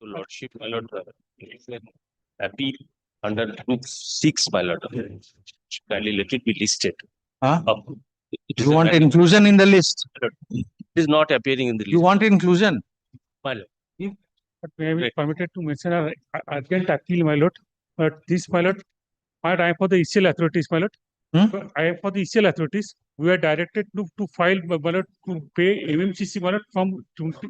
Lordship, my lord, appeal under group 6, my lord. Kindly let it be listed. Huh? It is You want a- inclusion in the list? It is not appearing in the You list. want inclusion? My lord. But may I be Right. permitted to mention a urgent appeal, my lord? But this, my lord, I am for the ECL authorities, my lord. Hmm? I am for the ECL authorities. We are directed to file, my lord, to pay MMCC, my lord, from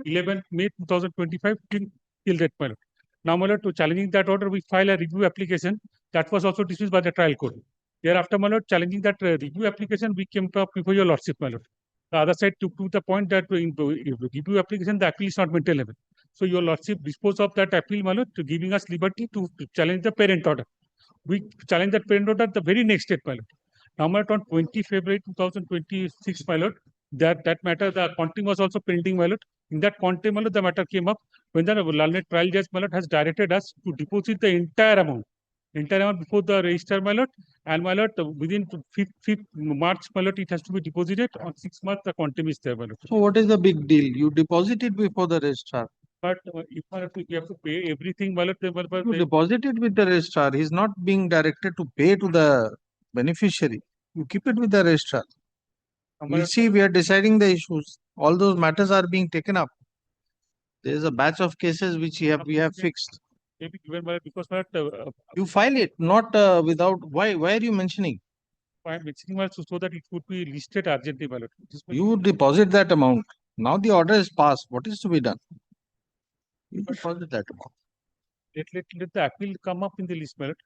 11 May 2025 till that, my lord. Now, my lord, to challenging that order, we file a review application that was also dismissed by the trial court. Thereafter, my lord, challenging that review application, we came up before your lordship, my lord. The other side took to the point that in review application, the appeal is not maintainable. So your lordship disposed of that appeal, my lord, to giving us liberty to challenge the parent order. We challenge that parent order the very next step, my lord. Now, my lord, on 20 February 2026, my lord, that matter, the contempt was also pending, my lord. In that contempt, my lord, the matter came up when the learned trial judge, my lord, has directed us to deposit the entire amount before the register, my lord. And my lord, within 5th March, my lord, it has to be deposited. On 6th March, the contempt is there, my lord. So what is the big deal? You deposit it before the registrar. But if my lord, you have to pay everything, my lord, You deposit it with the registrar. He's not being directed to pay to the beneficiary. You keep it with the registrar. We see, we are deciding the issues. All those matters are being taken up. There is a batch of cases which we have fixed. maybe given, my lord, because my lord, You file it, not without. Why are you mentioning? I am mentioning, my lord, so that it would be listed urgently, my lord. You deposit that amount. Now the order is passed. What is to be done? You deposit that amount. Let the appeal come up in the list, my lord.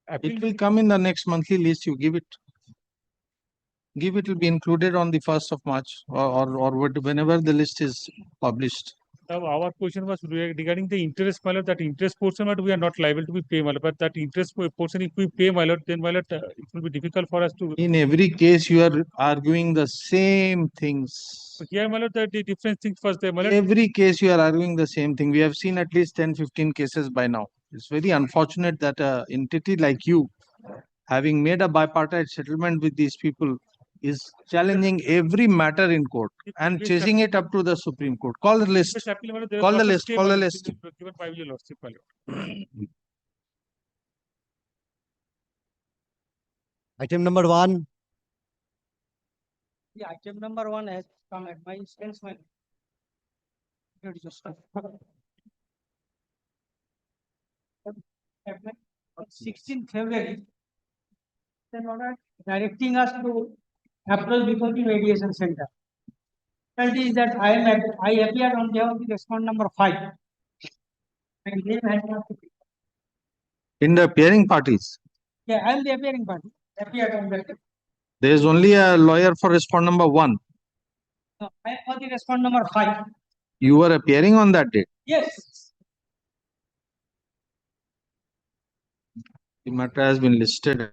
Appeal It will come in the next monthly list. You give it. Give it will be included on the 1st of March or whenever the list is published. Now, our question was regarding the interest, my lord. That interest portion, my lord, we are not liable to be pay, my lord. But that interest portion, if we pay, my lord, then, my lord, it will be difficult for us to. In every case, you are arguing the same things. Here, my lord, the different things was there, my lord. Every case you are arguing the same thing. We have seen at least 10-15 cases by now. It's very unfortunate that an entity like you, having made a bipartite settlement with these people, is challenging every matter in court and chasing it up to the Supreme Court. Call the list. Interest appeal, my lord, there Call was the a list. stay, Call my the lord, list. given by your lordship, my lord. Item number 1. The item number 1 has come at my instance, my lord. Just on 16th February, an order directing us to approach before the mediation center. And is that I appeared on behalf of the respondent number 5. And name has not been. In the appearing parties, Yeah, I am the appearing party. Appeared on that. there is only a lawyer for respondent number 1. No, I am for the respondent number 5. You were appearing on that date. Yes. The matter has been listed.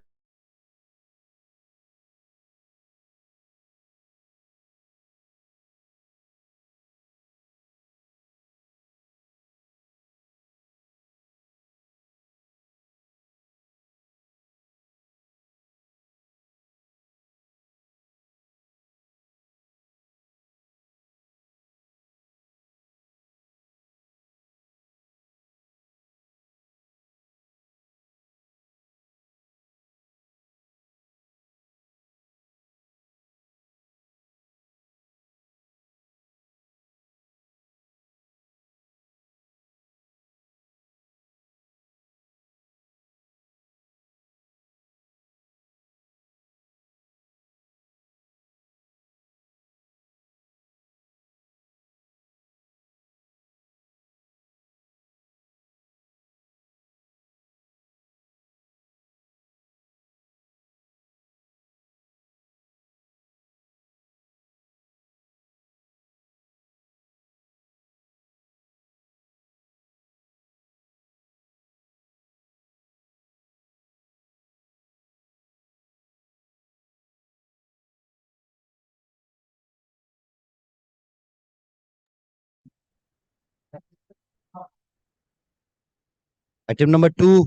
Item number 2.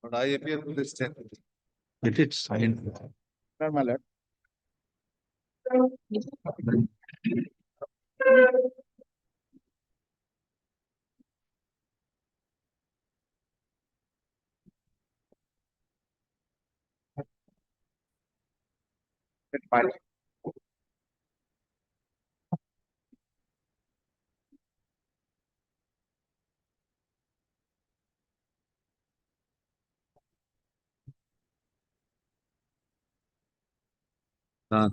But I appear to this. It is signed. My lord. हाँ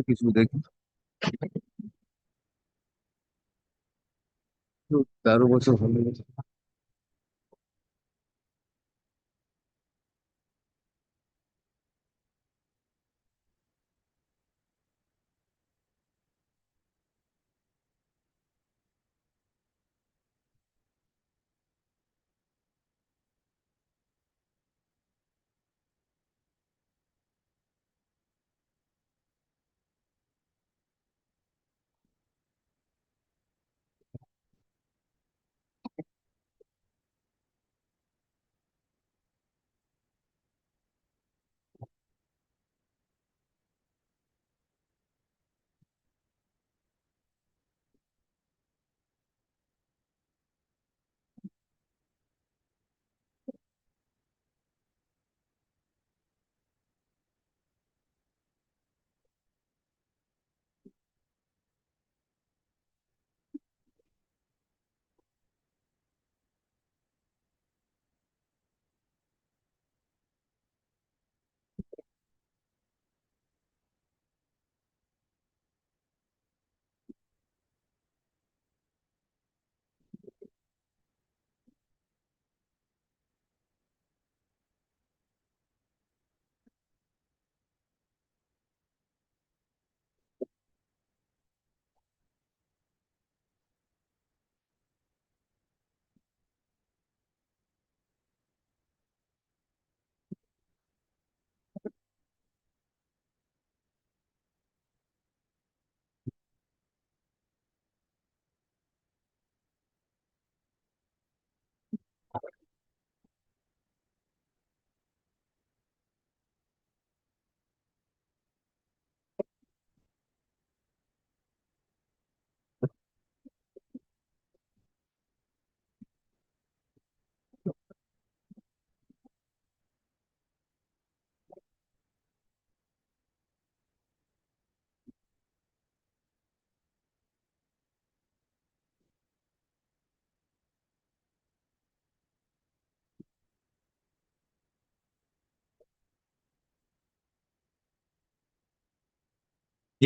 কিছু দেখি তো 13 বছর হয়ে গেছে।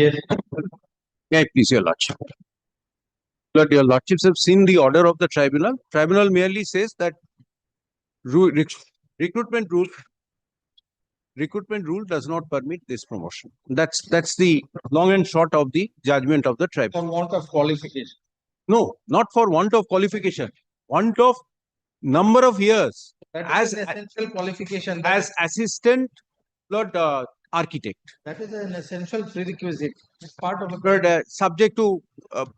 Yes. Yeah, please, your lordship. But your lordships have seen the order of the tribunal. Tribunal merely says that recruitment rule does not permit this promotion. That's the long and short of the judgment of the tribunal. For want of qualification. No, not for want of qualification, want of number of years That as is an essential qualification. as assistant Lord architect. That is an essential prerequisite. It's part of a. But subject to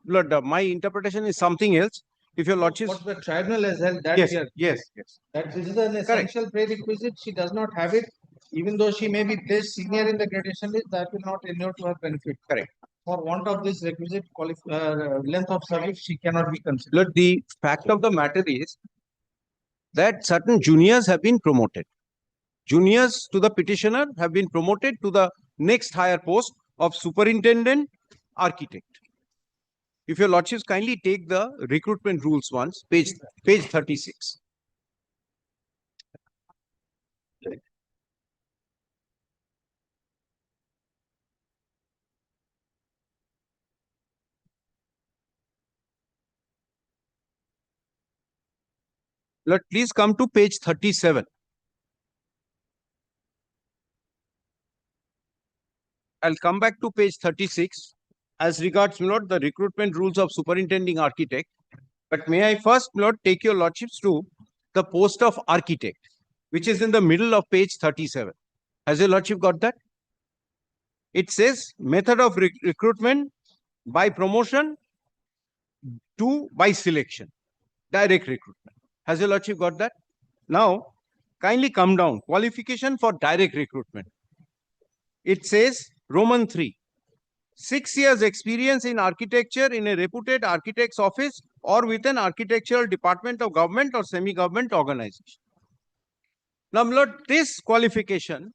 Lord, my interpretation is something else. If your lordship, What the tribunal has held that yes, year, yes, yes. that this is an essential prerequisite, she does not have it, even though she may be placed senior in the gradation list, that will not inure to her benefit. Correct. For want of this requisite length of service, she cannot be considered. Lord, the fact of the matter is that certain juniors have been promoted. juniors to the petitioner have been promoted to the next higher post of superintendent architect. If your lordships kindly take the recruitment rules once, page 36. Please come to page 37. I'll come back to page 36 as regards, my lord, the recruitment rules of superintending architect. But may I first, my lord, take your lordships to the post of architect, which is in the middle of page 37. Has your lordship got that? It says method of recruitment by promotion to by selection, direct recruitment. Has your lordship got that? Now, kindly come down. Qualification for direct recruitment. It says Roman 3. 6 years experience in architecture in a reputed architect's office or with an architectural department of government or semi-government organization. Now, my lord, this qualification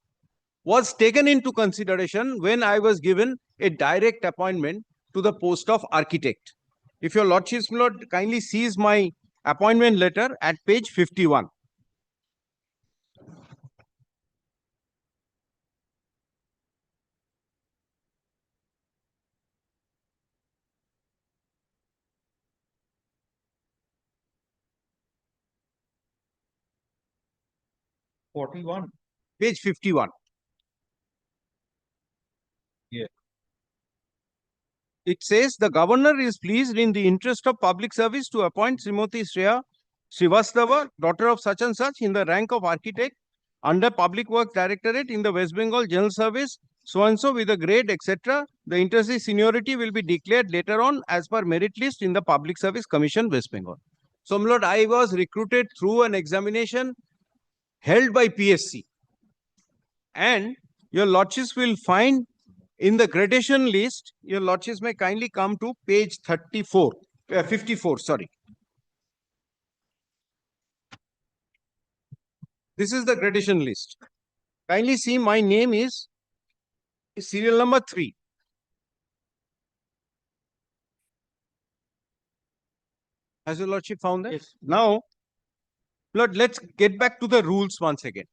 was taken into consideration when I was given a direct appointment to the post of architect. If your lordships, my lord, kindly sees my appointment letter at page 51. Page 51. Yeah. It says the governor is pleased in the interest of public service to appoint Srimati Shreya Srivastava, daughter of such and such, in the rank of architect under Public Works Directorate in the West Bengal General Service, so and so with a grade, etc. The interstate seniority will be declared later on as per merit list in the Public Service Commission, West Bengal. So, my lord, I was recruited through an examination held by PSC. And your lordships will find in the gradation list, your lordships may kindly come to page 54, sorry. This is the gradation list. Kindly see, my name is serial number 3. Has your lordship found that? Yes. Now, Lord, let's get back to the rules once again.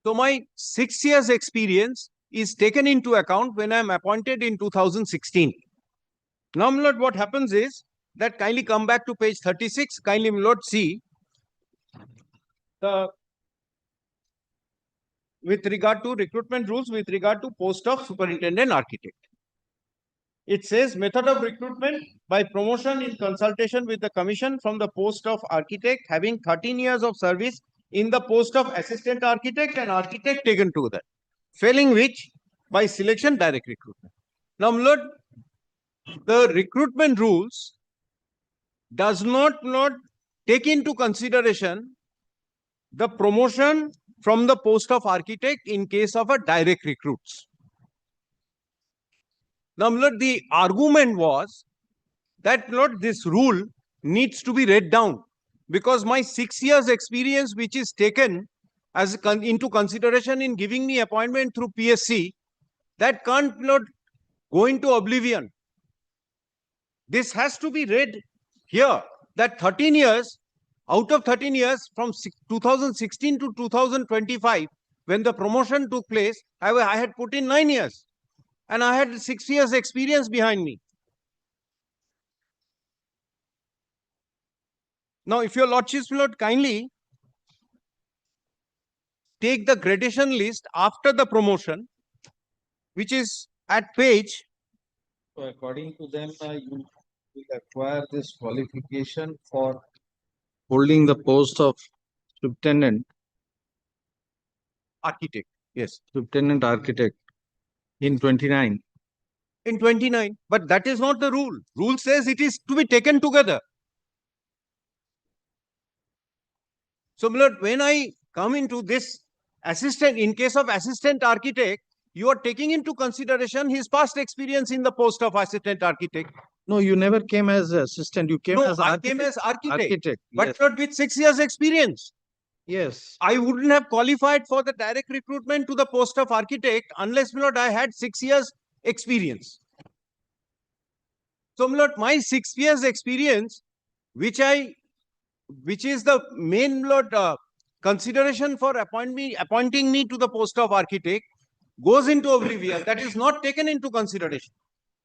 So my 6 years experience is taken into account when I am appointed in 2016. Now, my lord, what happens is that kindly come back to page 36. Kindly, my lord, see the with regard to recruitment rules with regard to post of superintendent architect. It says method of recruitment by promotion in consultation with the commission from the post of architect having 13 years of service in the post of assistant architect and architect taken together, failing which by selection direct recruitment. Now, my lord, the recruitment rules does not take into consideration the promotion from the post of architect in case of a direct recruits. Now, my lord, the argument was that, my lord, this rule needs to be read down because my 6 years experience, which is taken as into consideration in giving me appointment through PSC, that can't, my lord, go into oblivion. This has to be read here that 13 years, out of 13 years from 2016 to 2025, when the promotion took place, I had put in 9 years and I had 6 years experience behind me. Now, if your lordships will not kindly take the gradation list after the promotion, which is at page. So according to them, you will acquire this qualification for holding the post of superintendent Architect. Yes. superintendent architect in 29. In 29. But that is not the rule. Rule says it is to be taken together. So, my lord, when I come into this assistant, in case of assistant architect, you are taking into consideration his past experience in the post of assistant architect. No, you never came as assistant. You came No, as I came as architect, architect. but Yes. not with 6 years experience. Yes. I wouldn't have qualified for the direct recruitment to the post of architect unless, my lord, I had 6 years experience. So, my lord, my 6 years experience, which is the main, my lord, consideration for appointing me to the post of architect, goes into oblivion. That is not taken into consideration.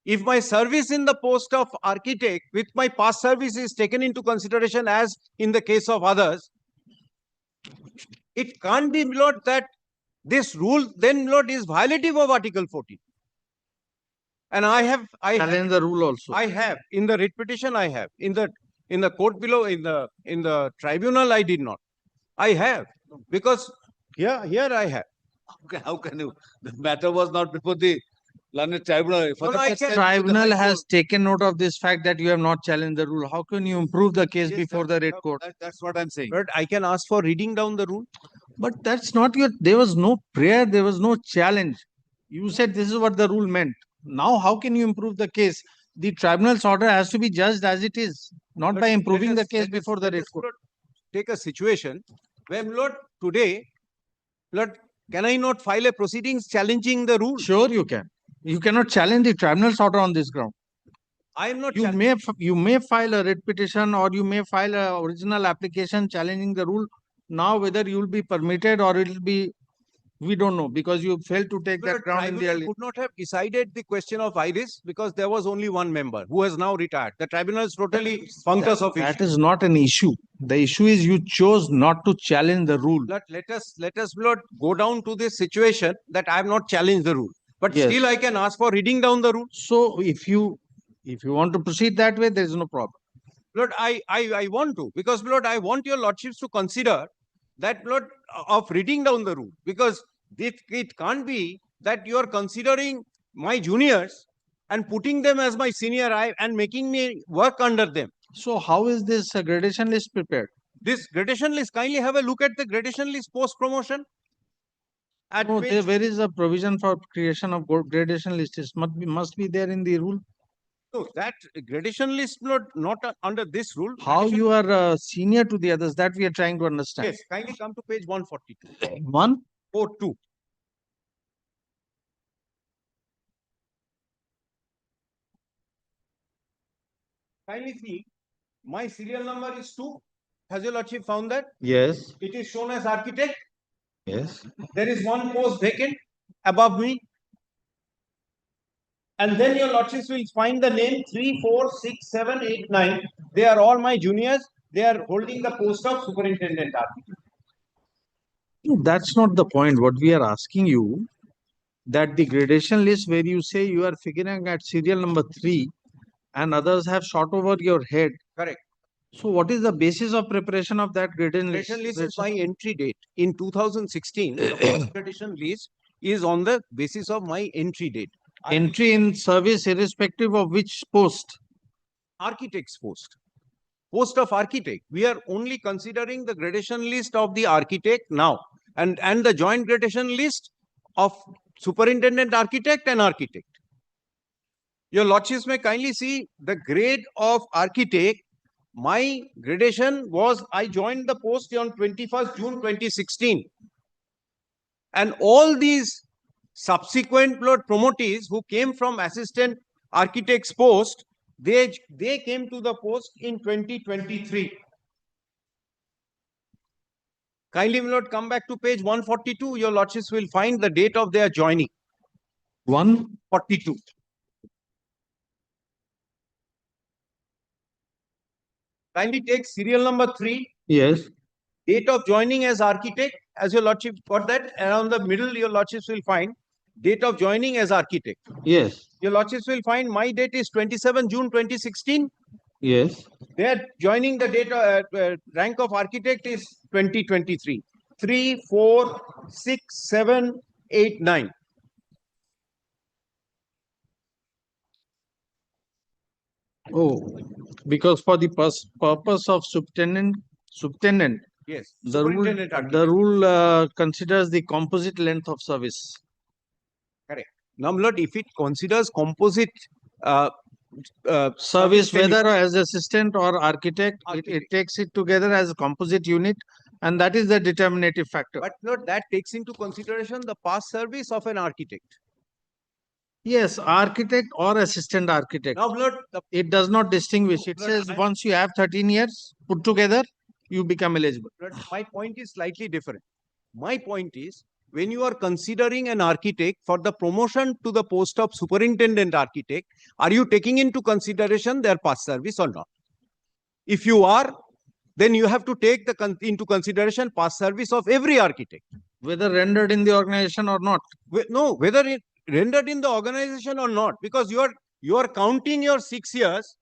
If my service in the post of architect with my past service is taken into consideration, as in the case of others, it can't be, my lord, that this rule then, my lord, is violative of Article 14. And I have Challenge the rule also. I have in the writ petition. I have in the court below, in the tribunal. I did not. I have, because here I have. How can you? The matter was not before the learned tribunal. For No, the no, I first can- time, Tribunal the High has Court. taken note of this fact that you have not challenged the rule. How can you improve the case Yes, before sir. the Red Court? That's what I'm saying. But I can ask for reading down the rule. But that's not your, there was no prayer, there was no challenge. You said this is what the rule meant. Now, how can you improve the case? The tribunal's order has to be judged as it is, not But by let improving the us- case let us- before the let Red us, Court. Lord, take a situation where, Lord, today, Lord, can I not file a proceedings challenging the rule? Sure, you can. You cannot challenge the tribunal's order on this ground. I am not. You may file a writ petition, or you may file a original application challenging the rule. Now, whether you will be permitted or it will be, we don't know, because you failed to take But that the ground in the tribunal early. could not have decided the question of iris because there was only one member who has now retired. The tribunal is totally functus of That issue. is not an issue. The issue is you chose not to challenge the rule. Let us, Lord, go down to this situation that I have not challenged the rule, but Yes. still I can ask for reading down the rule. So if you want to proceed that way, there is no problem. Lord, I want to, because Lord, I want your lordships to consider that, Lord, of reading down the rule, because it can't be that you are considering my juniors and putting them as my senior and making me work under them. So how is this gradation list prepared? This gradation list, kindly have a look at the gradation list post promotion. At No, page, where is the provision for creation of gradation list? It must be there in the rule. no, that gradation list, Lord, not under this rule. How Gradation- you are senior to the others, that we are trying to understand. Yes, kindly come to page 142. 142. Kindly see, my serial number is 2. Has your lordship found that? Yes. It is shown as architect. Yes. There is one post vacant above me. And then your lordships will find the name 3, 4, 6, 7, 8, 9. They are all my juniors. They are holding the post of superintendent architect. No, that's not the point. What we are asking you, that the gradation list where you say you are figuring at serial number 3 and others have shot over your head. Correct. So what is the basis of preparation of that gradation list? Gradation list is my entry date. In 2016, the first gradation list is on the basis of my entry date. Entry in service irrespective of which post? Architect's post. Post of architect. We are only considering the gradation list of the architect now, and the joint gradation list of superintendent architect and architect. Your lordships may kindly see the grade of architect. My gradation was, I joined the post on 21st June 2016. And all these subsequent promotees who came from assistant architect's post, they came to the post in 2023. Kindly, my lord, come back to page 142. Your lordships will find the date of their joining. 142. Kindly take serial number 3. Yes. Date of joining as architect, as your lordship got that, around the middle, your lordships will find date of joining as architect. Yes. Your lordships will find my date is 27 June 2016. Yes. Their joining the date rank of architect is 2023. 3, 4, 6, 7, 8, 9. Oh, because for the purpose of superintendent, Yes. the rule, Superintendent architect. considers the composite length of service. Now, my lord, if it considers composite Service, tenure. whether as assistant or architect, it Architect. takes it together as a composite unit, and that is the determinative factor. But not that takes into consideration the past service of an architect. Yes, architect or assistant architect. Now, Lord, It does not distinguish. It But says I- once you have 13 years put together, you become eligible. my point is slightly different. My point is, when you are considering an architect for the promotion to the post of superintendent architect, are you taking into consideration their past service or not? If you are, then you have to take into consideration past service of every architect. Whether rendered in the organization or not. No, whether it rendered in the organization or not, because you are counting your 6 years,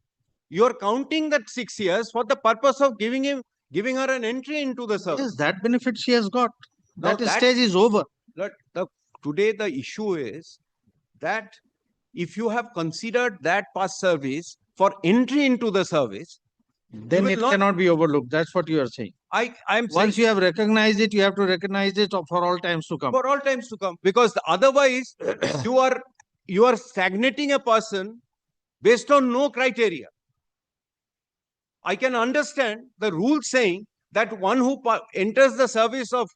you are counting that 6 years for the purpose of giving her an entry into the service. Yes, that benefit she has got. Now That stage is over. Today the issue is that if you have considered that past service for entry into the service, Then will it not- cannot be overlooked. That's what you are saying. I am Once saying you have recognized it, you have to recognize it for all times to come. for all times to come, because otherwise you are stagnating a person based on no criteria. I can understand the rule saying that one who enters the service of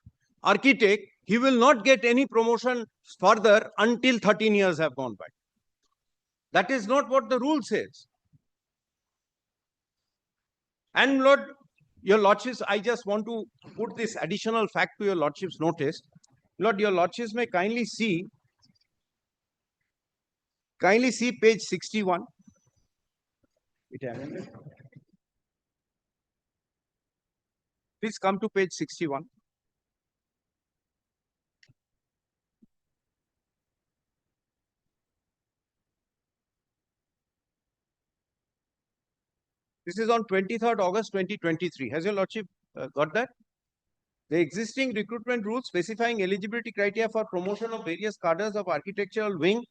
architect, he will not get any promotion further until 13 years have gone by. That is not what the rule says. And Lord, your Lordships, I just want to put this additional fact to your Lordship's notice. Lord, your Lordships may kindly see page 61. Please come to page 61. This is on 23rd August 2023. Has your Lordship got that? The existing recruitment rules specifying eligibility criteria for promotion of various cadres of architectural wing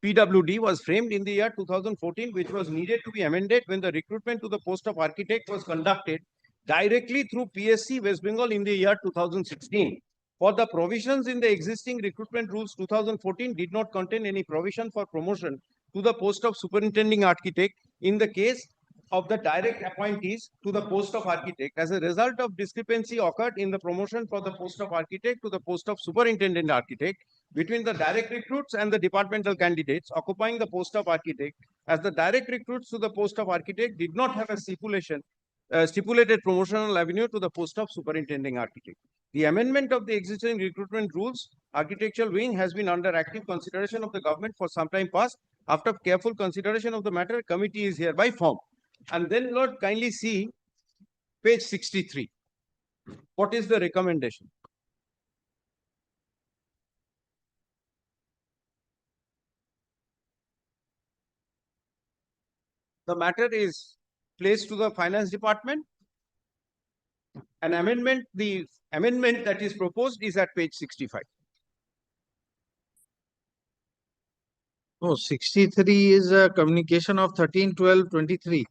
PWD was framed in the year 2014, which was needed to be amended when the recruitment to the post of architect was conducted directly through PSC West Bengal in the year 2016. For the provisions in the existing recruitment rules 2014 did not contain any provision for promotion to the post of superintending architect in the case of the direct appointees to the post of architect. As a result of discrepancy occurred in the promotion for the post of architect to the post of superintendent architect between the direct recruits and the departmental candidates occupying the post of architect, as the direct recruits to the post of architect did not have a stipulated promotional avenue to the post of superintending architect. The amendment of the existing recruitment rules, architectural wing, has been under active consideration of the government for some time past. After careful consideration of the matter, committee is hereby formed. And then, Lord, kindly see page 63. What is the recommendation? The matter is placed to the finance department. The amendment that is proposed is at page 65. No, 63 is a communication of 13/12/23.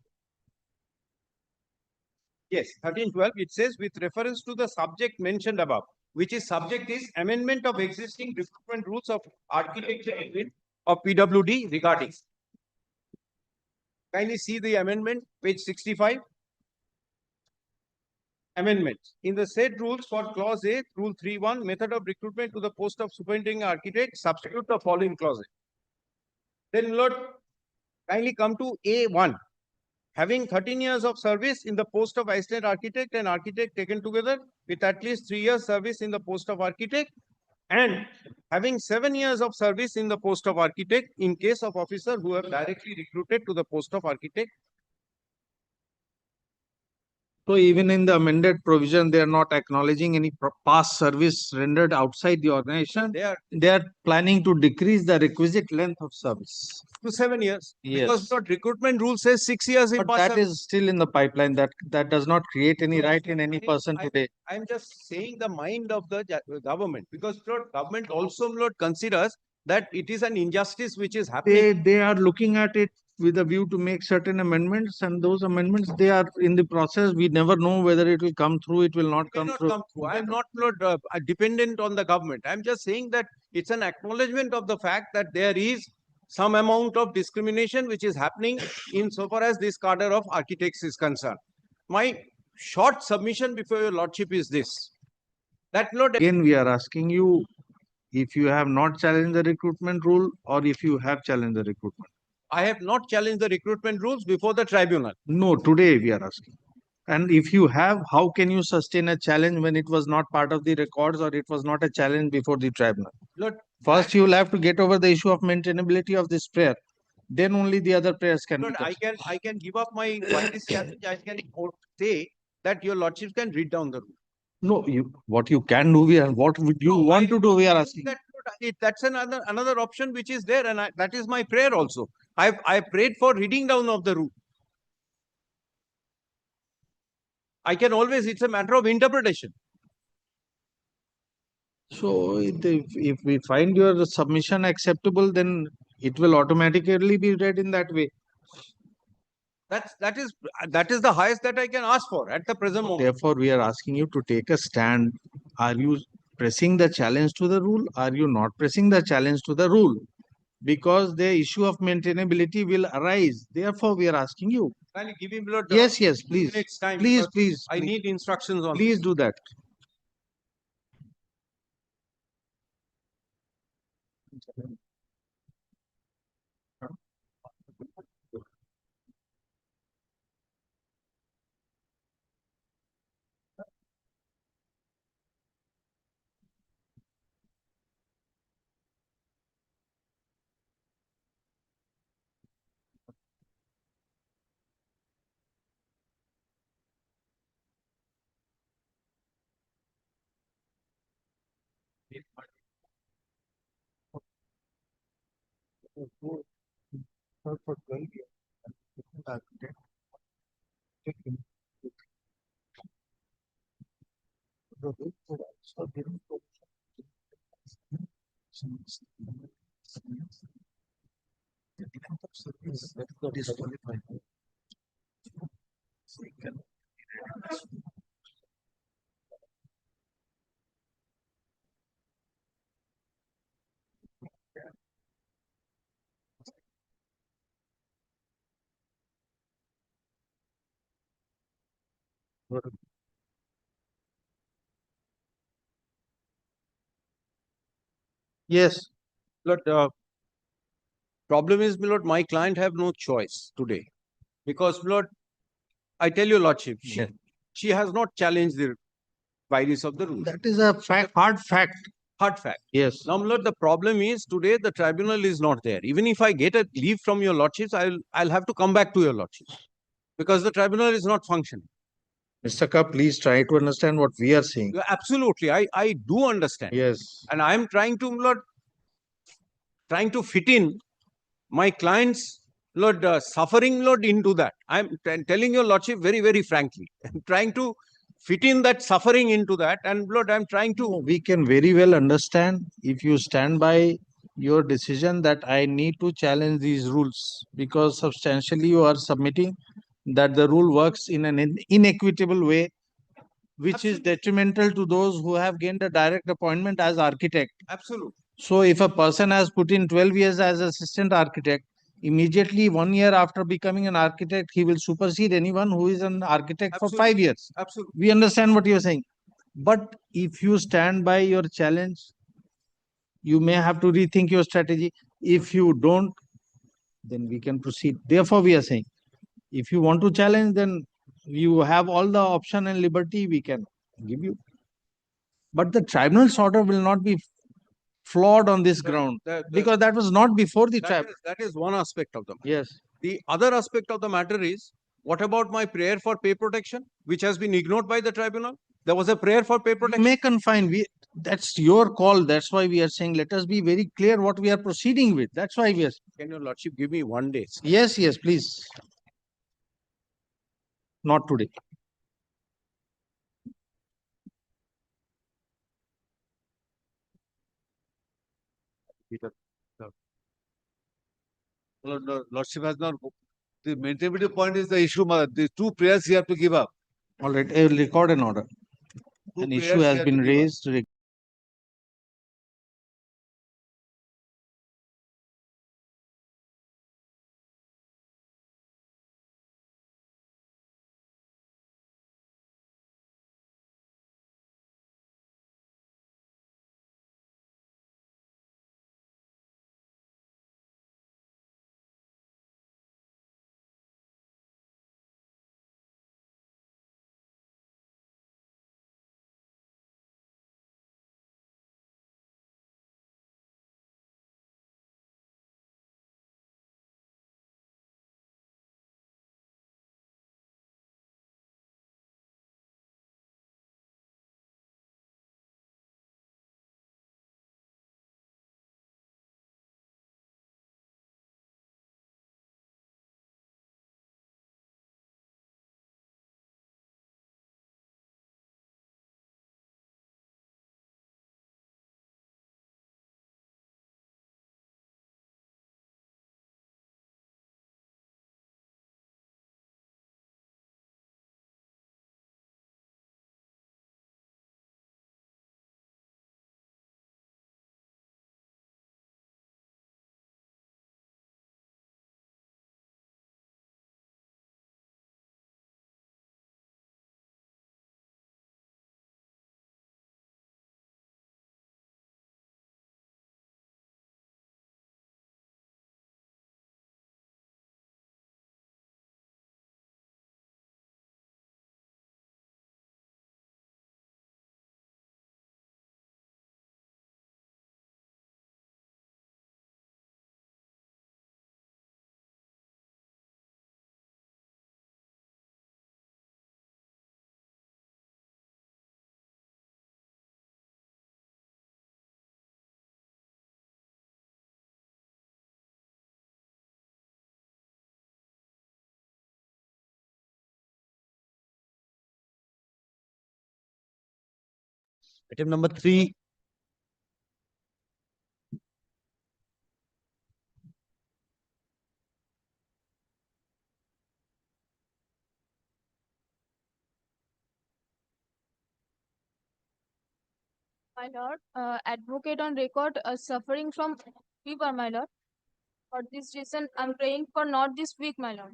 Yes, 13/12, it says with reference to the subject mentioned above, which is subject is amendment of existing recruitment rules of architecture of PWD regarding. Kindly see the amendment, page 65. Amendments. In the said rules for clause A, rule 3.1, method of recruitment to the post of superintending architect, substitute the following clauses. Then, Lord, kindly come to A1. Having 13 years of service in the post of assistant architect and architect taken together with at least 3 years service in the post of architect, and having 7 years of service in the post of architect in case of officer who have directly recruited to the post of architect. So even in the amended provision, they are not acknowledging any past service rendered outside the organization. They are planning to decrease the requisite length of service to 7 years. Yes. Because the recruitment rule says 6 years in But past that service. is still in the pipeline. That does not create any right in any person today. I'm just saying the mind of the government, because Lord, government also, Lord, considers that it is an injustice which is happening. They are looking at it with a view to make certain amendments, and those amendments, they are in the process. We never know whether it will come through, it will not May come not through. come through. I'm not, Lord, dependent on the government. I'm just saying that it's an acknowledgement of the fact that there is some amount of discrimination which is happening insofar as this cadre of architects is concerned. My short submission before your lordship is this, that Lord, Again, we are asking you if you have not challenged the recruitment rule or if you have challenged the recruitment. I have not challenged the recruitment rules before the tribunal. No, today we are asking. And if you have, how can you sustain a challenge when it was not part of the records or it was not a challenge before the tribunal? Lord, First, you will have to get over the issue of maintainability of this prayer. Then only the other prayers can Lord, be touched. I can give up my virus challenge. I can say that your lordship can read down the rule. No, what you can do, what would you No, want to do, we are asking. That's another option which is there, and that is my prayer also. I prayed for reading down of the rule. I can always, it's a matter of interpretation. So if we find your submission acceptable, then it will automatically be read in that way. That is the highest that I can ask for at the present moment. Therefore, we are asking you to take a stand. Are you pressing the challenge to the rule? Are you not pressing the challenge to the rule? Because the issue of maintainability will arise. Therefore, we are asking you. Can you give him Lord, Yes, yes, please. minutes time? Please, because please. I please. need instructions on Please do that. Yes. Lord, problem is, Lord, my client have no choice today. Because, Lord, I tell you, Lordship, she has not challenged the virus of the rule. That is a fact, hard fact. Hard fact. Yes. Now, Lord, the problem is today the tribunal is not there. Even if I get a leave from your lordships, I'll have to come back to your lordships because the tribunal is not functioning. Mr. Ka, please try to understand what we are saying. Yeah, absolutely, I do understand. Yes. And I am trying to, Lord, fit in my client's, Lord, suffering, Lord, into that. I'm telling your lordship very, very frankly. I'm trying to fit in that suffering into that. And Lord, I'm trying to. We can very well understand if you stand by your decision that I need to challenge these rules because substantially you are submitting that the rule works in an inequitable way, which is detrimental to those who have gained a direct appointment as architect. Absolutely. So if a person has put in 12 years as assistant architect, immediately 1 year after becoming an architect, he will supersede anyone who is an architect for 5 years. Absolutely. We understand what you are saying. But if you stand by your challenge, you may have to rethink your strategy. If you don't, then we can proceed. Therefore, we are saying, if you want to challenge, then you have all the option and liberty we can give you. But the tribunal's order will not be flawed on this ground because that was not before the tribunal. That is one aspect of the matter. Yes. The other aspect of the matter is, what about my prayer for pay protection, which has been ignored by the tribunal? There was a prayer for pay You protection. may confine. That's your call. That's why we are saying, let us be very clear what we are proceeding with. That's why we are. Can your lordship give me 1 day? Yes, yes, please. Not today. Lordship has not. The maintainability point is the issue. The two prayers you have to give up. All right, I will record an order. Two An issue prayers has you have been to give up. raised. Item number 3. My lord, advocate on record suffering from fever, my lord. For this reason, I'm praying for not this week, my lord.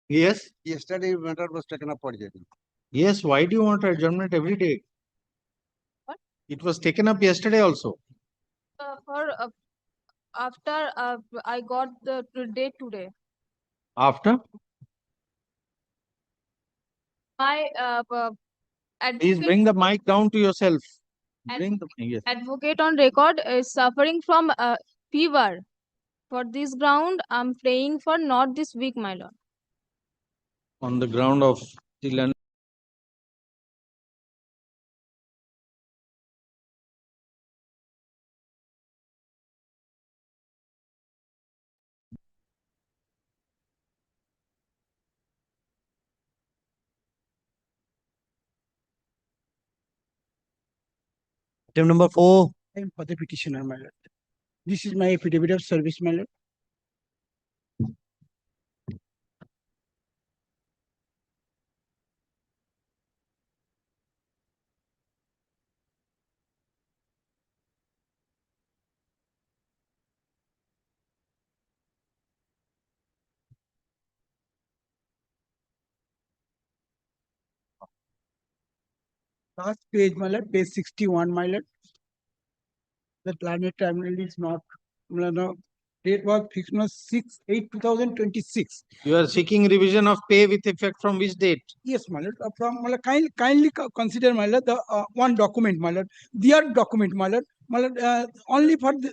Yes, Yesterday matter was taken up for judging. yes. Why do you want adjournment every day? What? It was taken up yesterday also. After I got the date today, After? my Please bring the mic down to yourself. Bring the yes. advocate on record is suffering from fever. For this ground, I'm praying for not this week, my lord. On the ground of the land. Item number 4. I am for the petitioner, my lord. This is my affidavit of service, my lord. Last page, my lord, page 61, my lord. The planet terminal is not, no, date was fixed on 6/8/2026. You are seeking revision of pay with effect from which date? Yes, my lord. From my lord, kindly consider, my lord, the one document, my lord. Their document, my lord. My lord, only for the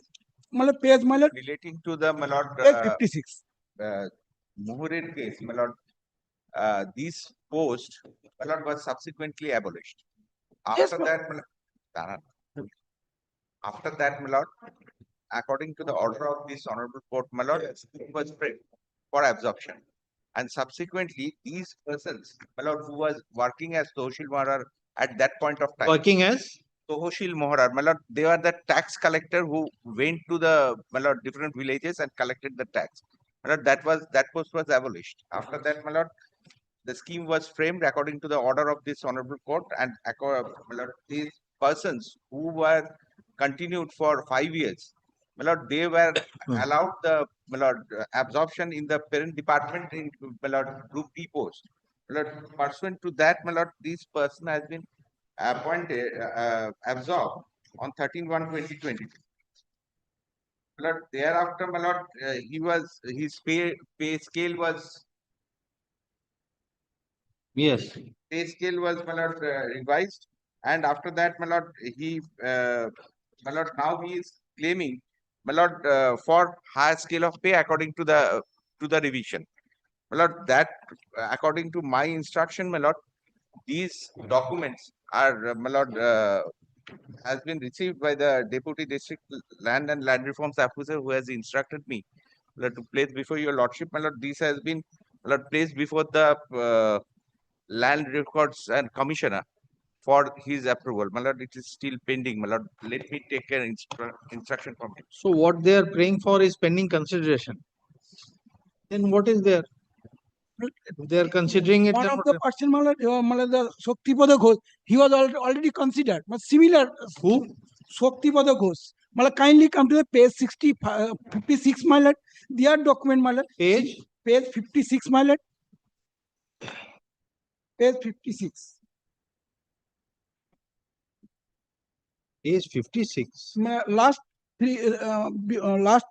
my lord, page, my lord, Relating to the, my lord, page 56. Muhurid case, my lord, this post, my lord, was subsequently abolished. Yes, After that, my lord, after that, my lord, according to the order of this honorable court, my lord, it was framed for absorption. And subsequently, these persons, my lord, who was working as social Moharar at that point of time. Working as? Tohoshil Moharar, my lord, they were the tax collector who went to the, my lord, different villages and collected the tax. My lord, that post was abolished. After that, my lord, the scheme was framed according to the order of this honorable court, and my lord, these persons who were continued for 5 years, my lord, they were allowed the, my lord, absorption in the parent department in, my lord, group B post. My lord, pursuant to that, my lord, this person has been appointed, absorbed on 13/1/2020. My lord, thereafter, my lord, his pay scale was Yes. pay scale was, my lord, revised, and after that, my lord, my lord, now he is claiming, my lord, for higher scale of pay according to the revision. My lord, that according to my instruction, my lord, these documents are, my lord, has been received by the Deputy District Land and Land Reforms Officer, who has instructed me, my lord, to place before your lordship. My lord, this has been, my lord, placed before the Land Records and Commissioner for his approval. My lord, it is still pending. My lord, let me take an instruction from him. So what they are praying for is pending consideration. Then what is there? They are considering it. One of the person, my lord, the Shaktipada Ghosh, he was already considered. But similar. Who? Shaktipada Ghosh. My lord, kindly come to the page 56, my lord. Their document, my lord. Page? Page 56, my lord. Page 56. Page 56. Last last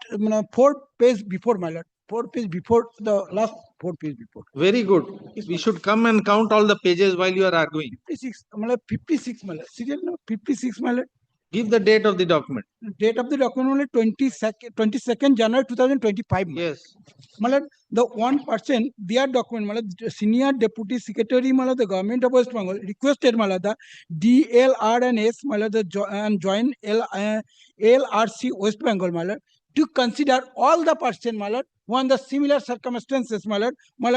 4 page before, my lord. 4 page before the last 4 page before. Very good. We should come and count all the pages while you are arguing. 56, 56, my lord. Serial number 56, my lord. Give the date of the document. Date of the document only 22nd January 2025. Yes. Malad, the one person, their document, malad, Senior Deputy Secretary, malad, the Government of West Bengal requested, malad, the DLRNS, malad, the and join LRC West Bengal, malad, to consider all the person, malad, when the similar circumstances, my lord, in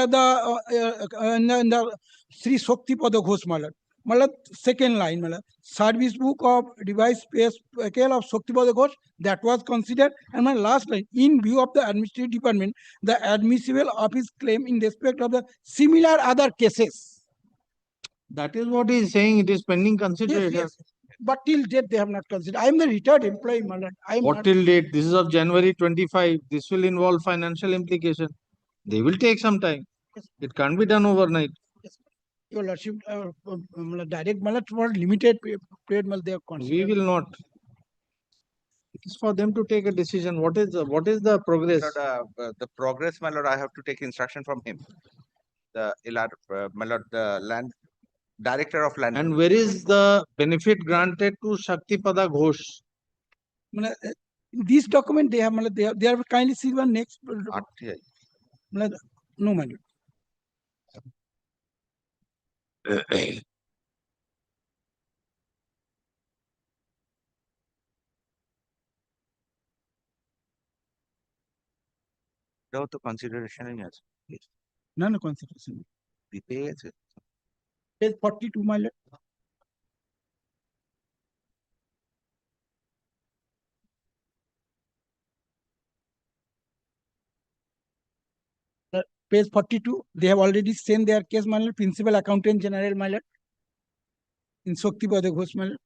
the Sri Shakti Pada Ghosh, my lord, second line, my lord, service book of device space scale of Shakti Pada Ghosh, that was considered, and my last line, in view of the administrative department, the admissible of his claim in respect of the similar other cases. That is what he is saying. It is pending Yes, consideration. yes. But till date, they have not considered. I am the retired employee, my lord. I am What not. till date? This is of January 25. This will involve financial implication. They will take some time. Yes. It can't be done overnight. Your lordship, direct, my lord, for limited period, they have We considered. will not. It is for them to take a decision. What is the progress? The progress, my lord, I have to take instruction from him. My lord, the land director of land. And where is the benefit granted to Shaktipada Ghosh? This document they have, they are kindly see one next. RTI. No, my lord. এটাও তো কনসিডারেশনই আছে None of consideration. পেয়ে গেছে Page 42, my lord. Page 42, they have already sent their case, my lord, Principal Accountant General, my lord, in Shakti Pada Ghosh, my lord.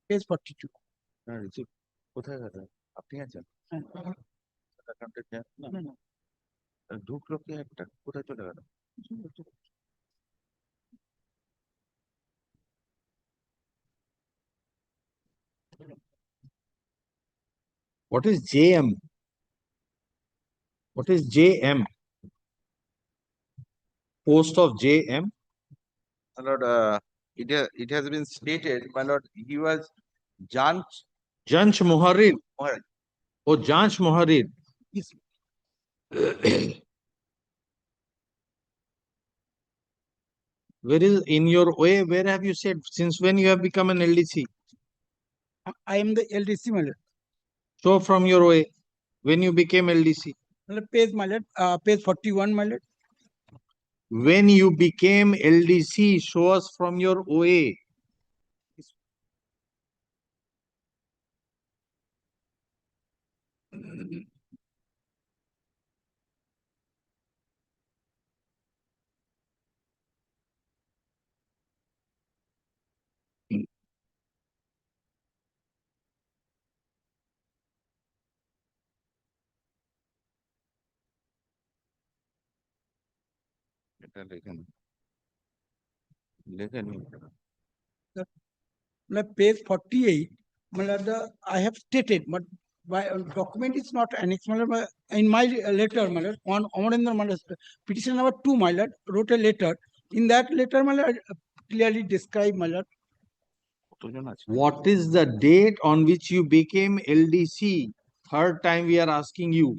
Page 42. Receive কোথায় গেল আপনি আছেন ঢুকলো কি একটা কোথায় চলে গেল What is JM? What is JM? Post of JM? my lord it has been stated my lord he was Janch Moharir. Moharri. Oh, Janch Moharir. Yes. Where is in your way? Where have you said? Since when you have become an LDC? I am the LDC, my lord. Show from your way when you became LDC. Page, my lord, page 41, my lord. When you became LDC, show us from your OA. এটা লেখেন লেখেন Page 48, my lord, I have stated, but by document is not annexed, my lord. In my letter, my lord, on Amarendra, my lord, petition number 2, my lord, wrote a letter. In that letter, my lord, clearly described, my lord. কতজন আছে What is the date on which you became LDC? Third time we are asking you.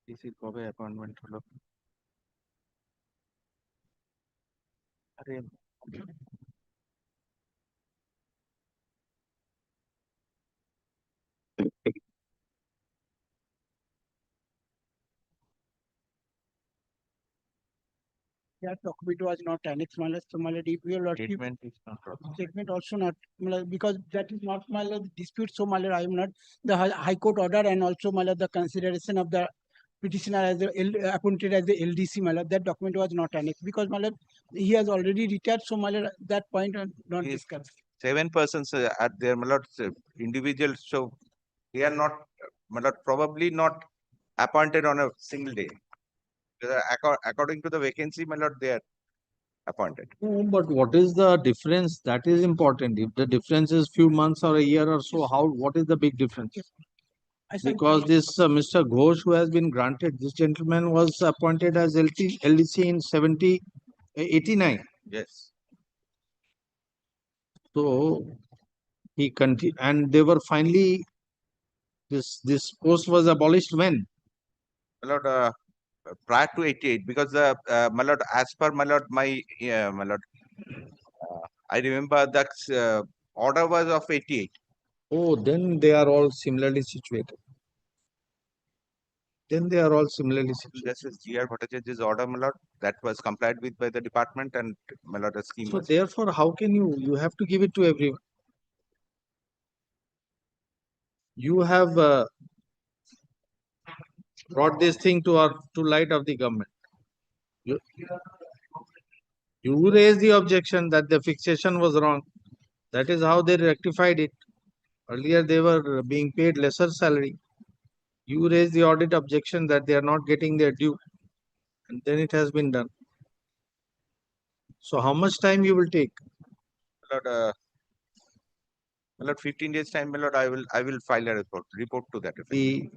ডিসির কবে appointment হলো আরে That document was not annexed, my lord. So, my lord, if your lordship Statement is not wrong. statement also not, my lord, because that is not, my lord, dispute. So, my lord, I am not the High Court order and also, my lord, the consideration of the petitioner as the appointed as the LDC, my lord. That document was not annexed because, my lord, he has already retired. So, my lord, that point not He is- discussed. 7 persons are there, my lord, individuals, so they are not, my lord, probably not appointed on a single day. According to the vacancy, my lord, they are appointed. No, but what is the difference? That is important. If the difference is few months or a year or so, what is the big difference? I said, Because this Mr. Ghosh who has been granted, this gentleman was appointed as LDC in 89. Yes. So he continued, and they were finally, this post was abolished when? My lord, prior to 88, because my lord, as per my lord, my lord, I remember that order was of 88. Oh, then they are all similarly situated. Then they are all similarly situated. This is G.R. Bhattacharya's order, my lord, that was complied with by the department, and my lord, a scheme So was. therefore, how can you have to give it to everyone? You have brought this thing to light of the government. You, you raised the objection that the fixation was wrong. That is how they rectified it. Earlier, they were being paid lesser salary. You raised the audit objection that they are not getting their due, and then it has been done. So how much time you will take? My lord, 15 days time, my lord, I will file a report to that effect. The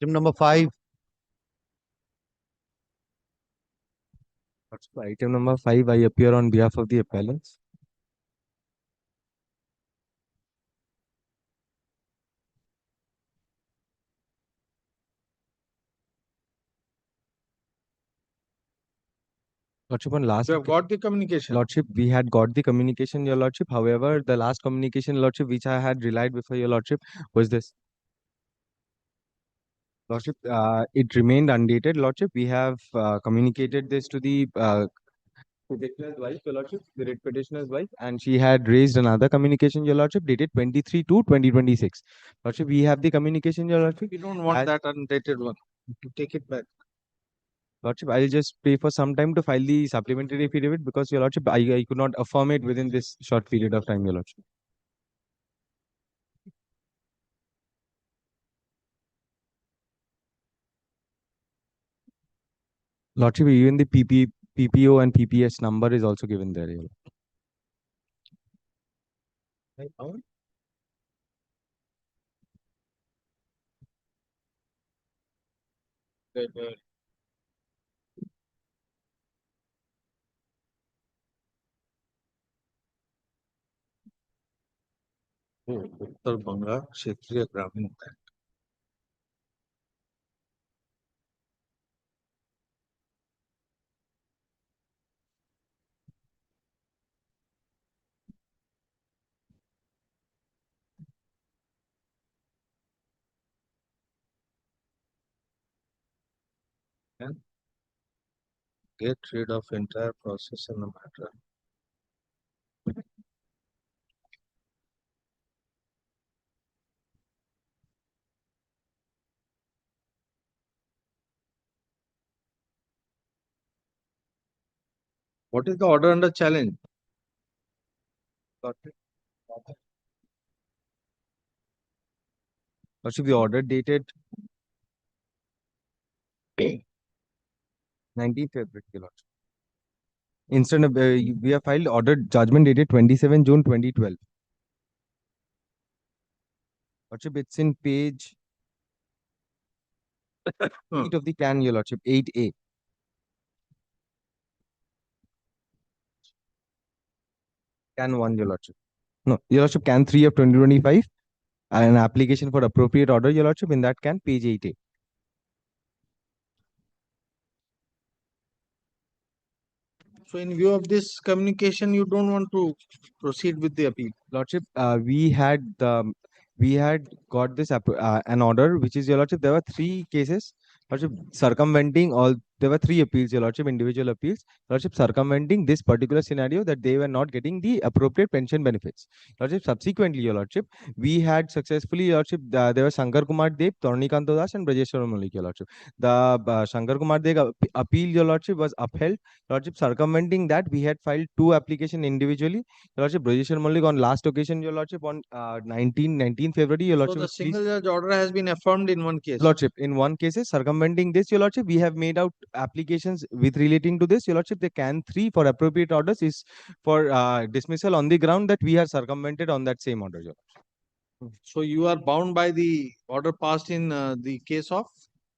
Item number 5. Item number 5, I appear on behalf of the appellants. Lordship, on last You have got the communication. Lordship, we had got the communication, Your Lordship. However, the last communication, Lordship, which I had relied before Your Lordship, was this. Lordship, it remained undated, Lordship. We have communicated this to the petitioner's wife, Your Lordship, the writ petitioner's wife, and she had raised another communication, Your Lordship, dated 23/2/2026. Lordship, we have the communication, Your Lordship. We don't want As- that undated one. Take it back. Lordship, I'll just pay for some time to file the supplementary affidavit because, Your Lordship, I could not affirm it within this short period of time, Your Lordship. Lordship, even the PPO and PPS number is also given there, Your Lordship. उत्तर बंगाल क्षेत्रीय ग्रामीण bank. And get rid of entire process in the matter. What is the order under challenge? Lordship, the order dated 19th February, Your Lordship. Instead of, we have filed order judgment dated 27 June 2012. Lordship, it's in page 8 of the can, Your Lordship, 8A. Can 1, Your Lordship. No, Your Lordship, can 3 of 2025. An application for appropriate order, Your Lordship, in that can, page 8A. So in view of this communication, you don't want to proceed with the appeal. Lordship, we had got this an order, which is, Your Lordship, there were 3 cases. Lordship, circumventing all, there were 3 appeals, Your Lordship, individual appeals. Lordship, circumventing this particular scenario that they were not getting the appropriate pension benefits. Lordship, subsequently, Your Lordship, we had successfully, Your Lordship, there were Shankar Kumar Dev, Tornikanto Das, and Brajeshwar Malik, Your Lordship. The Shankar Kumar Dev appeal, Your Lordship, was upheld. Lordship, circumventing that, we had filed 2 applications individually. Your Lordship, Brajeshwar Malik on last occasion, Your Lordship, on 19th February, Your So Lordship. the single judge order has been affirmed in one case. Lordship, in one case, circumventing this, Your Lordship, we have made out applications with relating to this, Your Lordship. The can 3 for appropriate orders is for dismissal on the ground that we are circumvented on that same order, Your Lordship. So you are bound by the order passed in the case of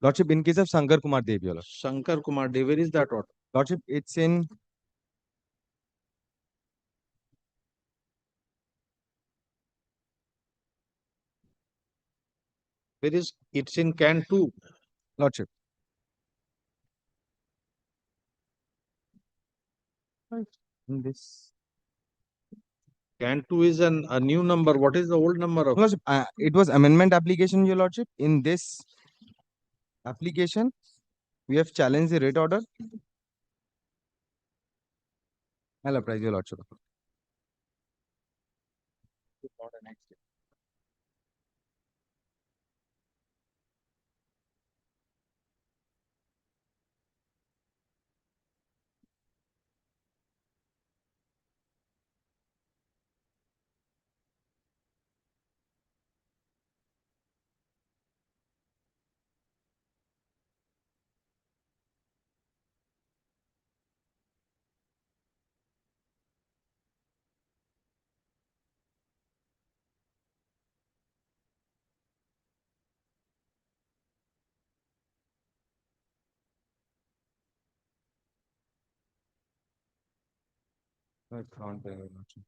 Lordship, in case of Shankar Kumar Dev, Your Lordship. Shankar Kumar Dev. Where is that order? Lordship, it's in Where is it's in can 2. Lordship. In this. Can 2 is a new number. What is the old number of? Lordship, it was amendment application, Your Lordship. In this application, we have challenged the rate order. I'll apprise, Your Lordship. I can't, Your Lordship.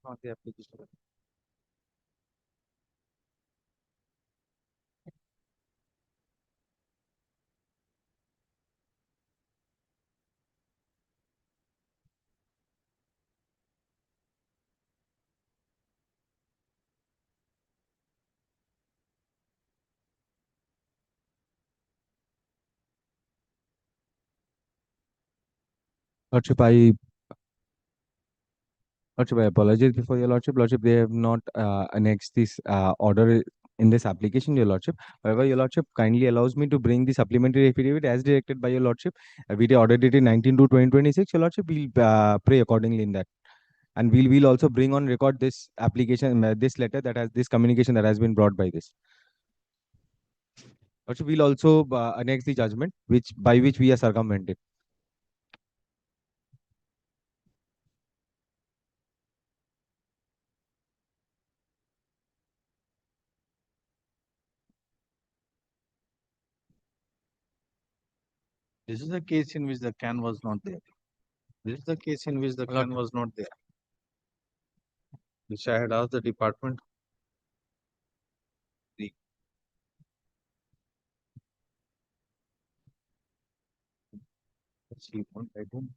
Not the application. Lordship, Lordship, I apologize before Your Lordship. Lordship, they have not annexed this order in this application, Your Lordship. However, Your Lordship kindly allows me to bring the supplementary affidavit as directed by Your Lordship. We order dated 19/2/2026. Your Lordship, we'll pray accordingly in that. And we'll also bring on record this application, this letter that has this communication that has been brought by this. Lordship, we'll also annex the judgment by which we are circumvented. This is the case in which the can was not there. This is the case in which the can was not there. Which I had asked the department. I don't.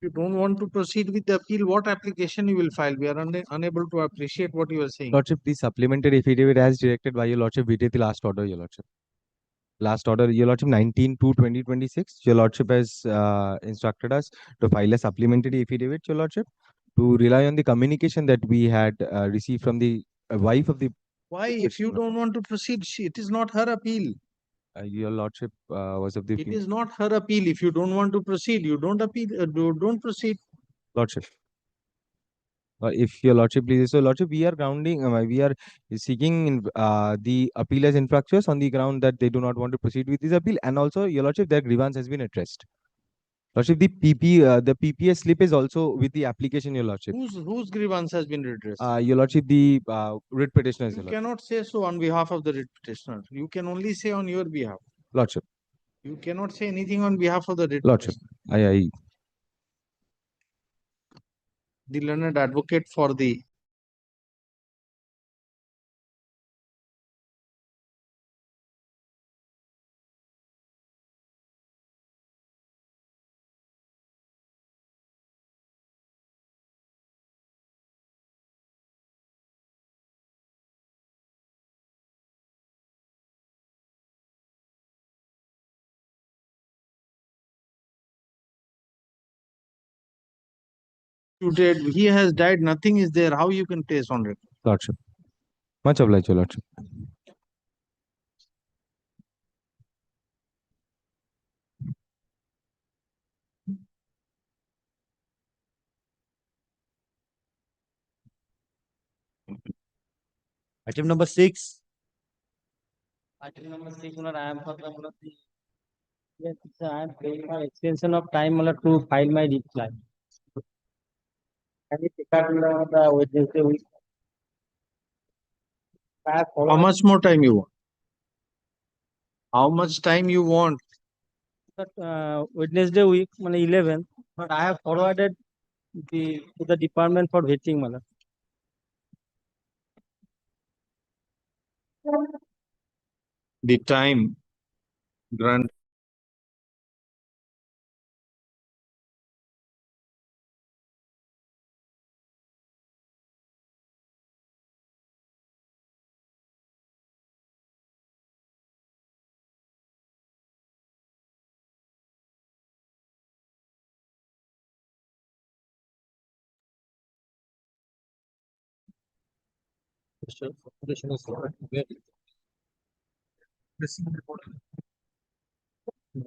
If you don't want to proceed with the appeal, what application you will file? We are unable to appreciate what you are saying. Lordship, the supplementary affidavit as directed by Your Lordship, we did the last order, Your Lordship. Last order, Your Lordship, 19/2/2026. Your Lordship has instructed us to file a supplementary affidavit, Your Lordship, to rely on the communication that we had received from the wife of the. Why? If you don't want to proceed, it is not her appeal. Your Lordship was of the. It is not her appeal. If you don't want to proceed, you don't appeal. Don't proceed. Lordship. If Your Lordship pleases, so Lordship, we are we are seeking the appeal as infructuous on the ground that they do not want to proceed with this appeal, and also Your Lordship, their grievance has been addressed. Lordship, the PPS slip is also with the application, Your Lordship. Whose grievance has been redressed? Your Lordship, the writ petitioners. You cannot say so on behalf of the writ petitioner. You can only say on your behalf. Lordship. You cannot say anything on behalf of the writ Lordship. petitioner. The learned advocate for the he has died, nothing is there. How you can trace on it? Lordship. Much obliged, Your Lordship. Item number 6. Item number 6, I am for the yes, sir, I am paying for extension of time to file my reply. Can you take out the Wednesday week? How much more time you want? How much time you want? Wednesday week, 11th, but I have forwarded to the department for vetting. The time grant.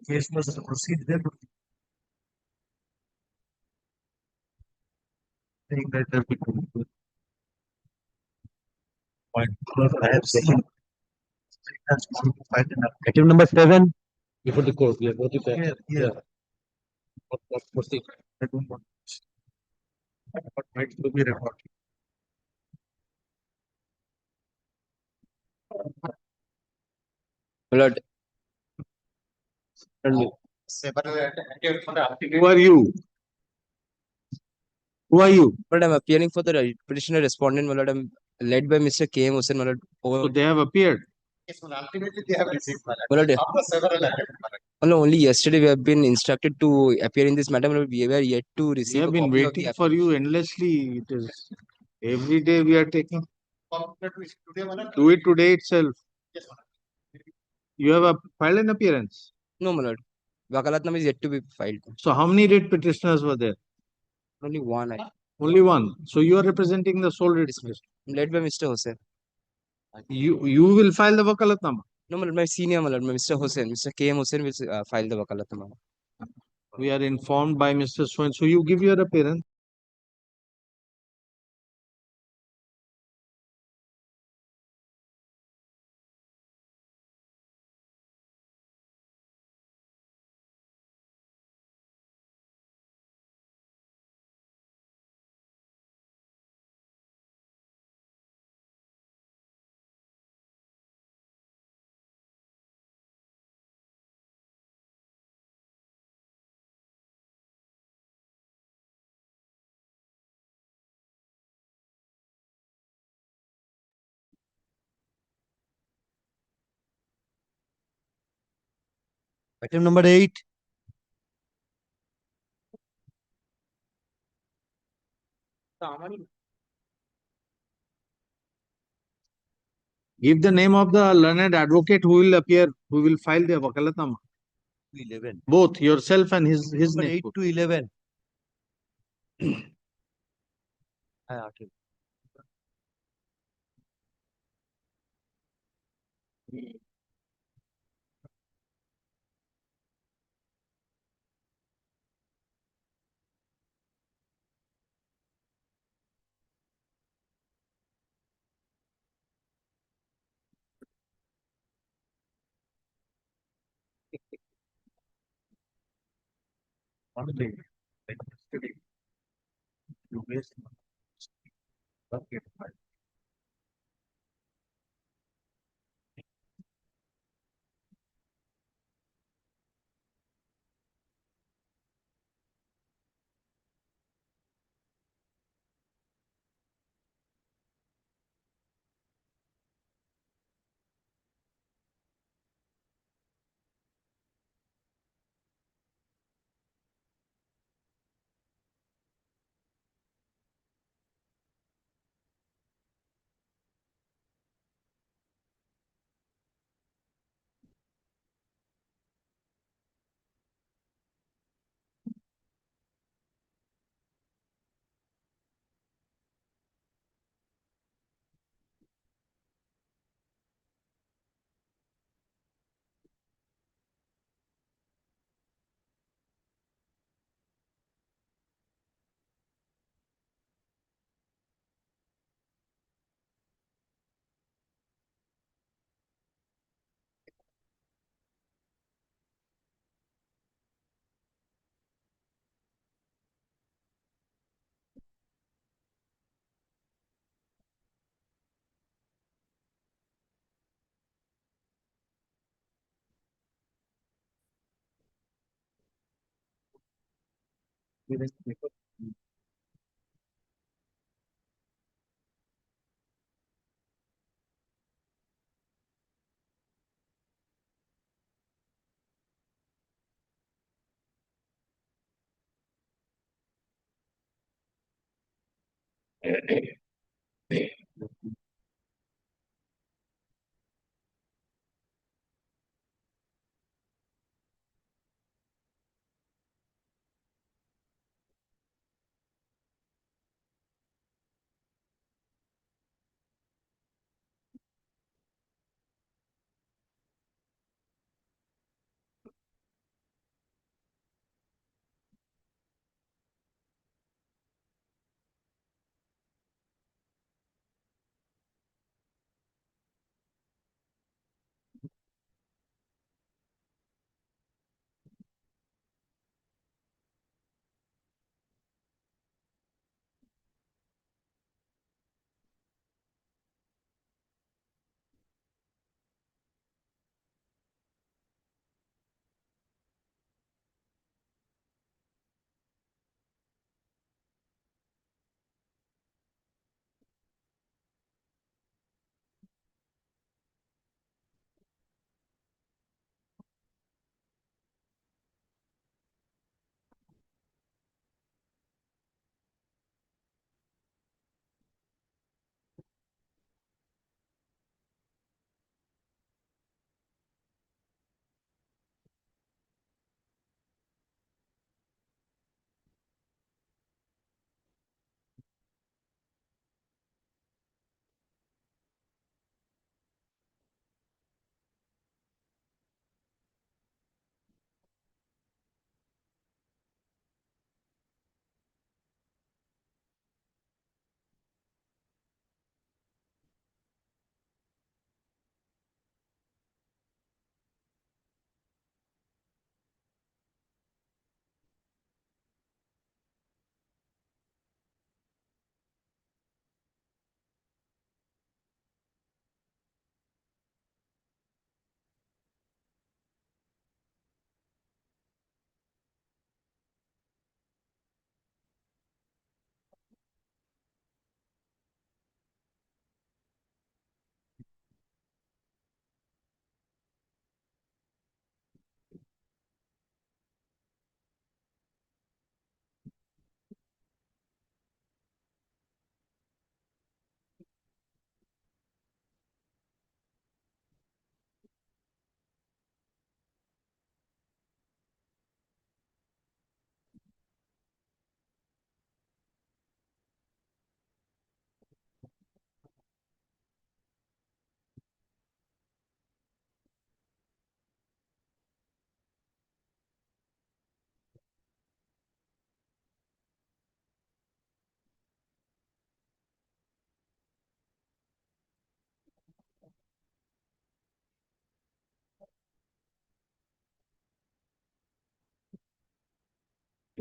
Case must proceed then. think that there be point because I have seen item number 7 before the court. Yeah, what is that? Yeah. What's the what might be reported? Blood. Who are you? Who are you? But I'm appearing for the petitioner respondent. My lord, I'm led by Mr. K. M. Hussain. My lord, So they have appeared. Ultimately, they have received. my lord, After several attempts. my lord, only yesterday we have been instructed to appear in this matter. My lord, we were yet to We receive have a been copy of waiting the for you endlessly. It is every day we are taking. Do it today itself. You have filed an appearance. No, my lord. Vakalatnam is yet to be filed. So how many writ petitioners were there? Only one. Only one. So you are representing the sole writ Yes, ma'am. petitioner. I'm led by Mr. Hussain. You will file the wakalatnama. No, my lord, my senior, my lord, Mr. Hussain. Mr. K. M. Hussain will file the Vakalatnam. We are informed by Mr. Swain. So you give your appearance. Item number 8. Give the name of the learned advocate who will appear, who will file the wakalatnama. 11. Both yourself and his Number name. 8 to 11. Okay. One thing, like yesterday, you waste okay.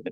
Yeah,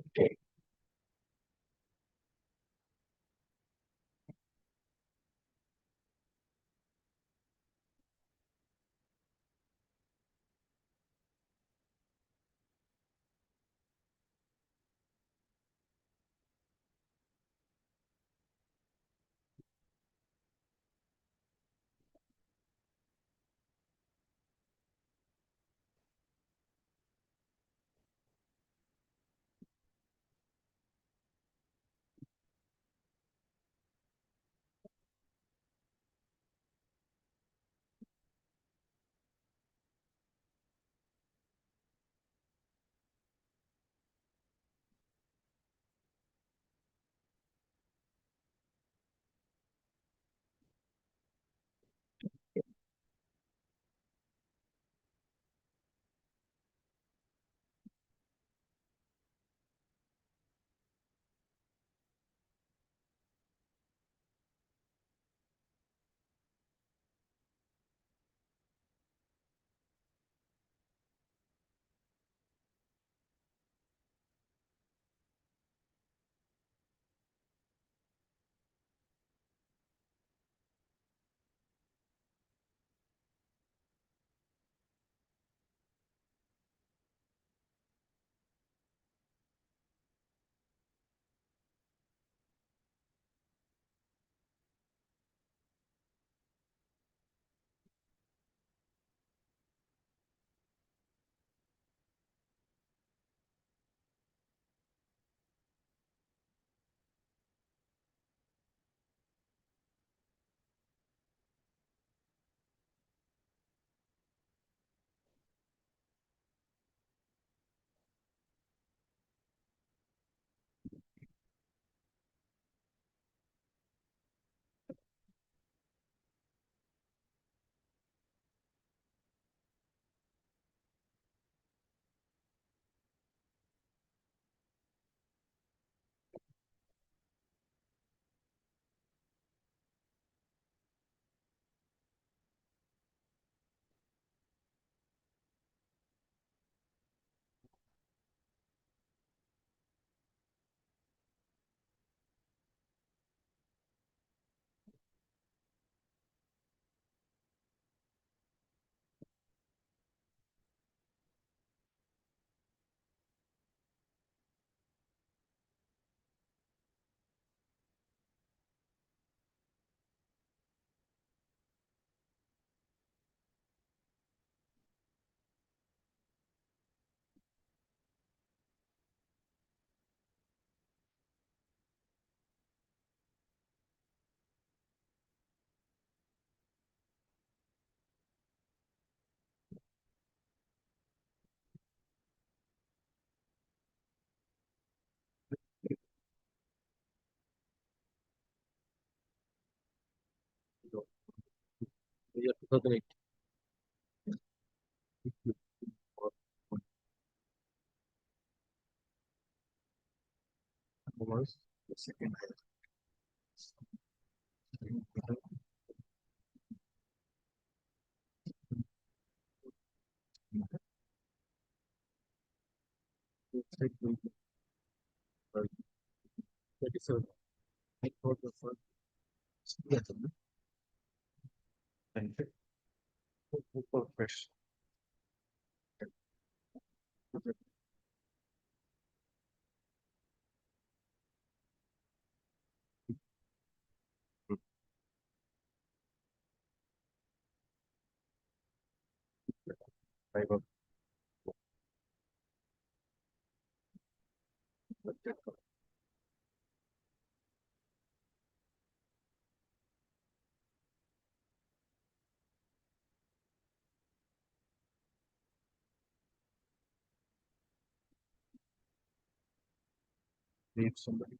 2008. Was the second highest. It's like 37. I thought the first. Yes. Benefit. Fresh. Fiber. Leave somebody.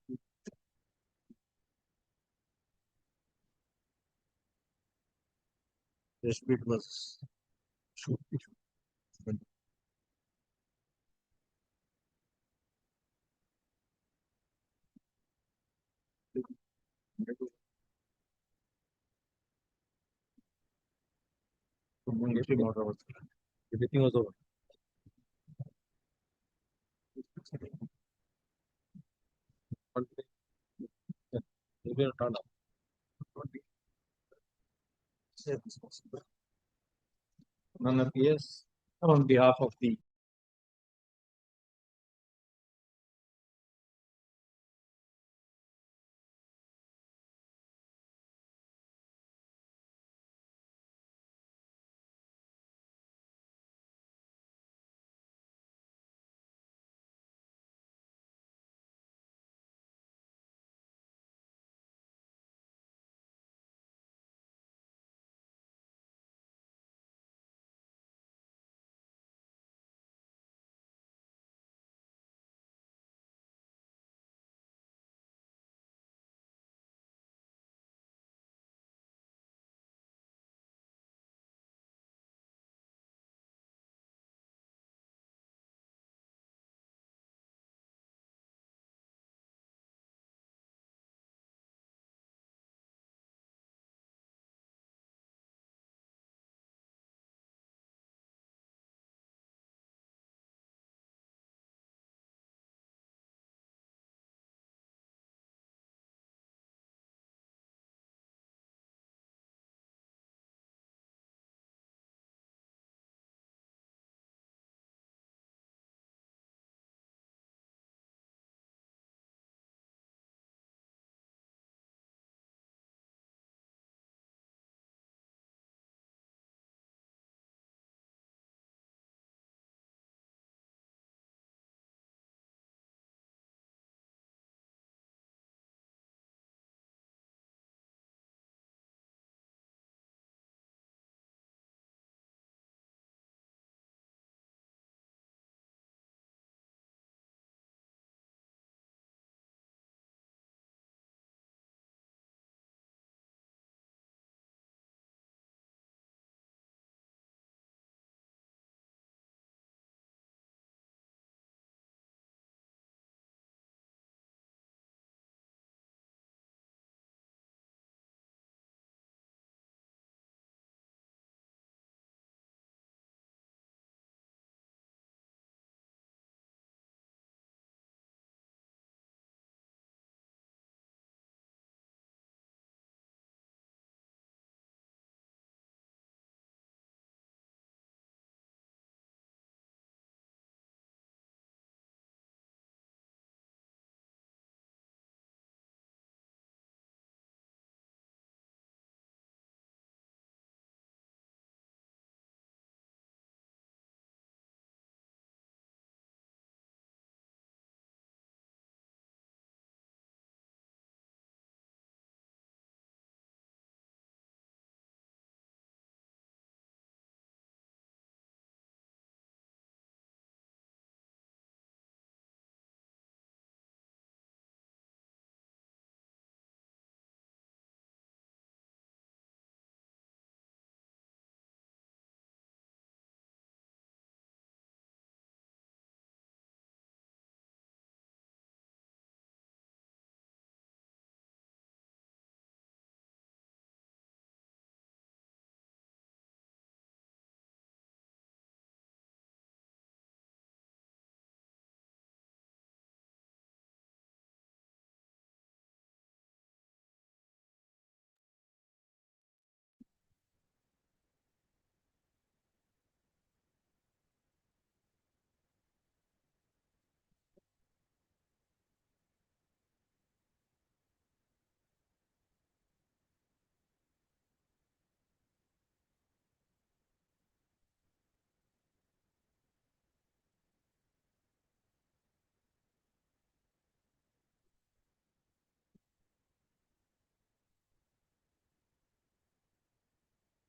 The speed was shoot. Everything was over. None appears on behalf of the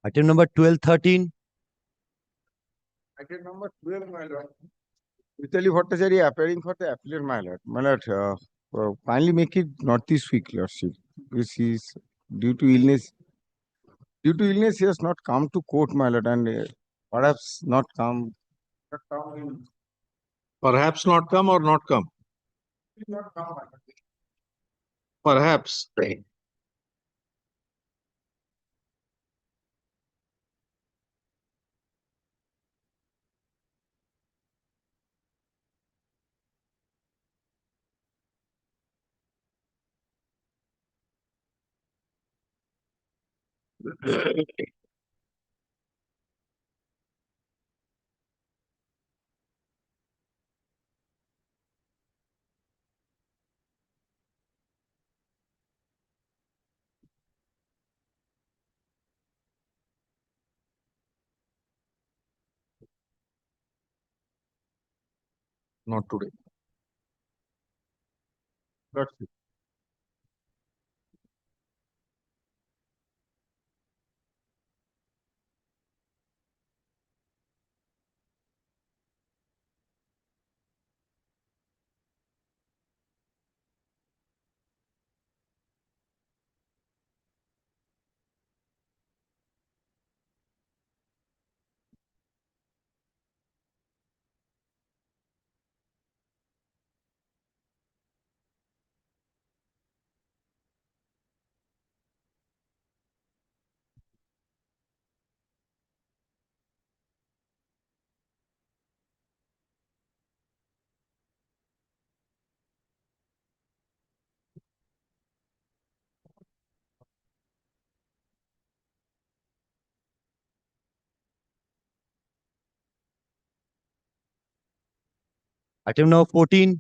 Item number 1213. Item number 12, my lord. Vitali Bhattacharya appearing for the appellate, my lord. My lord, kindly make it not this week, lordship. Because he is due to illness. Due to illness, he has not come to court, my lord, and perhaps not come. perhaps not come or not come. Not come, my lord. Perhaps. Not today. That's it. Item number 14.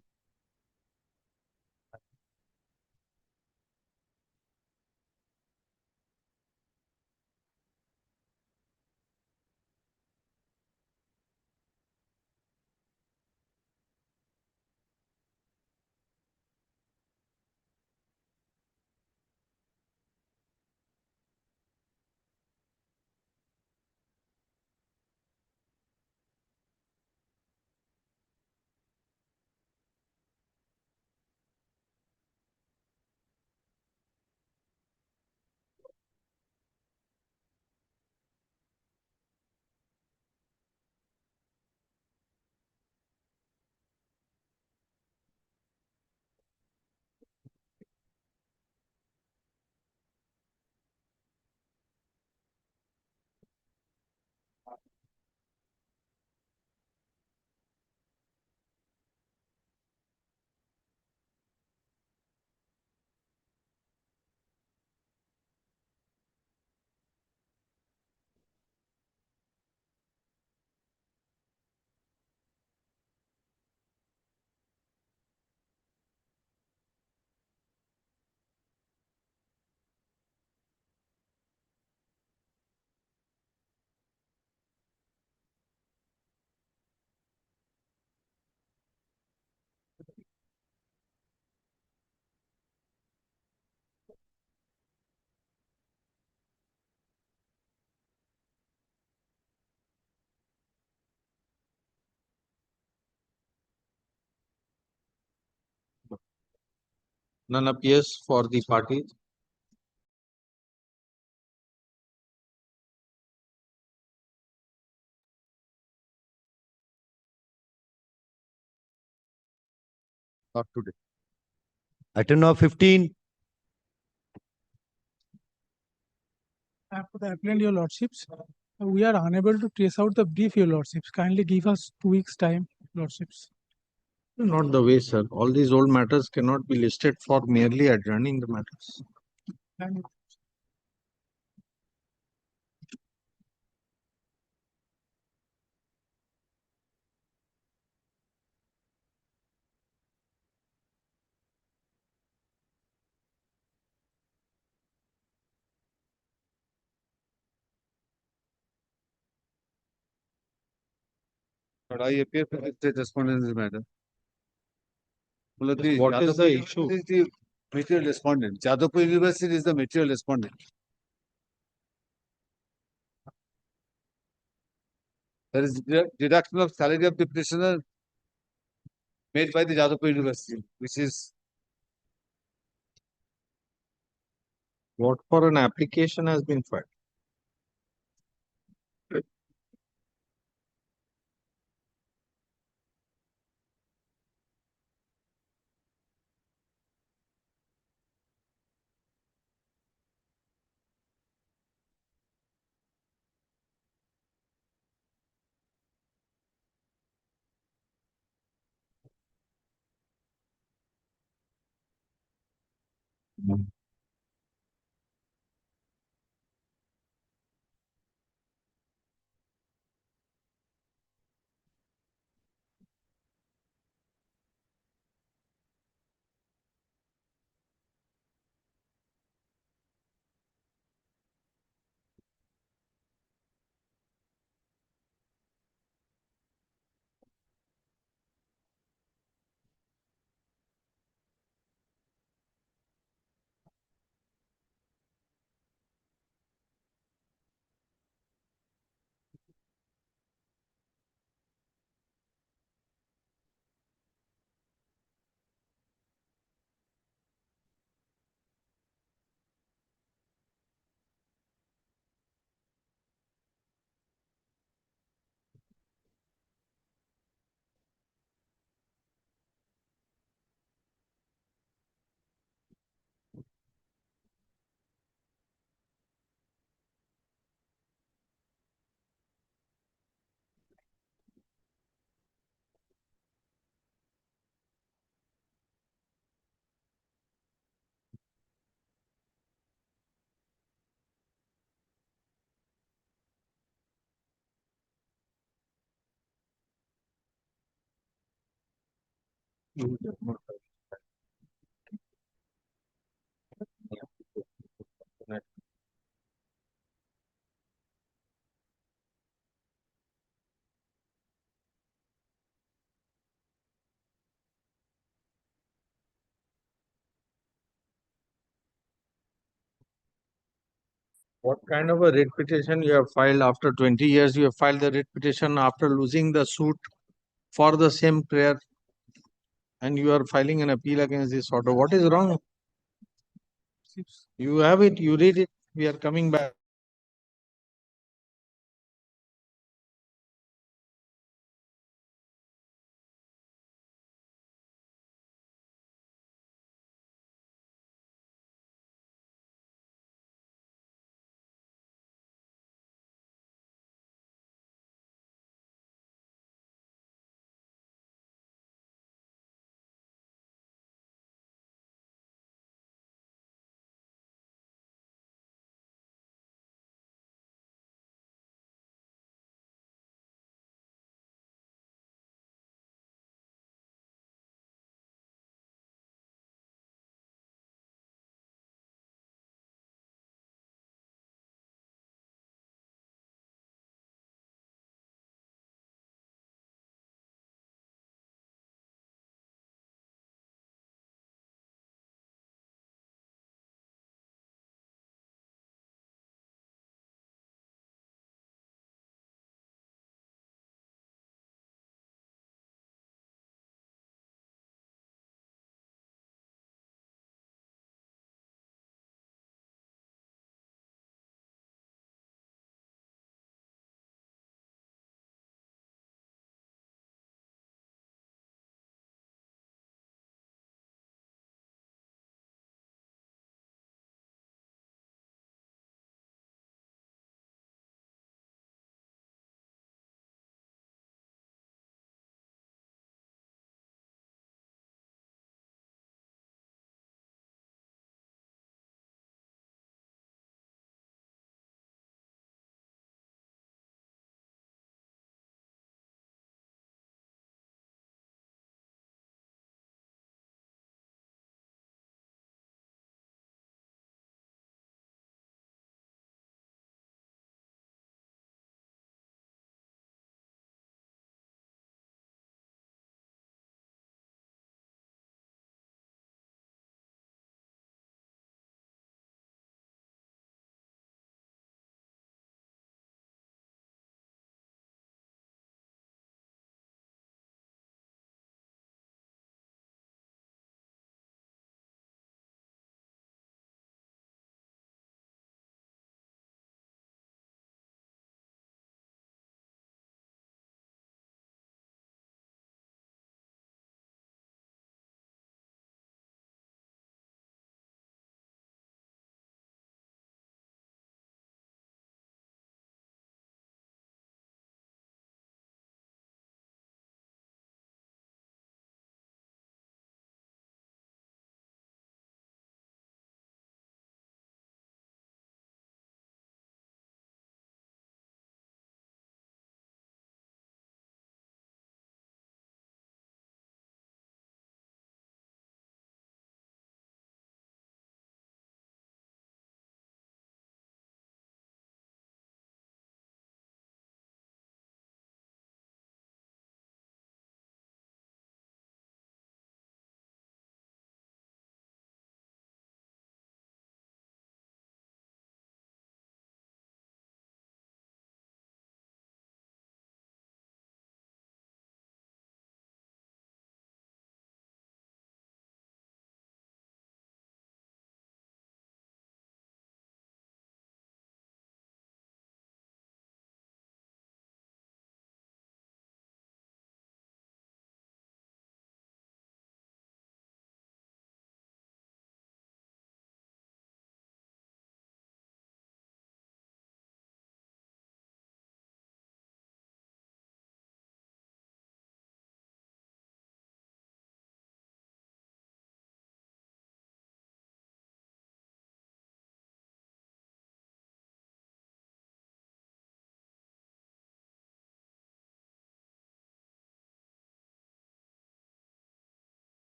None appears for the party. Not today. Item number 15. For the appellant, your lordships, we are unable to trace out the brief, your lordships. Kindly give us 2 weeks' time, lordships. Not the way, sir. All these old matters cannot be listed for merely adjourning the matters. And But I appear for the state respondent in this matter. Well, What is the issue? Is the material respondent. Jadavpur University is the material respondent. There is deduction of salary of the prisoner made by the Jadavpur University, which is What for an application has been filed? What kind of a writ petition you have filed after 20 years? You have filed the writ petition after losing the suit for the same prayer, and you are filing an appeal against this order. What is wrong? You have it, you read it. We are coming back.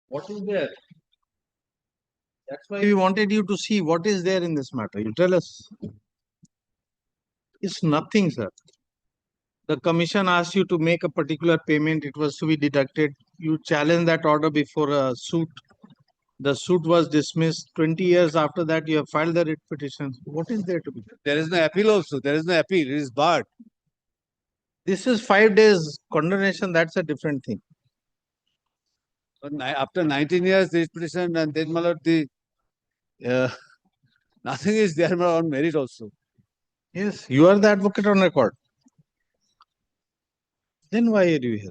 What is there? That's why we wanted you to see what is there in this matter. You tell us. It's nothing, sir. The commission asked you to make a particular payment. It was to be deducted. You challenged that order before a suit. The suit was dismissed. 20 years after that, you have filed the writ petition. What is there to be? There is no appeal also. There is no appeal. It is barred. This is 5 days condemnation. That's a different thing. But after 19 years, this petition and then my lord, uh, nothing is there on merit also. Yes, you are the advocate on record. Then why are you here?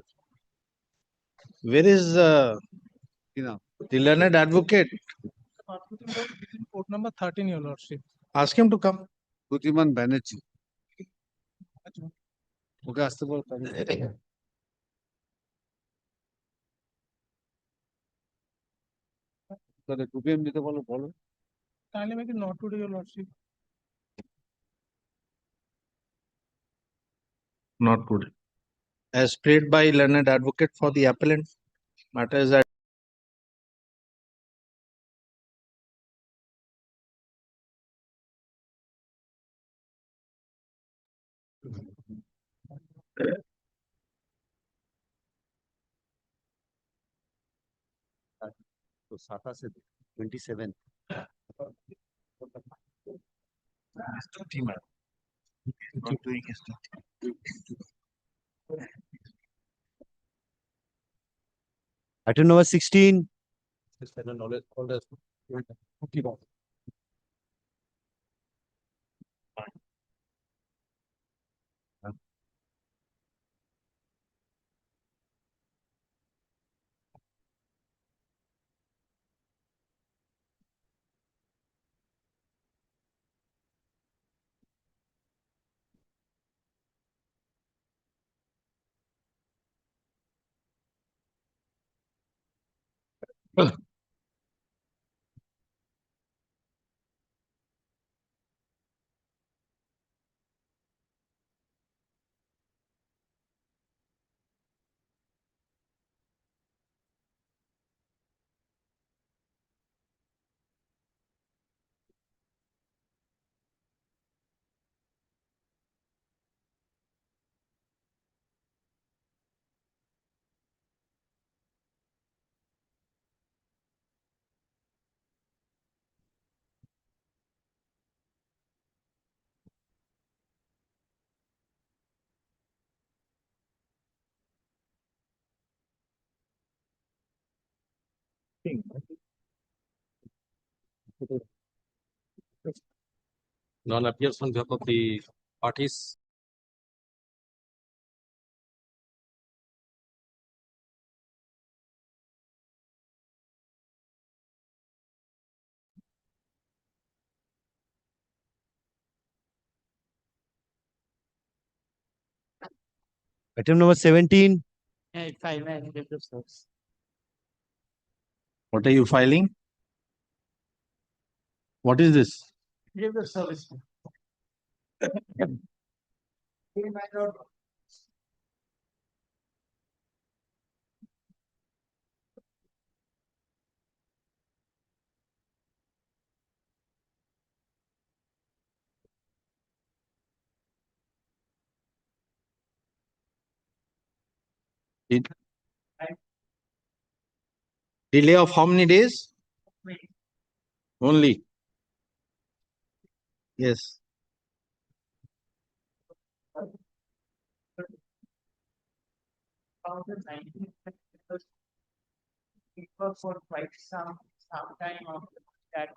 Where is You know. the learned advocate? Court number 13, Your Lordship. Ask him to come. Kutiman Banerjee. Okay, আসতে বল। তাহলে 2 PM দিতে বলো বলো। Kindly make it not today, Your Lordship. Not good. As prayed by learned advocate for the appellant, matter is that तो 27. Item number 16. None appears on behalf of the parties. Item number 17. what are you filing? What is this? Give the service. Delay of how many days? Only. Yes. It was for quite some time of that.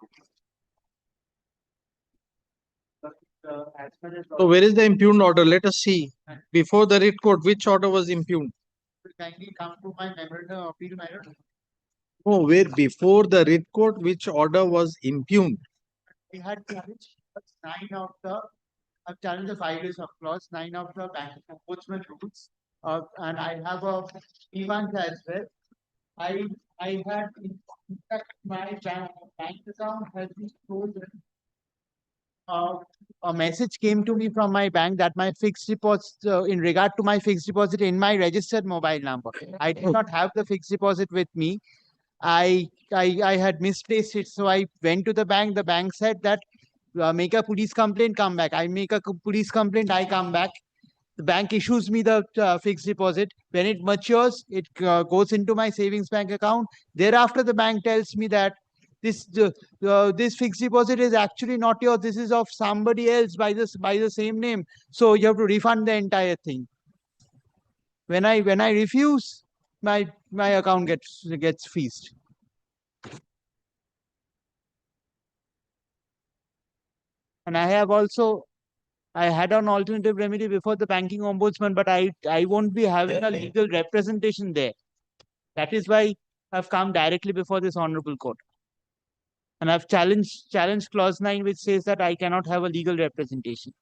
But, as far as So where is the impugned order? Let us see. Before the writ court, which order was impugned? kindly come to my memorandum of appeal, my lord. Oh, where before the writ court, which order was impugned? We had challenged 9 of the, I've challenged the 5 days of clause, 9 of the bank ombudsman rules. And I have a event as well. I had, in fact, my bank account has been frozen. A message came to me from my bank that my fixed deposit, in regard to my fixed deposit in my registered mobile number. I did not have the fixed deposit with me. I had misplaced it. So I went to the bank. The bank said that make a police complaint, come back. I make a police complaint, I come back. The bank issues me the fixed deposit. When it matures, it goes into my savings bank account. Thereafter, the bank tells me that this fixed deposit is actually not yours. This is of somebody else by the same name. So you have to refund the entire thing. When I refuse, my account gets freezed. And I had an alternative remedy before the banking ombudsman, but I won't be having a legal representation there. That is why I've come directly before this honorable court. And I've challenged clause 9, which says that I cannot have a legal representation.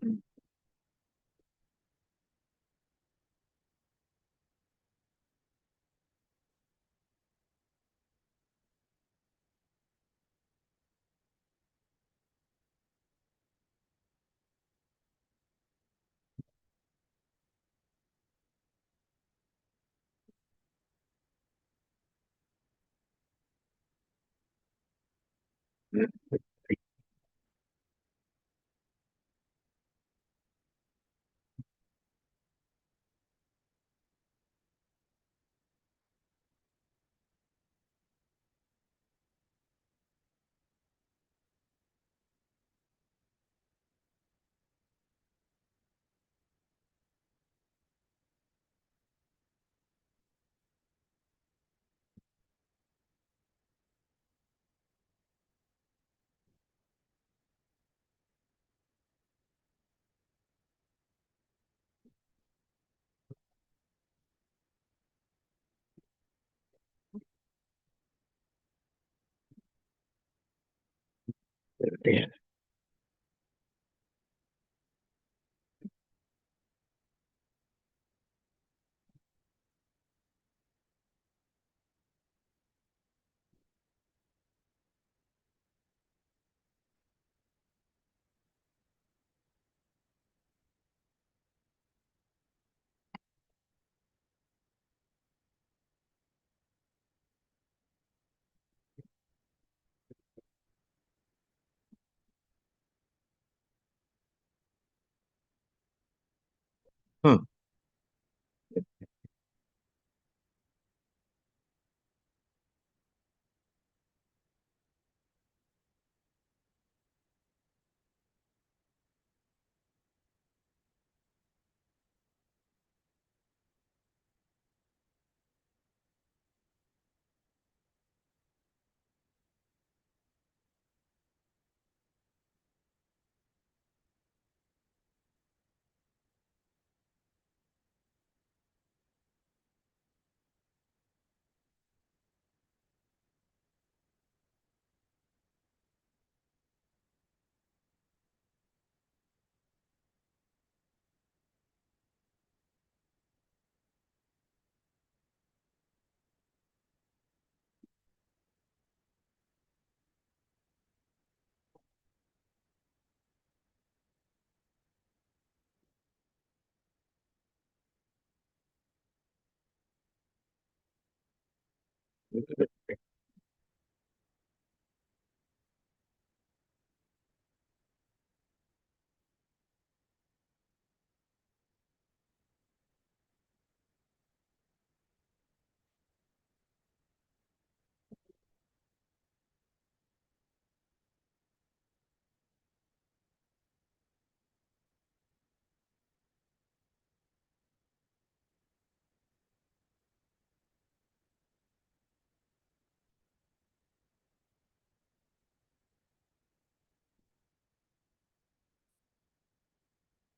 Hmm.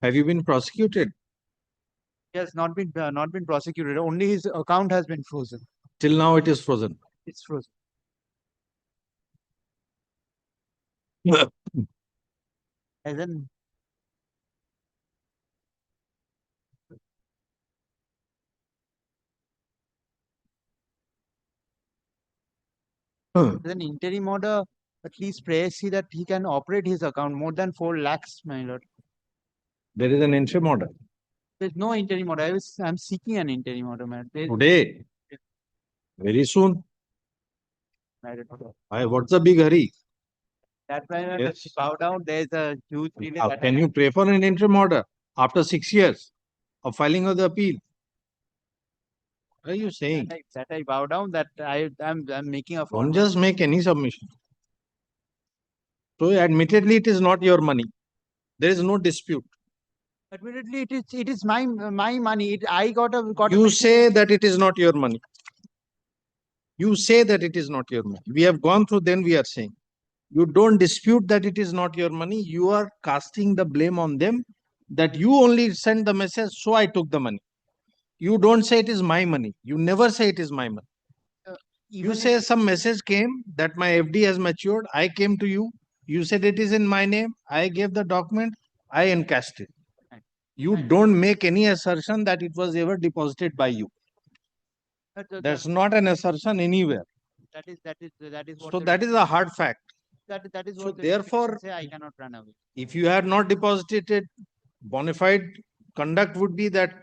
Have you been prosecuted? He has not been prosecuted. Only his account has been frozen. Till now it is frozen. It's frozen. As in, as an interim order, at least pray see that he can operate his account more than 4 lakhs, my lord. There is an interim order. There's no interim order. I'm seeking an interim order, man. Today? Very soon. What's the big hurry? That's why I Yes. bow down. There's a huge delay. that Can I- you pray for an interim order after 6 years of filing of the appeal? What are you saying? that I bow down. That I'm making a Don't phone. just make any submission. So admittedly, it is not your money. There is no dispute. Admittedly, it is my money. I got a You say that it is not your money. You say that it is not your money. We have gone through, then we are saying. You don't dispute that it is not your money. You are casting the blame on them that you only sent the message, so I took the money. You don't say it is my money. You never say it is my money. You say some message came that my FD has matured. I came to you. You said it is in my name. I gave the document. I encashed it. Right. You Right. don't make any assertion that it was ever deposited by you. That's not an assertion anywhere. That is what So the that is a hard fact. that is So what the therefore, regulations say. I cannot run away. if you had not deposited it, bona fide conduct would be that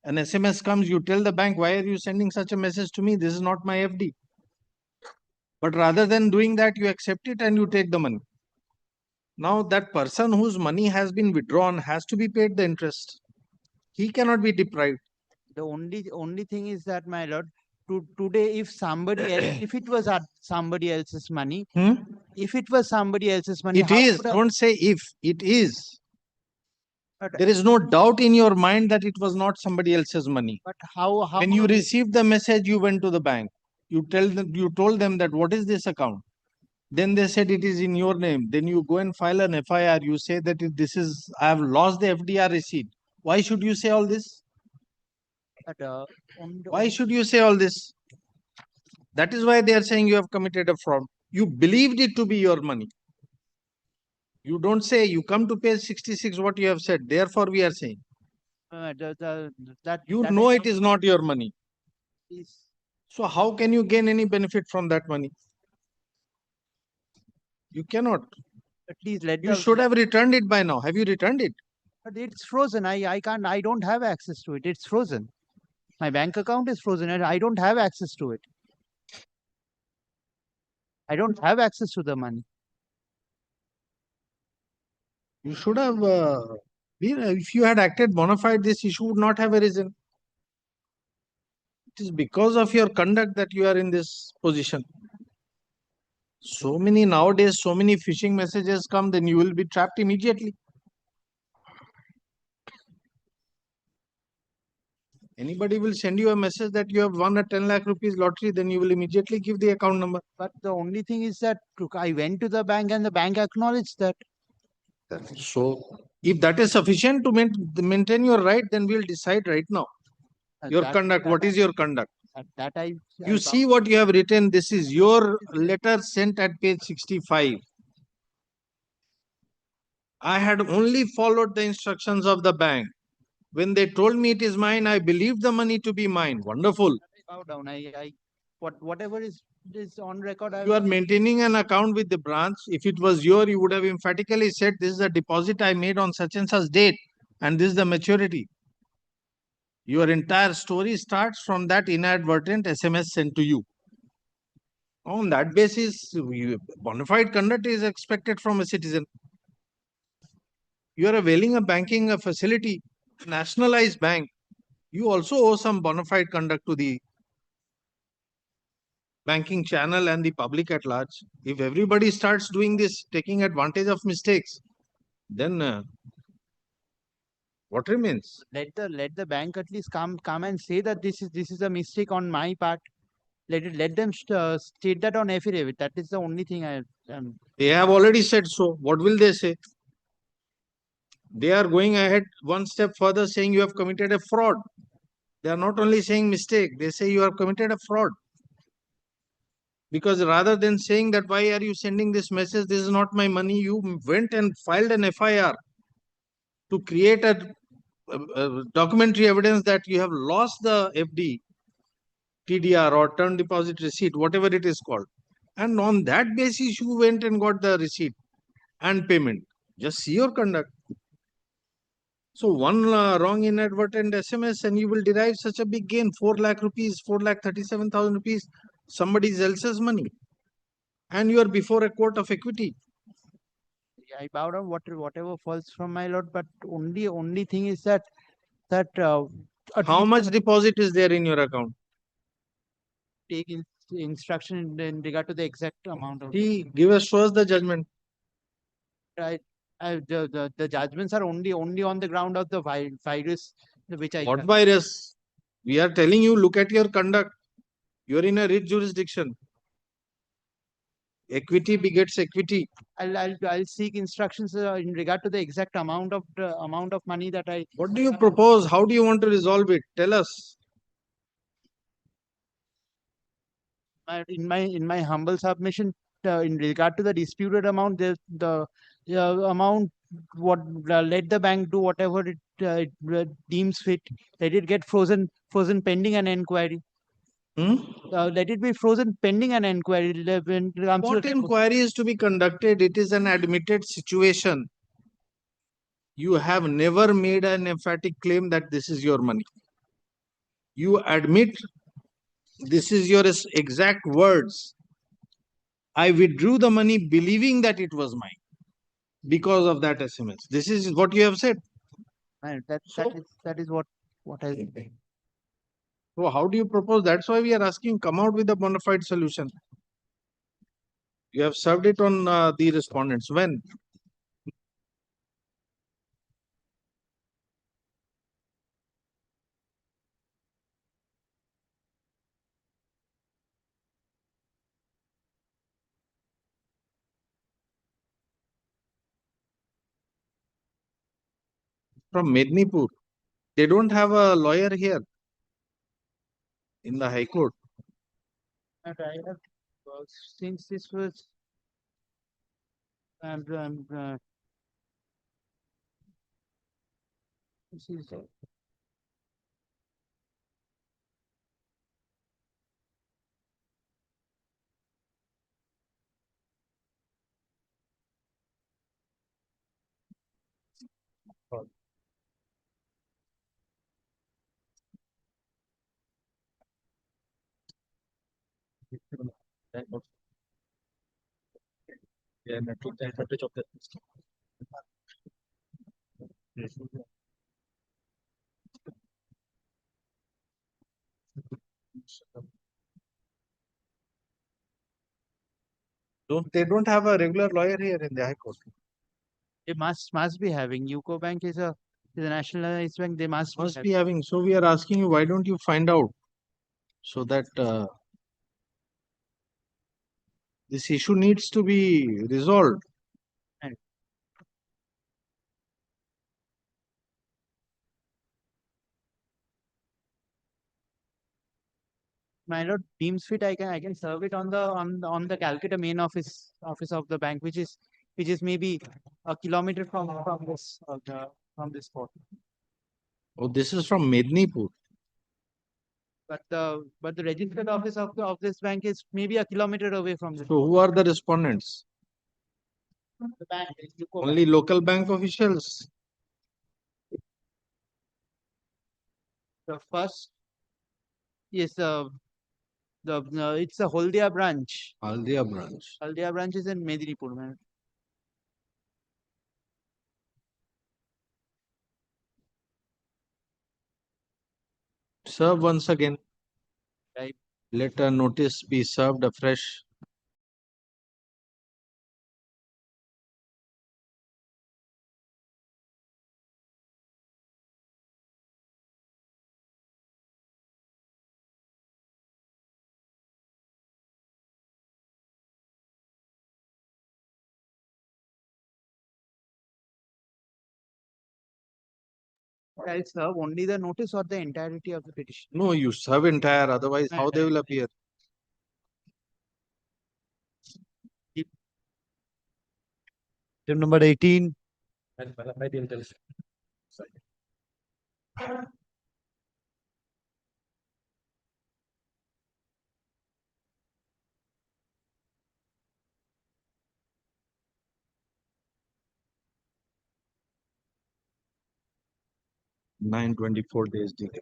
an SMS comes, you tell the bank, why are you sending such a message to me? This is not my FD. But rather than doing that, you accept it and you take the money. Now that person whose money has been withdrawn has to be paid the interest. He cannot be deprived. The only thing is that, my lord, today if somebody else, if it was somebody else's money, if it was somebody else's money, It is. Don't say if. It is. There is no doubt in your mind that it was not somebody else's money. But how When you received the message, you went to the bank. You told them that what is this account? Then they said it is in your name. Then you go and file an FIR. You say that I have lost the FDR receipt. Why should you say all this? Why should you say all this? That is why they are saying you have committed a fraud. You believed it to be your money. You don't say, you come to page 66 what you have said. Therefore, we are saying. You know it is not your money. So how can you gain any benefit from that money? You cannot. At least let You should have returned it by now. Have you returned it? But it's frozen. I can't. I don't have access to it. It's frozen. My bank account is frozen and I don't have access to it. I don't have access to the money. You should have if you had acted bona fide, this issue would not have arisen. It is because of your conduct that you are in this position. So many nowadays, so many phishing messages come, then you will be trapped immediately. Anybody will send you a message that you have won a 10 lakh rupees lottery, then you will immediately give the account number. But the only thing is that I went to the bank and the bank acknowledged that. So, if that is sufficient to maintain your right, then we'll decide right now. Your conduct, what is your conduct? You see what you have written. This is your letter sent at page 65. I had only followed the instructions of the bank. When they told me it is mine, I believed the money to be mine. Wonderful. Bow down. Whatever is on record. You are maintaining an account with the branch. If it was your, you would have emphatically said, this is a deposit I made on such and such date, and this is the maturity. Your entire story starts from that inadvertent SMS sent to you. On that basis, bona fide conduct is expected from a citizen. You are availing a banking facility, nationalized bank. You also owe some bona fide conduct to the banking channel and the public at large. If everybody starts doing this, taking advantage of mistakes, then what remains? Let the bank at least come and say that this is a mistake on my part. Let them state that on affidavit. That is the only thing I. They have already said so. What will they say? They are going ahead one step further, saying you have committed a fraud. They are not only saying mistake, they say you have committed a fraud. Because rather than saying that why are you sending this message, this is not my money, you went and filed an FIR to create a documentary evidence that you have lost the FD, TDR or term deposit receipt, whatever it is called. And on that basis, you went and got the receipt and payment. Just see your conduct. So one wrong inadvertent SMS and you will derive such a big gain, 4 lakh rupees, 4,37,000 rupees, somebody else's money. And you are before a court of equity. I bow down whatever falls from my lord, but only thing is that how much deposit is there in your account? Take instruction in regard to the exact amount of. Show us the judgment. Right. The judgments are only on the ground of the virus, which I. What virus? We are telling you, look at your conduct. You are in a rich jurisdiction. Equity begets equity. I'll seek instructions in regard to the exact amount of money that I. What do you propose? How do you want to resolve it? Tell us. In my humble submission, in regard to the disputed amount, the amount let the bank do whatever it deems fit. Let it get frozen pending an inquiry. Let it be frozen pending an inquiry. When it comes to What the- inquiry is to be conducted? It is an admitted situation. You have never made an emphatic claim that this is your money. You admit this is your exact words. I withdrew the money believing that it was mine because of that SMS. This is what you have said. And that is what I So how do you propose? That's why we are asking, come out with a bona fide solution. You have served it on the respondents. When? From Mednipur. They don't have a lawyer here in the High Court. And I have since this was this is They don't have a regular lawyer here in the High Court. They must be having. UCO Bank is a nationalized bank. They must Be having. So we are asking you, why don't you find out so that this issue needs to be resolved. My lord deems fit, I can serve it on the Calcutta main office of the bank, which is maybe a kilometer from this spot. Oh, this is from Mednipur. But the registered office of this bank is maybe a kilometer away from this. So who are the respondents? The bank, UCO Bank. Only local bank officials. The first is it's a Haldia branch. Haldia branch. Haldia branch is in Medinipur, man. Serve once again. Right. Let a notice be served afresh. I'll serve only the notice or the entirety of the petition. No, you serve entire, otherwise how they will appear? Item number 18. Nine 24 days delay.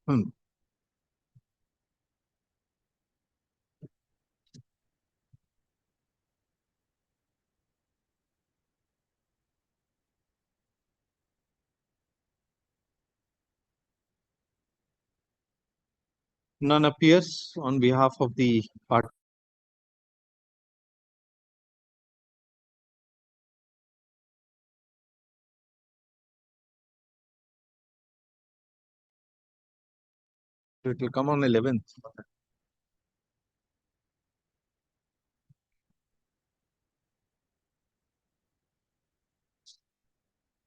Hmm. None appears on behalf of the party. It will come on 11th.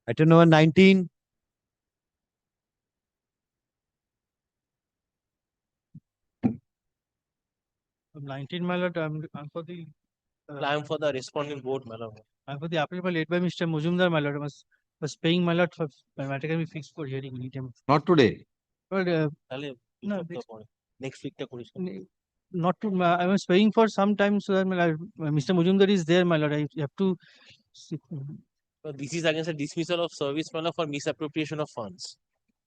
Item number 19. From 19, my lord, I'm for the. I'm for the responding vote, my lord. I'm for the appeal laid by Mr. Mujumdar, my lord, was paying my lord for mathematically fixed for hearing anytime. Not today. But, no, next week, not to, I was paying for some time so that my lord, Mr. Mujumdar is there, my lord. I have to. This is against a dismissal of service, my lord, for misappropriation of funds.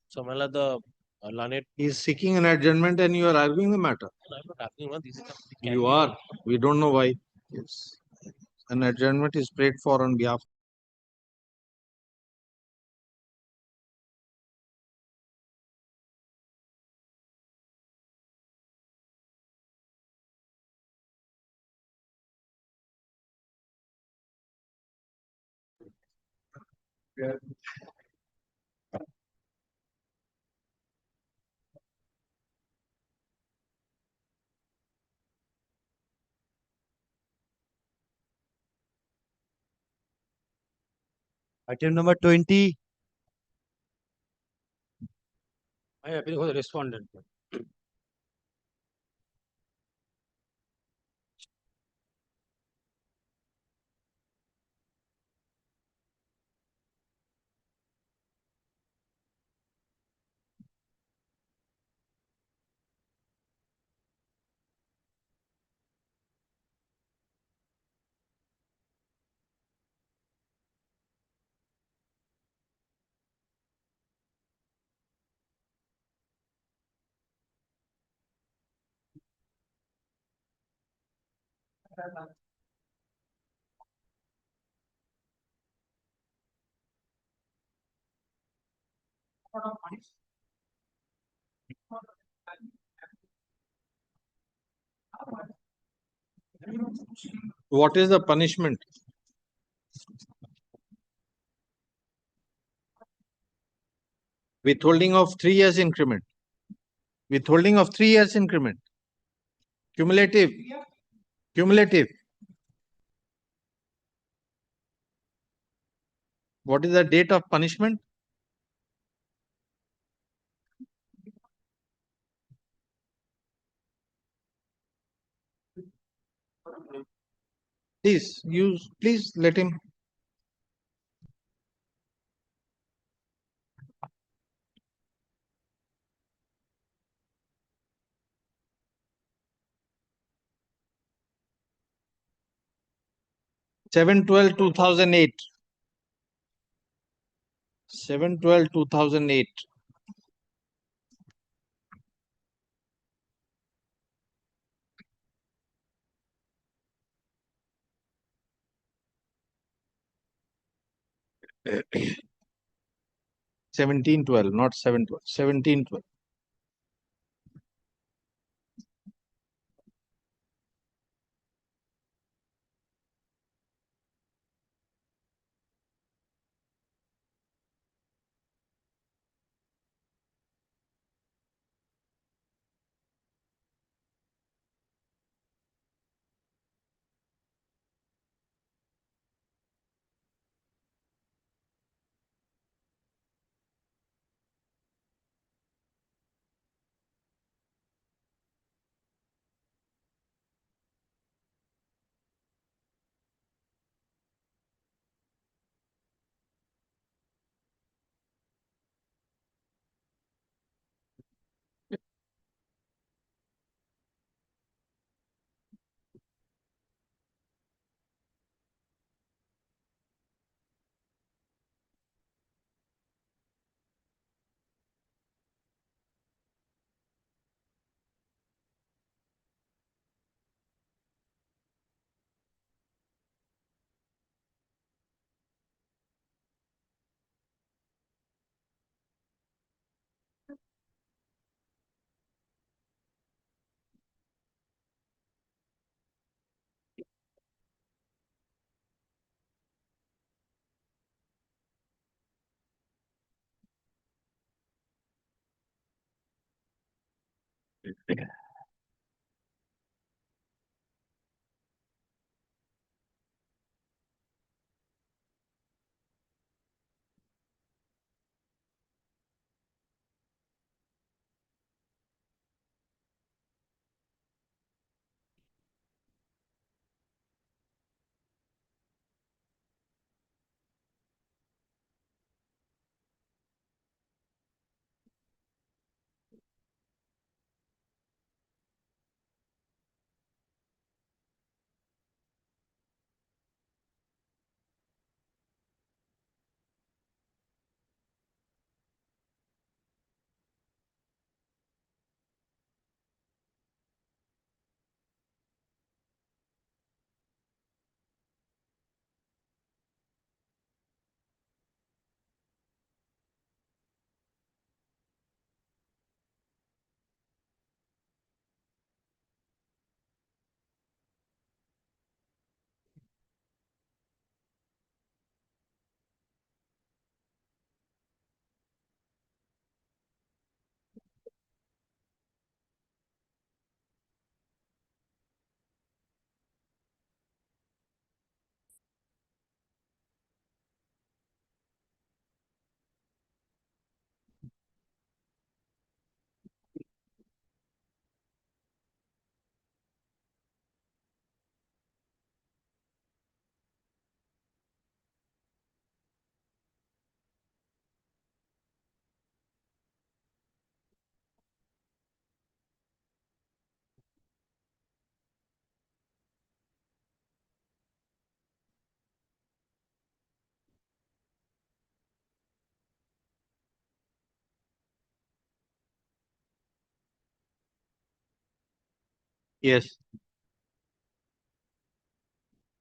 So, my lord, the learned. He is seeking an adjournment and you are arguing the matter. I'm not asking one. This is You are. We don't know why. Yes. An adjournment is prayed for on behalf. Item number 20. I appeal for the respondent. What is the punishment? Withholding of 3 years increment. Withholding of 3 years increment. Cumulative. Cumulative. What is the date of punishment? Please let him. Seven 2008. 7/12/2008. 17/12, not 7/12. 17/12. Yes.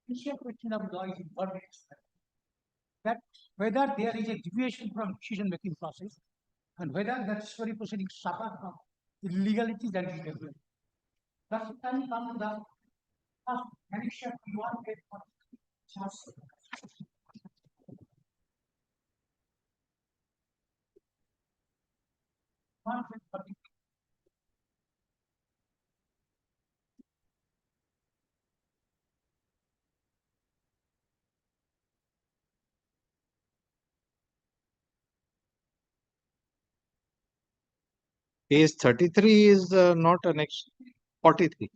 Initial question of law is important. That whether there is a deviation from decision-making process and whether the discovery proceedings suffer from illegalities and irregularities. Thus, it can come to the first connection we want to for just one particular. Page 33 is not an ex 43.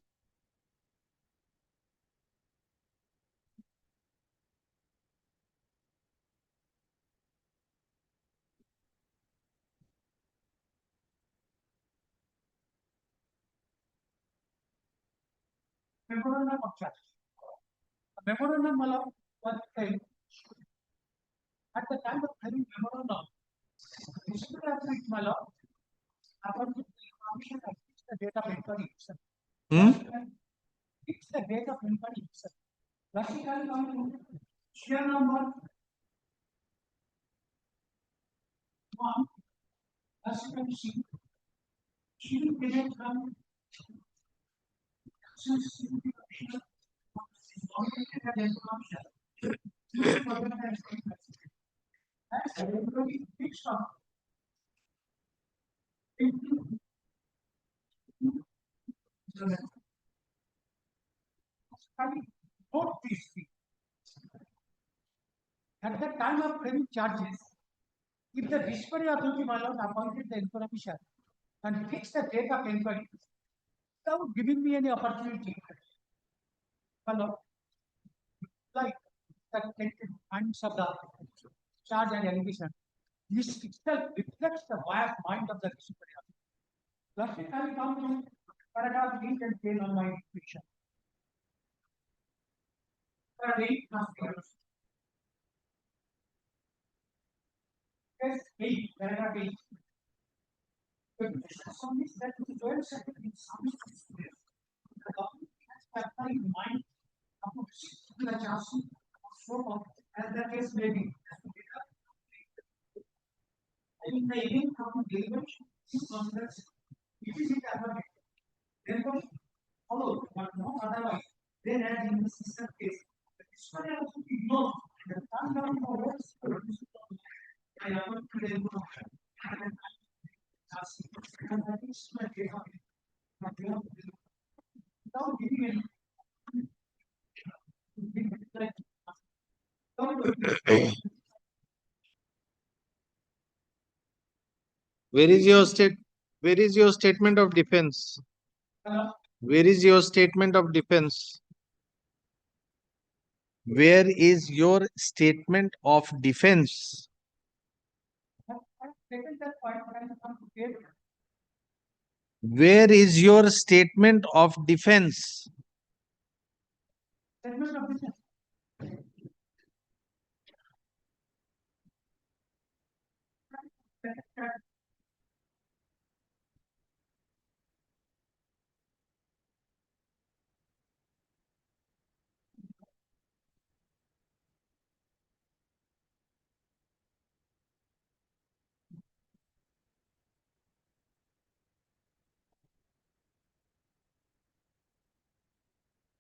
Memorandum of charge. A memorandum allows was filed at the time of filing memorandum. Disciplinary mallow according to the information and fix the date of inquiry itself. Fix the date of inquiry itself. Classically, share number one, as you can see, she will get from Note this thing. At the time of claiming charges, if the discovery authority malone appointed the inquiry officer and fixed the date of inquiry without giving me any opportunity, follow, like the kinds of the charge and allegation, this itself reflects the biased mind of the discovery authority. Classically, come to paragraph 8 and 10 on my fiction. Paragraph 8 Yes, 8, paragraph 8. Some is that we learn certain things, some is the government has factor in mind about the chances of so as the case may be. In the event of deliberation, this considers it is advocate. Therefore, follow, but not otherwise. Then, as in the system case, the discovery also ignores the turn down for words I want to and that is my case of Where is your statement of defense? Where is your statement of defense? Where is your statement of defense? Where is your statement of defense?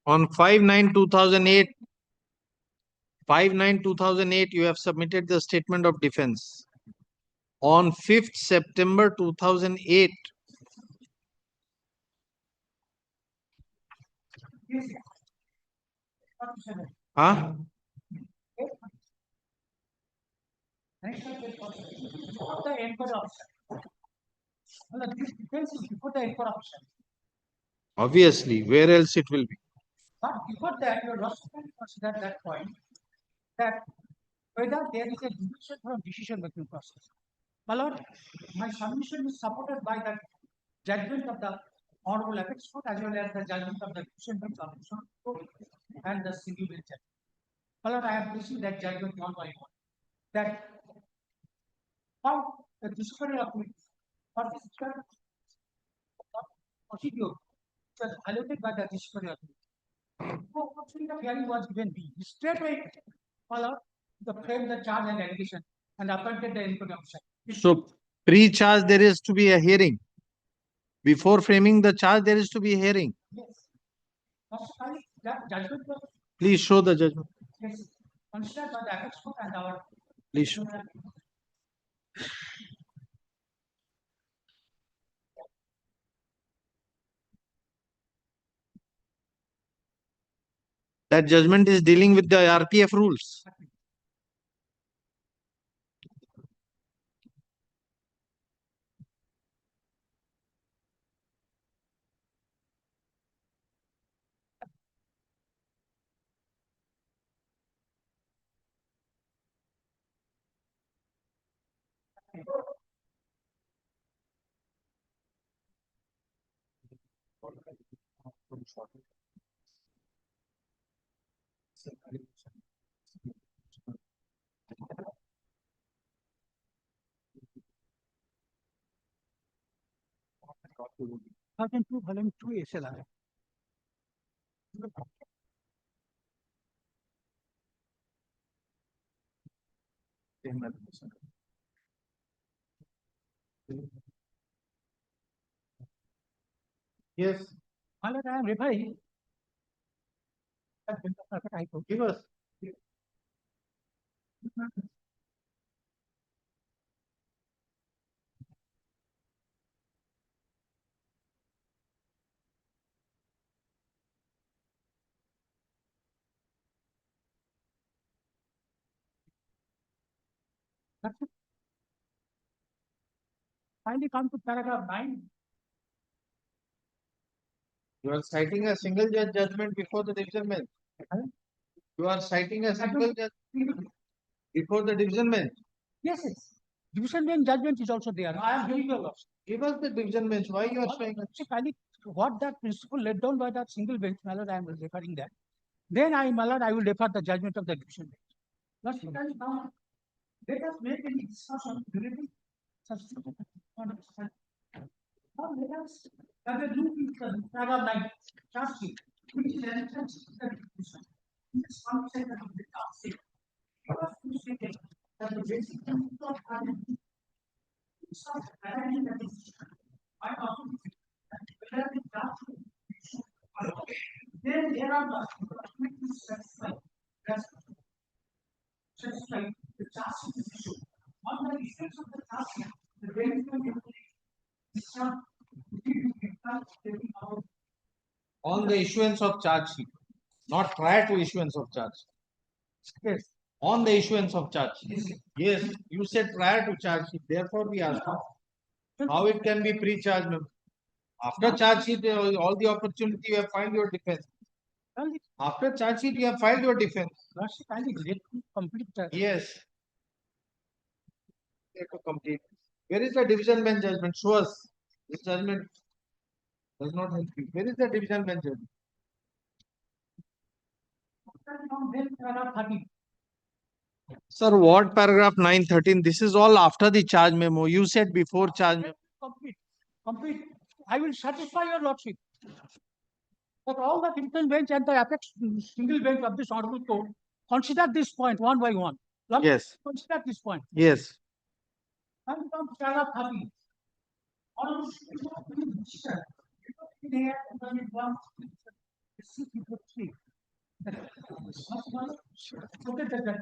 On 5/9/2008, 5/9/2008, you have submitted the statement of defense. On 5th September 2008, huh? Before the inquiry officer. Well, this defense is before the inquiry officer. Obviously, where else it will be? But before that, you must consider that point that whether there is a deviation from decision making process. My lord, my submission is supported by the judgment of the Honorable Apex Court as well as the judgment of the Division Bench and the Single Bench. My lord, I have received that judgment one by one. That how the disciplinary authority for this procedure was allotted by the disciplinary authority. So, actually, the hearing was given B. Straight away, followed the frame the charge and allegation and appointed the inquiry officer. So, pre-charge, there is to be a hearing. Before framing the charge, there is to be a hearing. Yes. That judgment was. Please show the judgment. Yes. Considered by the Apex Court and our. Please show. That judgment is dealing with the RPF rules. Volume 2 SLR. Yes. I am referring. Give us. Finally come to paragraph 9. You are citing a single judge judgment before the division bench. You are citing a single judge before the division bench. Yes, yes. Division bench judgment is also there. I am giving you a loss. Give us the division bench. Why you are showing us? What that principle laid down by that single bench, my lord, I am referring that. Then my lord, I will refer the judgment of the division bench. Now, let us make any discussion relating substitute. Now let us have a look into paragraph 9, charge sheet, which is an entrance to the division. This concept of the charge sheet. That the basic principle of identity is not identity that is I also whether the charge sheet. Then there are the satisfy the charge sheet issue. On the issues of the charge sheet, the benefit is not on the issuance of charge sheet, not prior to issuance of charge. Yes. On the issuance of charge sheet. Yes, you said prior to charge sheet, therefore we asked how it can be pre-charge memo. After charge sheet, all the opportunity you have filed your defense. After charge sheet, you have filed your defense. Complete. Yes. You have to complete. Where is the division bench judgment? Show us. This judgment does not help you. Where is the division bench judgment? Sir, what paragraph 913? This is all after the charge memo. You said before charge memo. Complete. I will satisfy your lordship. But all the division bench and the apex single bench of this honorable court consider this point one by one. Lordship, Yes. consider this point. Yes. And from paragraph 30. Honorable they have done one.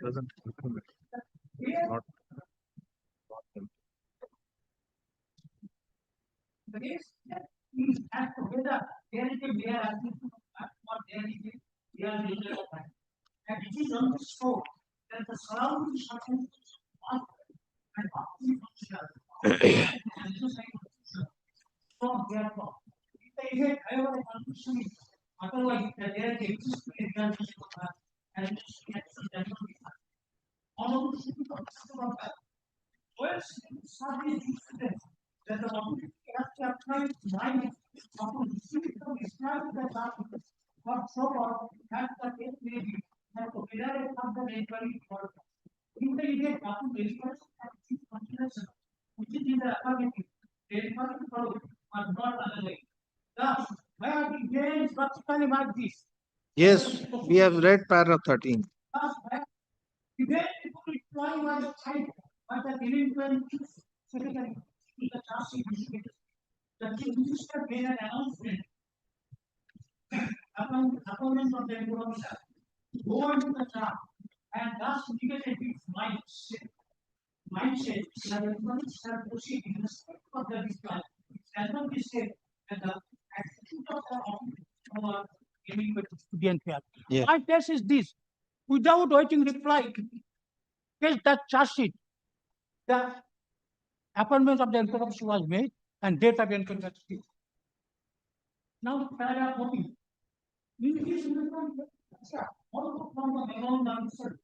Doesn't. Not. The case is as to whether there is a mere asking or there is a mere legal offense. And it is on the scope that the surrounding circumstances and so therefore, if there is a however a condition is otherwise that there is a existing examination and that honorable should be considered of that. Whereas some students that the opportunity has to apply mind upon the student of Islam that article or so on that the case may be that the pillar of the inquiry for intelligent upon the expression and consideration which is in the affirmative, the inquiry for are not otherwise. Thus, where the gains practically mark this. Yes, we have read paragraph 13. Thus, where the gains reply was cited by the delinquent secretary to the charge sheet. The chief minister made an announcement upon appointment of the officer to go into the charge and thus indicated its mindset that the police shall proceed in respect of the dispatch. As not be said that the attitude of the office or delinquent student here. Yeah. My case is this: without waiting reply, case that charge sheet, the appointment of the incorruption was made and date of incorruption. Now, paragraph 14. In this also from the background answer,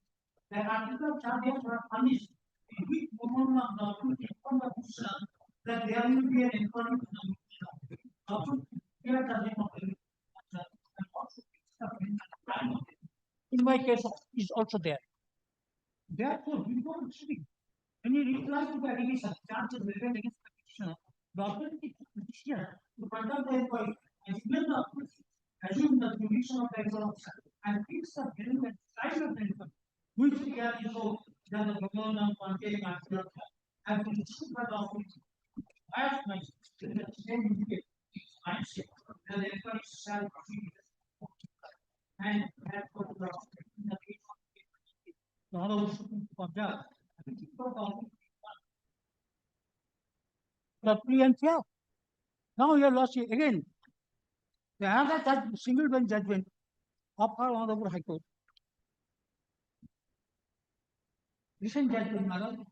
the article charges were punished in which woman of the authority from the Bushra that there will be an inquiry to the Bushra. Here the name of the and also in my case is also there. Therefore, before receiving any reply to the allegation charges related against the petitioner, the authority petitioner to conduct the inquiry and given the authority assume the jurisdiction of the examiner and fix the hearing and size of the inquiry, which can show that the government containing article has been issued by the authority. As my same indicate its mindset that the inquiry shall proceed and that for the in the case of the Honorable Supreme Court Judge, the plea and fair. Now you are lost again. The other single bench judgment of our Honorable High Court. Recent judgment, madam,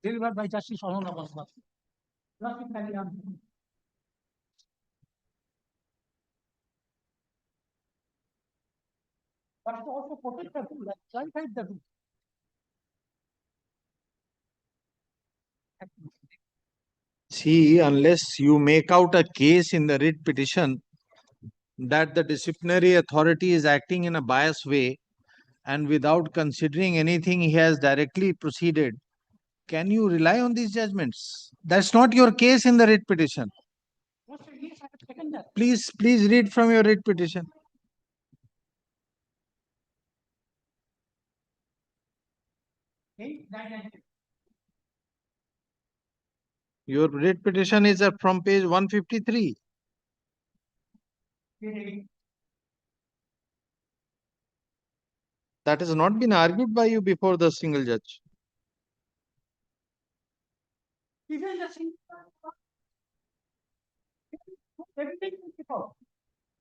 delivered by Justice Honorable Basma. But to also protect the rule, clarify the rule. See, unless you make out a case in the writ petition that the disciplinary authority is acting in a biased way and without considering anything he has directly proceeded, can you rely on these judgments? That's not your case in the writ petition. Please read from your writ petition. Your writ petition is from page 153. That has not been argued by you before the single judge.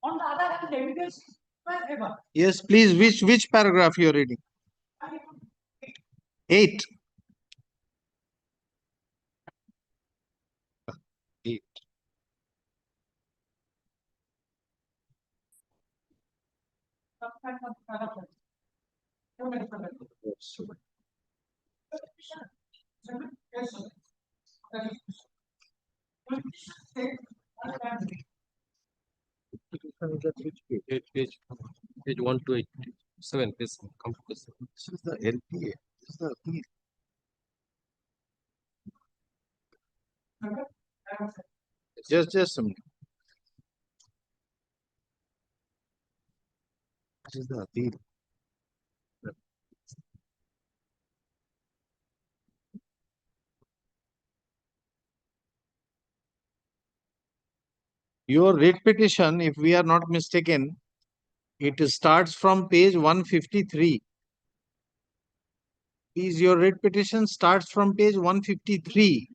On the other hand, evidence is wherever. Yes, please, which paragraph you are reading? 8. 8. Page 1 to 7, please come to this. This is the LPA. This is the appeal. Just a minute. This is the appeal. Your writ petition, if we are not mistaken, it starts from page 153. Please, your writ petition starts from page 153.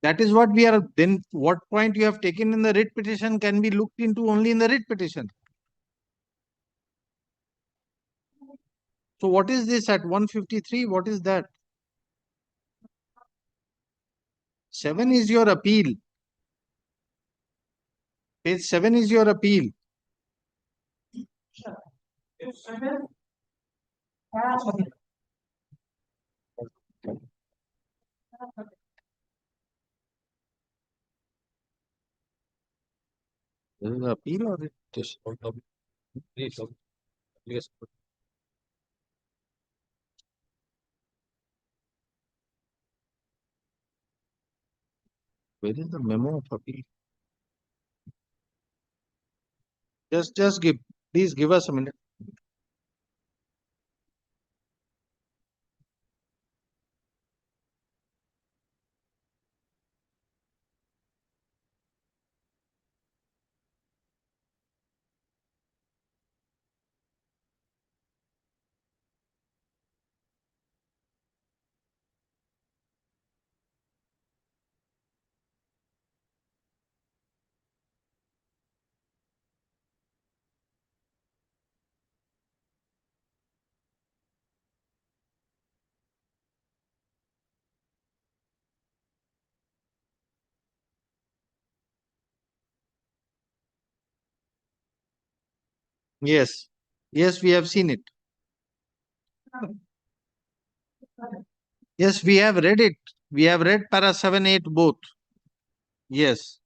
That is what we are, then what point you have taken in the writ petition can be looked into only in the writ petition. So what is this at 153? What is that? 7 is your appeal. Page 7 is your appeal. This is appeal or writ petition? Yes. Where is the memo of appeal? Just give, please give us a minute. Yes. Yes, we have seen it. Yes, we have read it. We have read para 7, 8 both. Yes.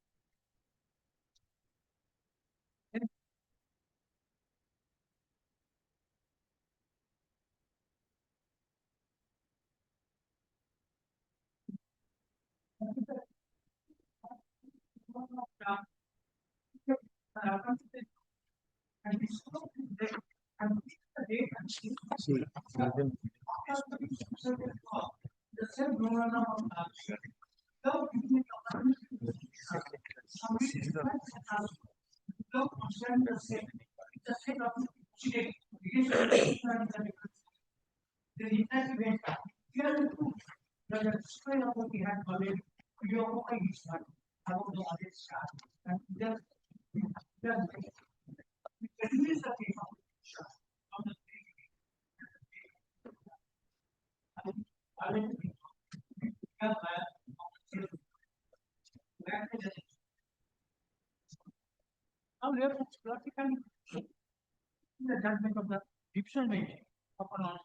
Now, we have practically the judgment of the division bench upon all.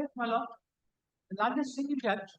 Yes, my lord. The largest single judge.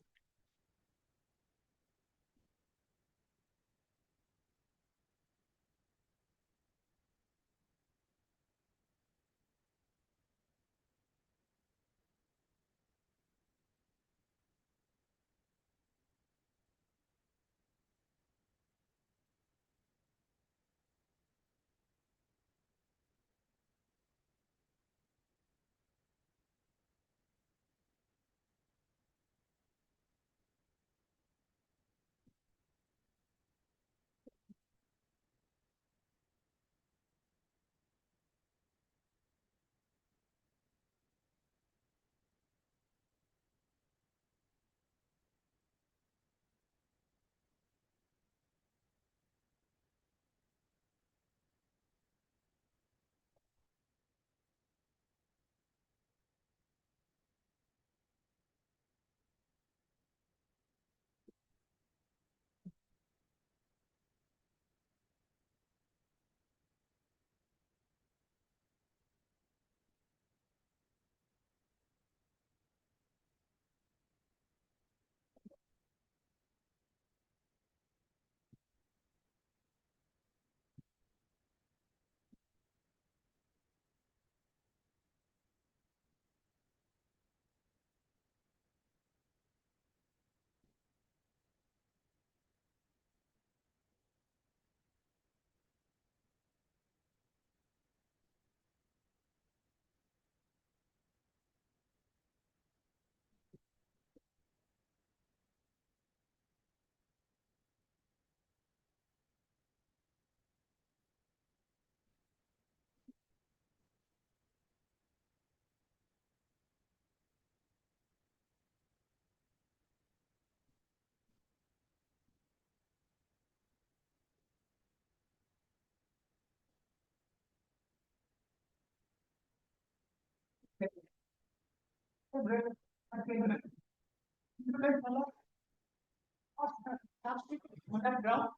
On that ground,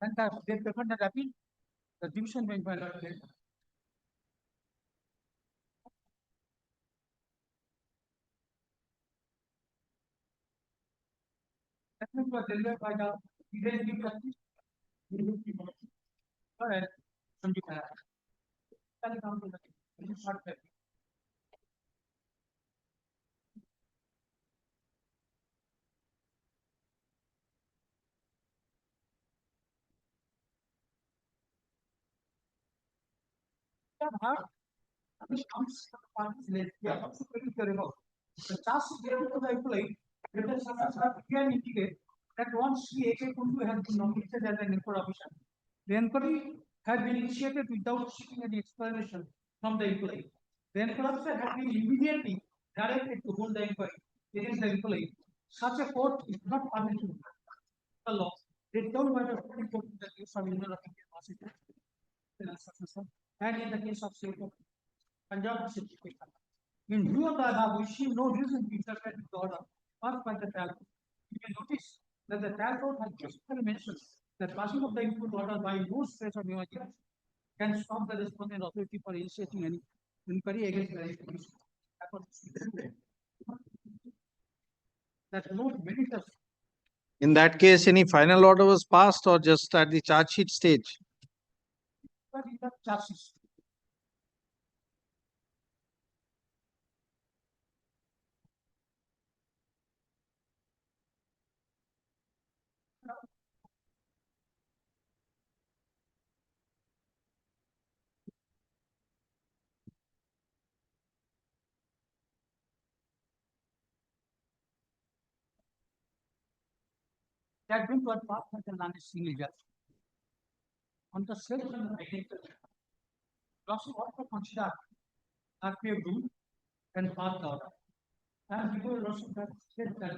and they prefer the appeal, the division bench by lord. That was delivered by the legal justice. Go ahead. Can you come to the which comes from parties late. Yeah, also very terrible. The task given to the employee, let us again indicate that once CAK Kundu has been nominated as an inquiry officer, the inquiry has been initiated without seeking any explanation from the employee. The inquiry officer has been immediately directed to hold the inquiry against the employee. Such a court is not permitted. The law. They don't matter the case of Union of India and in the case of state of Punjab situation. In view of the above, we see no reason to interpret the order passed by the trial court. You may notice that the trial court has specifically mentioned that passing of the input order by no stretch of imagination can stop the respondent authority for initiating any inquiry against the institution. That no merit. In that case, any final order was passed or just at the charge sheet stage? But in the charges. That been what part of the land is single judge. On the section of identity, also also consider RPF rule and path order. And we will also that state that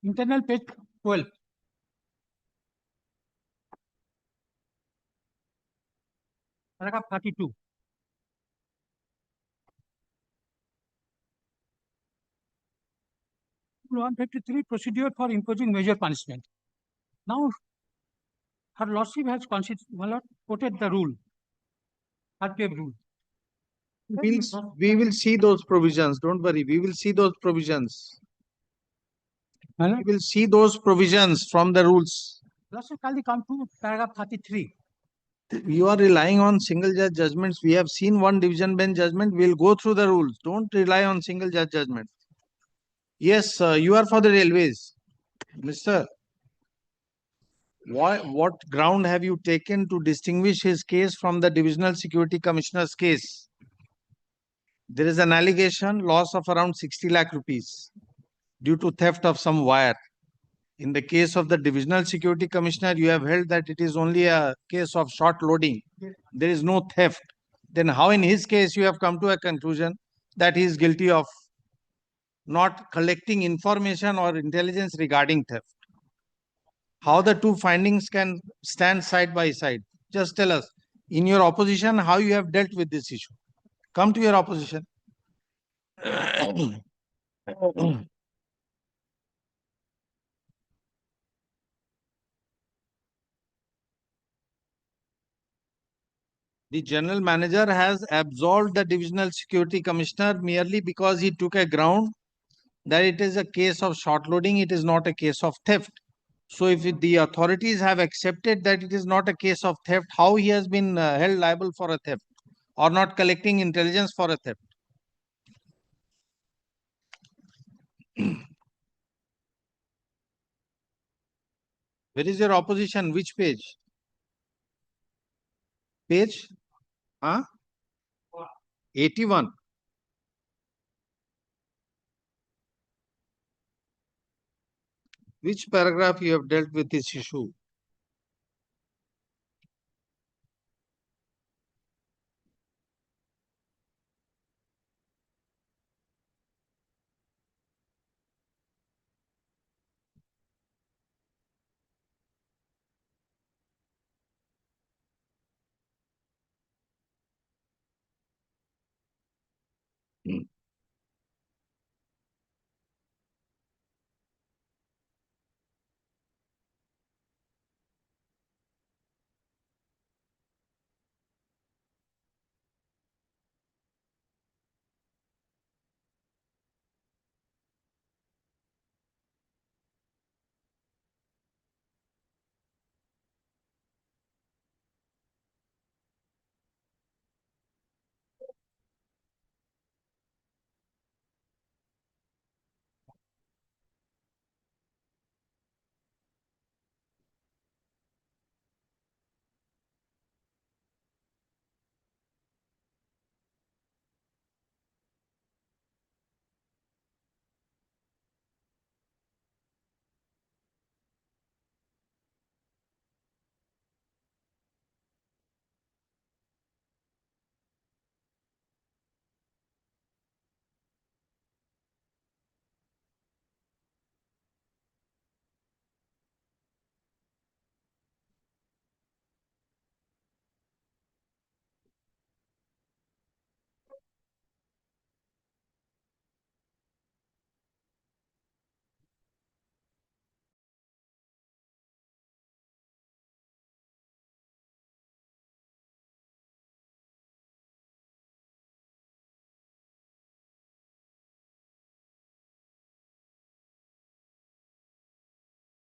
Internal page 12. Paragraph 32. Rule 153, procedure for imposing major punishment. Now, her lordship has quoted the rule, RPF rule. We will see those provisions. Don't worry. We will see those provisions. We will see those provisions from the rules. Lordship, kindly come to paragraph 33. You are relying on single judge judgments. We have seen one division bench judgment. We'll go through the rules. Don't rely on single judge judgment. Yes, you are for the railways. Mister, what ground have you taken to distinguish his case from the Divisional Security Commissioner's case? There is an allegation loss of around 60 lakh rupees due to theft of some wire. In the case of the Divisional Security Commissioner, you have held that it is only a case of short loading. There is no theft. Then how in his case you have come to a conclusion that he is guilty of not collecting information or intelligence regarding theft? How the two findings can stand side by side? Just tell us, in your opposition, how you have dealt with this issue. Come to your opposition. The general manager has absolved the Divisional Security Commissioner merely because he took a ground that it is a case of short loading, it is not a case of theft. So if the authorities have accepted that it is not a case of theft, how he has been held liable for a theft or not collecting intelligence for a theft? Where is your opposition? Which page? Page? 81. Which paragraph you have dealt with this issue?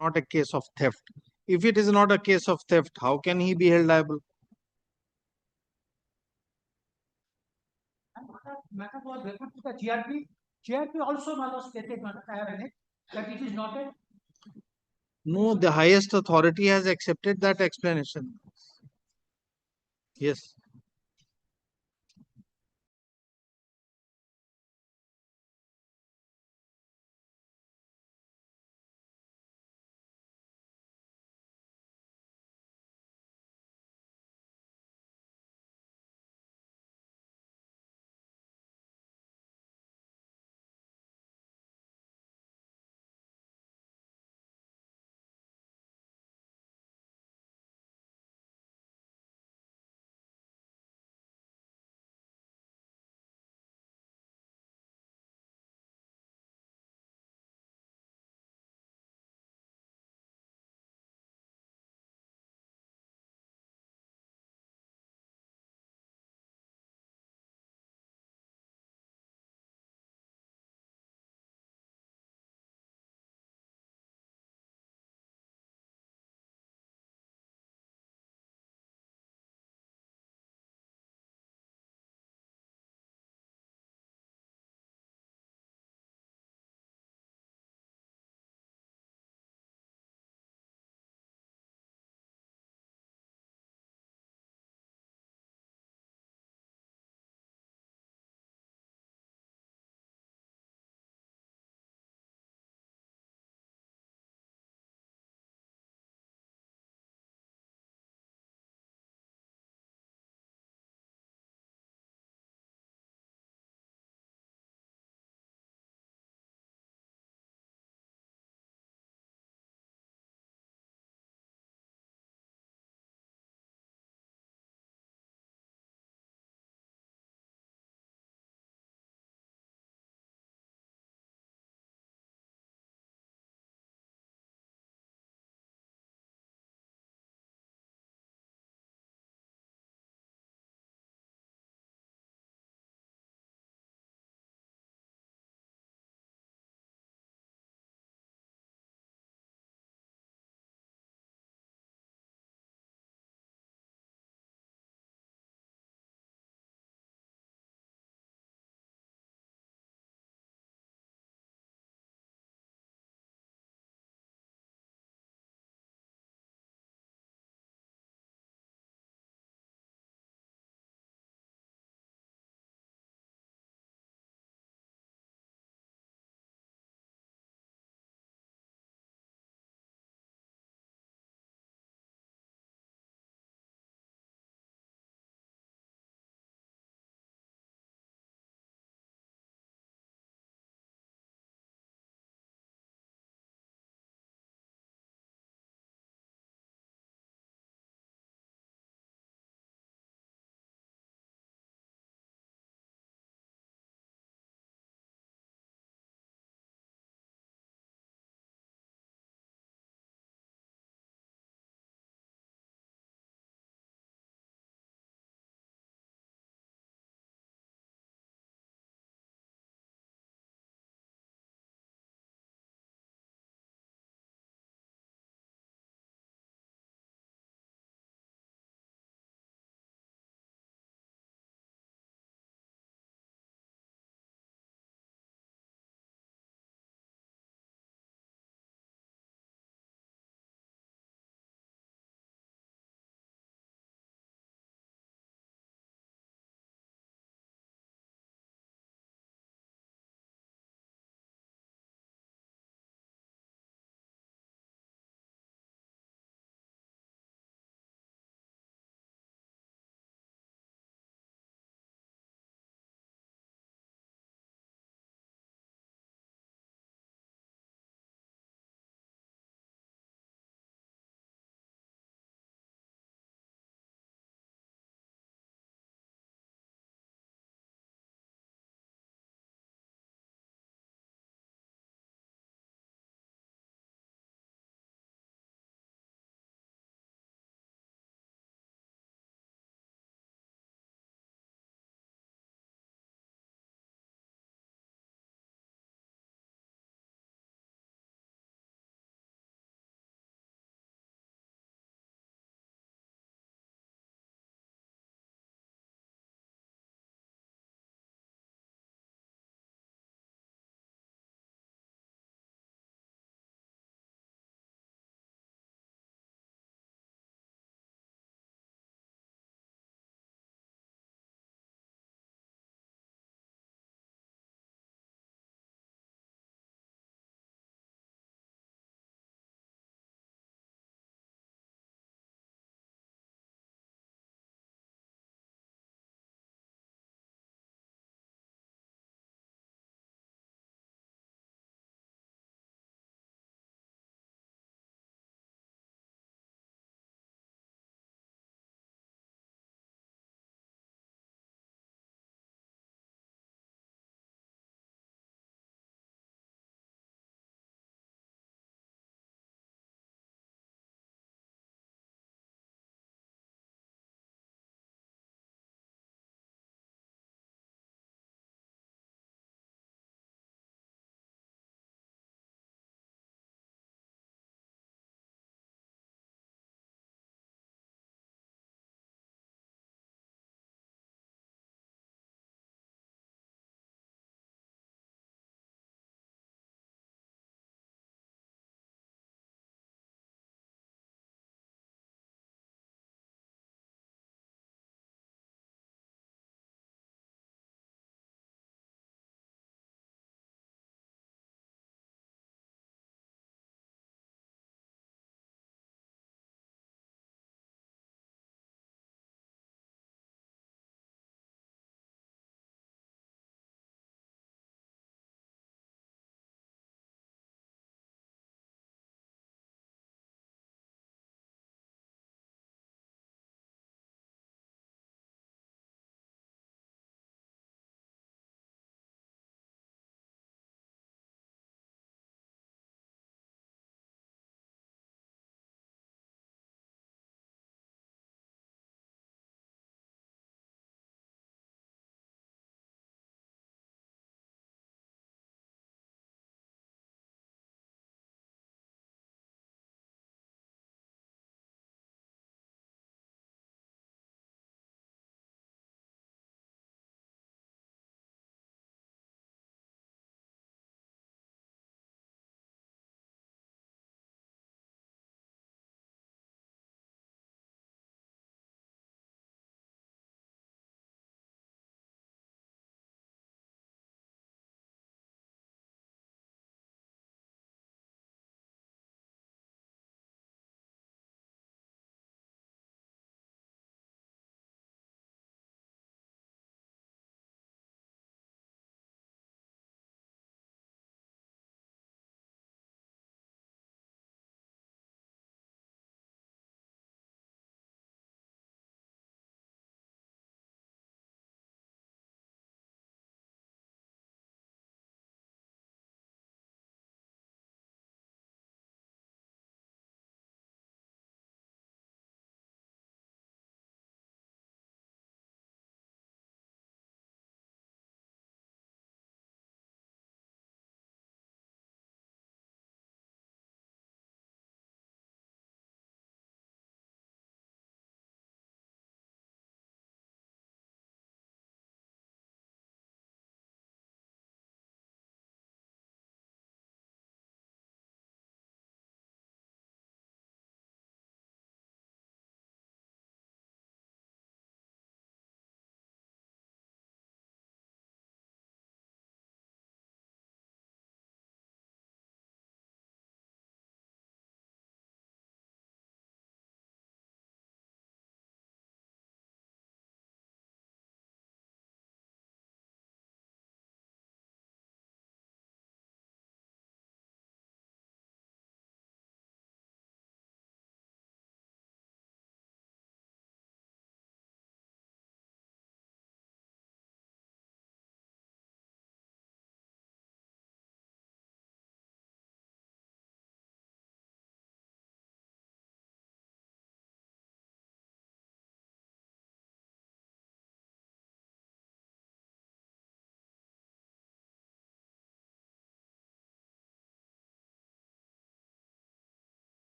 Not a case of theft. If it is not a case of theft, how can he be held liable? Matter was referred to the GRP. GRP also stated that it is not a. No, the highest authority has accepted that explanation. Yes.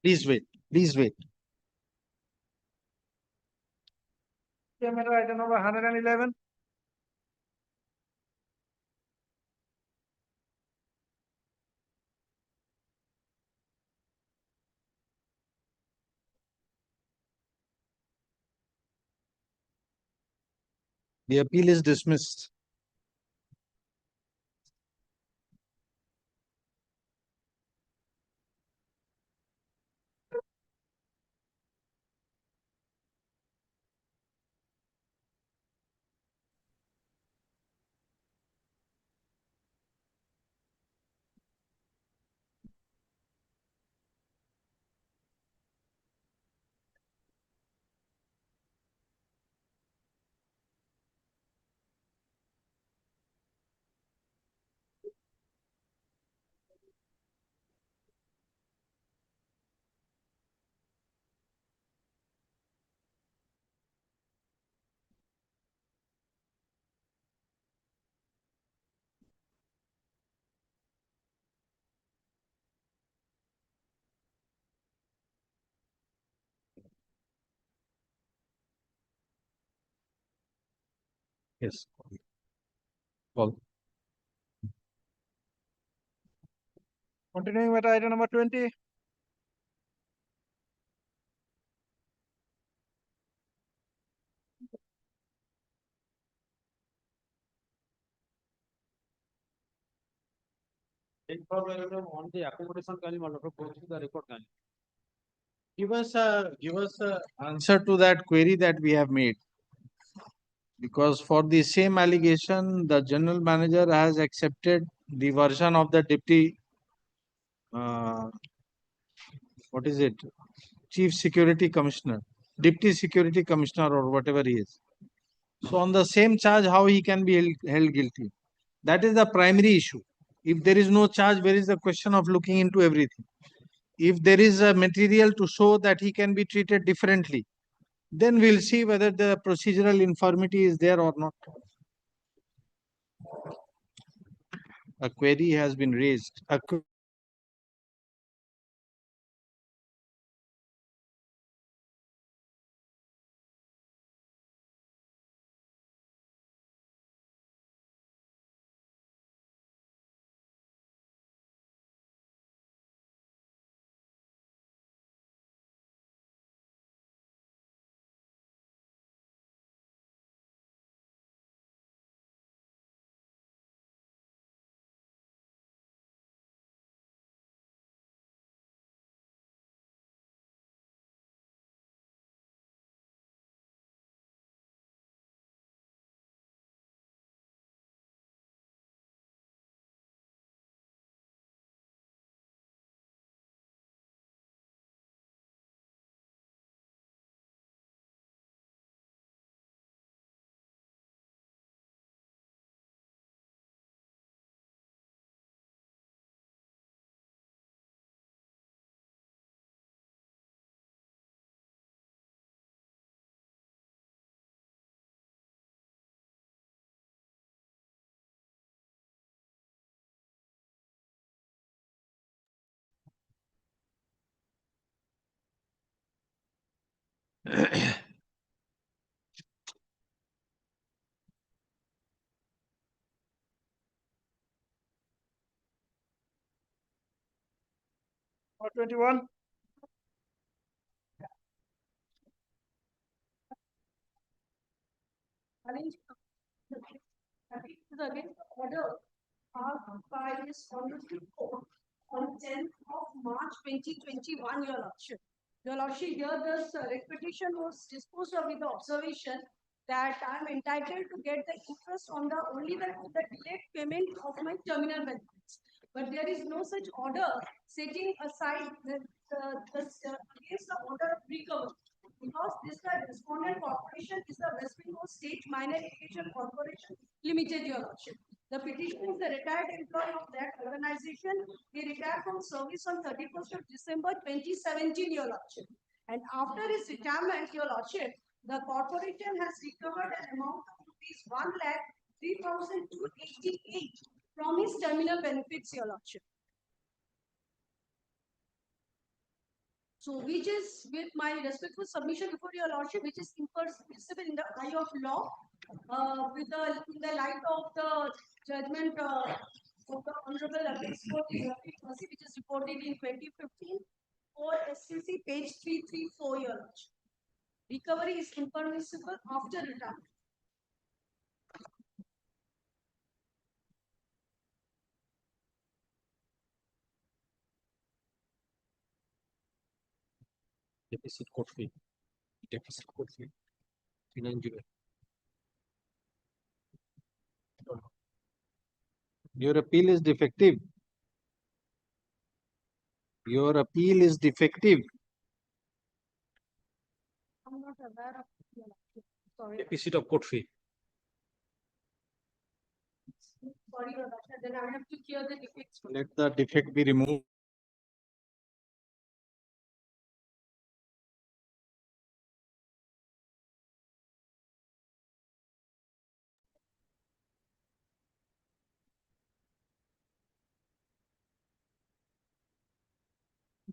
Please wait, please wait. Item number 111. The appeal is dismissed. Yes. Call. Continuing with item number 20. On the accommodation, go through the record. Give us a answer to that query that we have made. Because for the same allegation, the general manager has accepted the version of the deputy, what is it? Chief Security Commissioner, Deputy Security Commissioner or whatever he is. So on the same charge, how he can be held guilty? That is the primary issue. If there is no charge, where is the question of looking into everything? If there is a material to show that he can be treated differently, then we'll see whether the procedural infirmity is there or not. A query has been raised. Or 21. Against the order by his honorable court on 10th of March 2021, Your Lordship. Your Lordship, here this repetition was disposed of with the observation that I am entitled to get the interest on the only the delayed payment of my terminal benefits. But there is no such order setting aside against the order of recovery. Because this respondent corporation is the West Bengal State Minor Irrigation Corporation Limited, Your Lordship. The petitioner is a retired employee of that organization. He retired from service on 31st of December 2017, Your Lordship. And after his retirement, Your Lordship, the corporation has recovered an amount of rupees 1,03,288 from his terminal benefits, Your Lordship. So which is with my respectful submission before your lordship, which is impermissible in the eye of law, in the light of the judgment of the Honorable Appeals Court in Mercy, which is reported in 2015 or SCC page 334, your lordship. Recovery is impermissible after retirement. Deficit court fee. Deficit court fee. 390. Your appeal is defective. Your appeal is defective. I'm not aware of your lordship. Sorry. Deficit of court fee. Sorry, your lordship. Then I have to clear the defects. Let the defect be removed.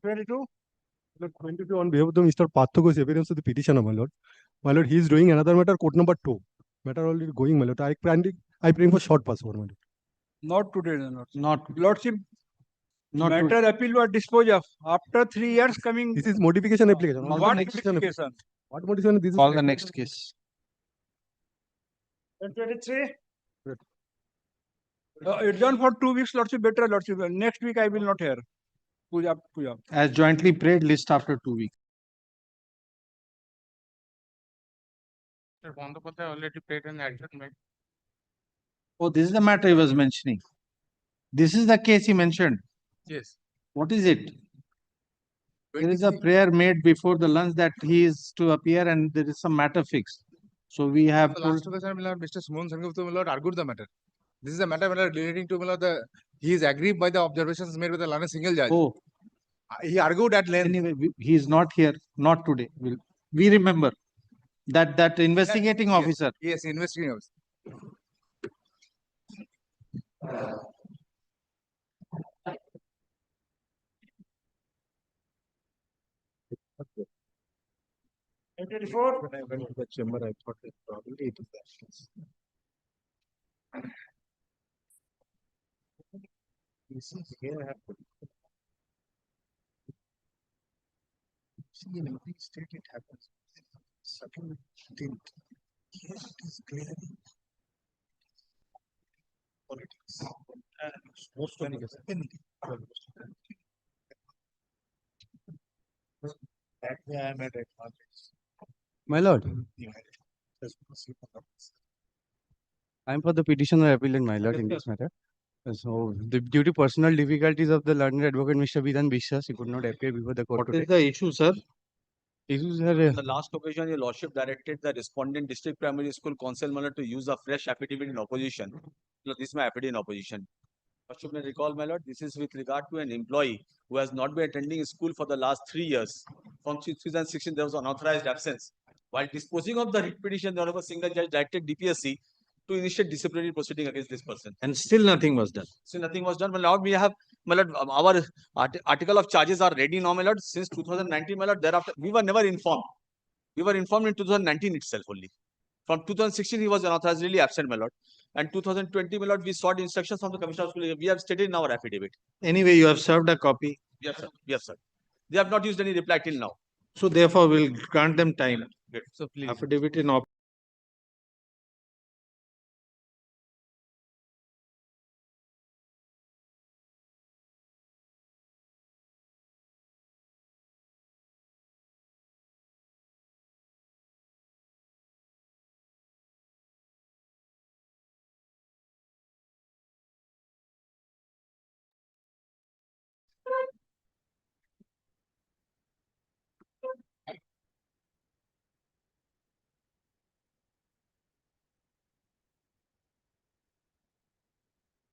Lord, 22 on behalf of the Mr. Pathogo's appearance of the petitioner, my lord. My lord, he is doing another matter, court number 2. Matter already going, my lord. I praying for short pass over, my lord. Not today, Lordship. Not Lordship, Not matter appeal was disposed of after 3 years coming. This is modification application. Call the What next modification? What modification? This is Call the next case. 23. Adjourn for 2 weeks, Lordship. Better, Lordship. Next week I will not hear. Puja. As jointly prayed, list after 2 weeks. Mr. Bandyopadhyay already paid an adjournment. Oh, this is the matter he was mentioning. This is the case he mentioned. Yes. What is it? There is a prayer made before the lunch that he is to appear and there is some matter fixed. So we have The last occasion, my lord, Mr. Sumon Sangupta, my lord, argued the matter. This is a matter, my lord, relating to, my lord, he is aggrieved by the observations made with the learned single judge. Oh, He argued at length. anyway, he is not here, not today. We remember that investigating officer. Yes, investigating officer. When I went to the chamber, I thought that probably it is that case. This is here I have put. See, in every state it happens. Subtle tint. Here it is clearly politics. Most of the that way I am at advantage. My lord, I am for the petitioner appellant, my lord, in this matter. So, due to personal difficulties of the learned advocate, Mr. Vidhan Biswas, he could not appear before the court What today. is the issue, sir? Issues are On the last occasion, your lordship directed the respondent district primary school council manager to use a fresh affidavit in opposition. This is my affidavit in opposition. Lordship may recall, my lord, this is with regard to an employee who has not been attending school for the last 3 years. From 2016, there was unauthorized absence. While disposing of the writ petition, the honorable single judge directed DPSC to initiate disciplinary proceeding against this person. And still nothing was done. So nothing was done. My lord, we have, my lord, our article of charges are ready now, my lord, since 2019, my lord. Thereafter, we were never informed. We were informed in 2019 itself only. From 2016, he was unauthorisedly absent, my lord. And 2020, my lord, we sought instructions from the Commissioner of School. We have stated in our affidavit. Anyway, you have served a copy. Yes, sir. Yes, sir. They have not used any reply till now. So therefore, we'll grant them time. Great. So please. Affidavit in op.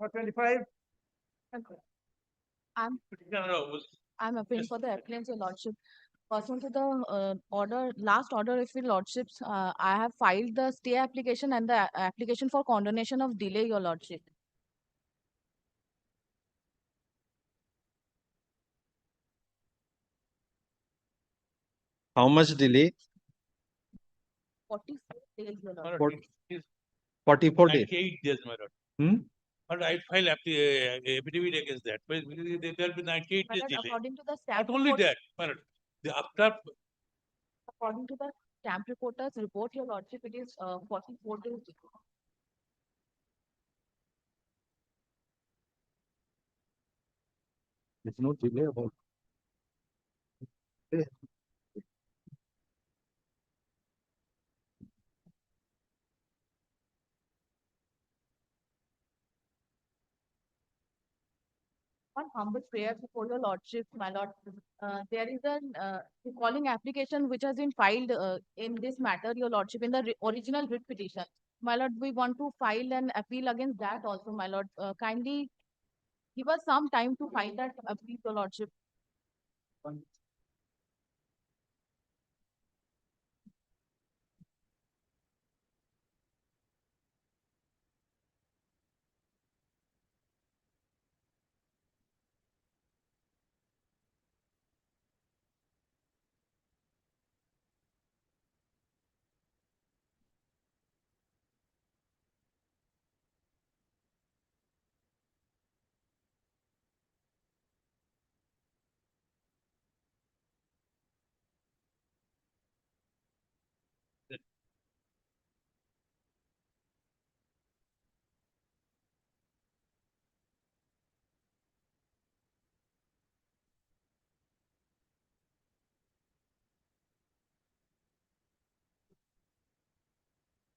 For 25. I'm appealing for the appellant's your lordship. Pursuant to the last order of your lordships, I have filed the stay application and the application for condonation of delay, your lordship. How much delay? 44 days, Your My lord, Fort- it is 44 days. 98 days, my lord. Hmm? But I file affidavit against that. But there will be 98 My days lord, delay. according to the stamp Not only report, that, my lord, after according to the stamp reporter's report, Your Lordship, it is 44 days. There's no delay about. One humble prayer before Your Lordship, my lord. There is a recalling application which has been filed in this matter, Your Lordship, in the original writ petition. My lord, we want to file an appeal against that also, my lord. Kindly give us some time to file that appeal, Your Lordship.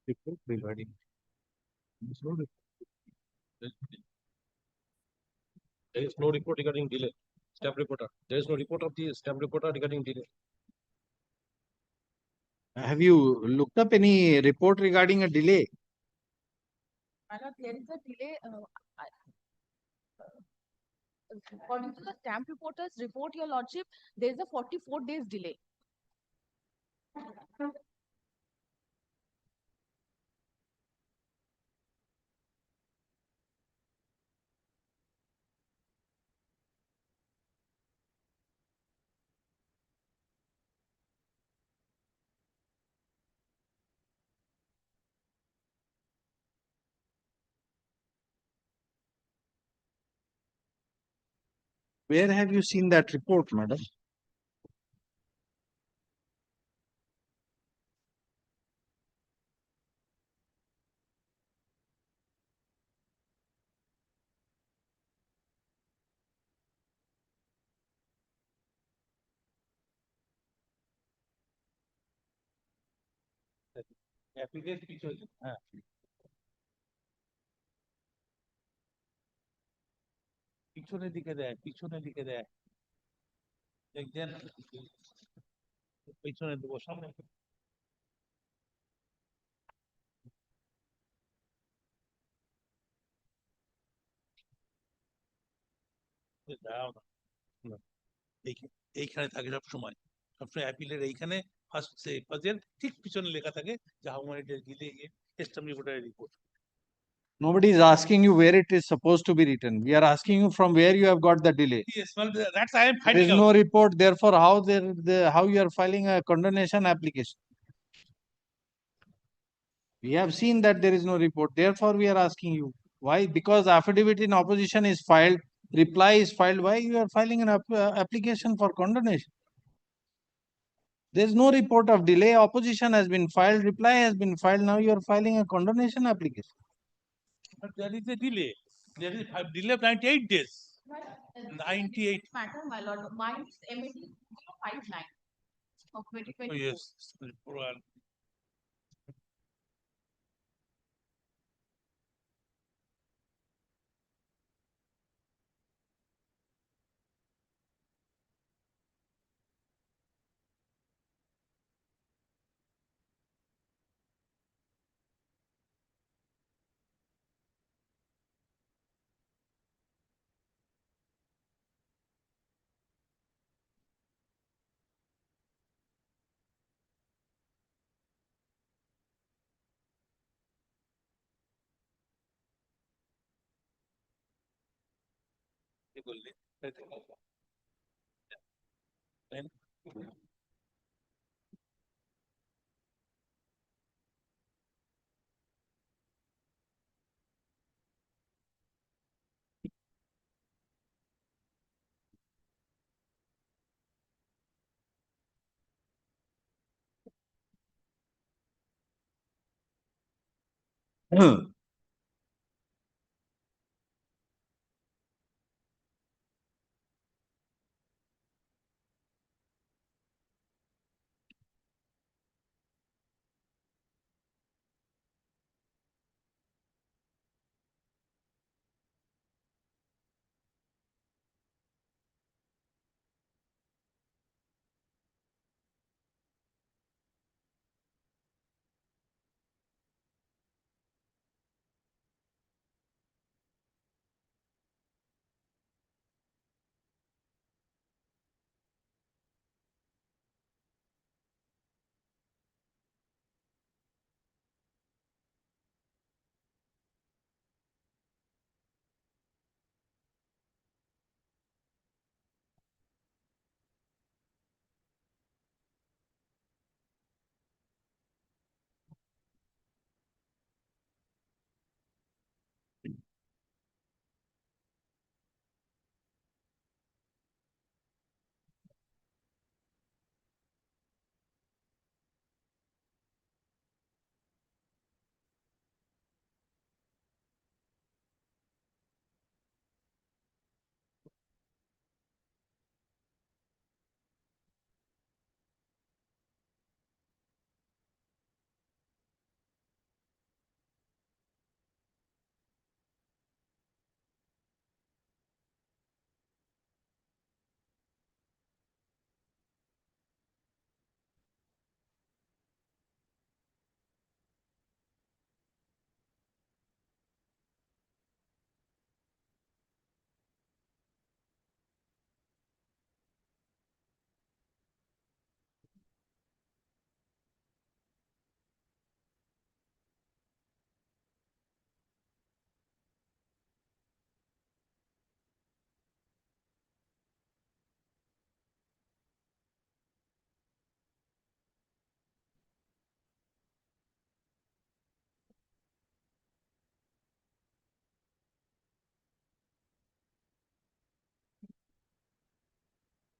Report regarding. There's no report. There is no report regarding delay. Stamp reporter. There is no report of the stamp reporter regarding delay. Have you looked up any report regarding a delay? My lord, there is a delay. According to the stamp reporter's report, Your Lordship, there is a 44 days delay. Where have you seen that report, madam? application পিছনে হ্যাঁ পিছনের দিকে দেয় পিছনের দিকে দেয় দেখছেন পিছনে দেবো সামনে দাও না এইখানে থাকে সব সময় সবসময় অ্যাপিলের এইখানে ফার্স্ট পেজের ঠিক পিছনে লেখা থাকে যে how many days delay stamp রিপোর্টারের report Nobody is asking you where it is supposed to be written. We are asking you from where you have got the delay. yes well that's I am There finding is out no report, therefore how you are filing a condemnation application? We have seen that there is no report, therefore we are asking you. Why? Because affidavit in opposition is filed, reply is filed, why you are filing an application for condemnation? There is no report of delay, opposition has been filed, reply has been filed, now you are filing a condemnation application. but there is a delay there is a delay of 98 days 98 Matter, my lord. Mine is MAT 059 of 2024. yes বললে তাই তো? তাই না?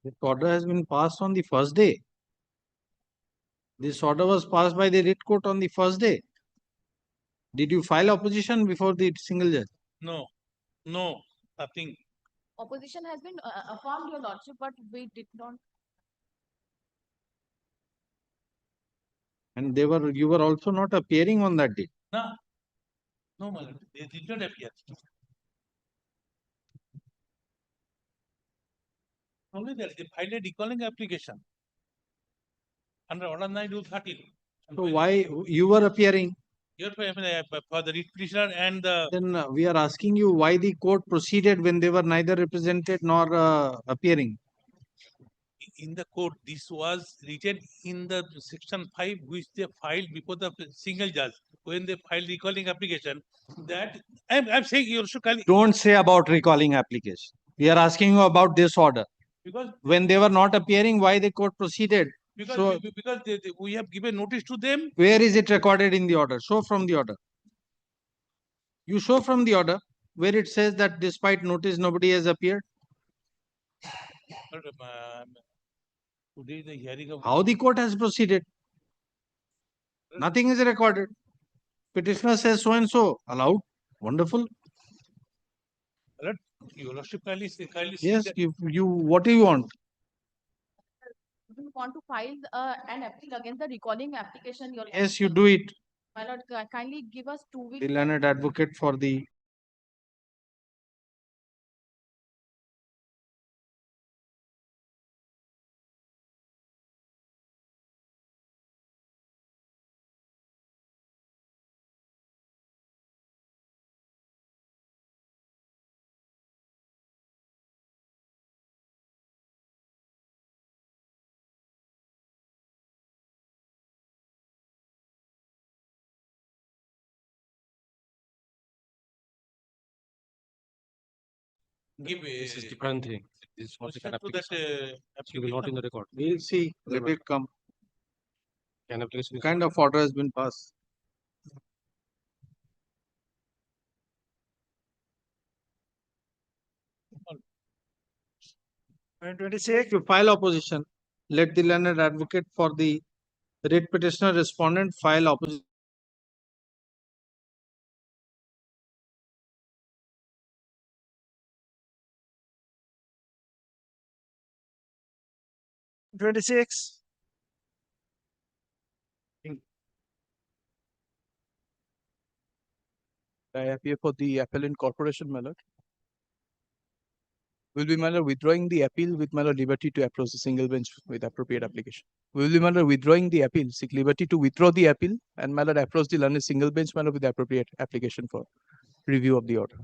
This order has been passed on the first day. This order was passed by the writ court on the first day. Did you file opposition before the single judge? No, no, nothing. Opposition has been affirmed, your lordship, but we did not. And you were also not appearing on that day. No, no, my lord, they did not appear. Only that they filed a recalling application under Order 9 Rule 13. So why you were appearing? For the writ petitioner and the. Then we are asking you why the court proceeded when they were neither represented nor appearing. In the court, this was written in the section 5, which they filed before the single judge when they filed recalling application. That I'm saying you should. Don't say about recalling application. We are asking you about this order. Because when they were not appearing, why the court proceeded? Because we have given notice to them. Where is it recorded in the order? Show from the order. You show from the order where it says that despite notice, nobody has appeared. Today the hearing of. How the court has proceeded? Nothing is recorded. Petitioner says so and so. Allowed. Wonderful. Your lordship kindly yes, what do you want? We want to file an appeal against the recalling application. Your Yes, you do it. My lord, kindly give us 2 weeks. The learned advocate for the This is different thing. This is what you will not in the record. We'll see. Let it come. Can application What kind of order has been passed? And 26, you file opposition. Let the learned advocate for the writ petitioner respondent file opposition. 26. I appear for the appellant corporation, my lord. Will be, my lord, withdrawing the appeal with, my lord, liberty to approach the single bench with appropriate application. Will be, my lord, withdrawing the appeal, seek liberty to withdraw the appeal, and, my lord, approach the learned single bench, my lord, with appropriate application for review of the order.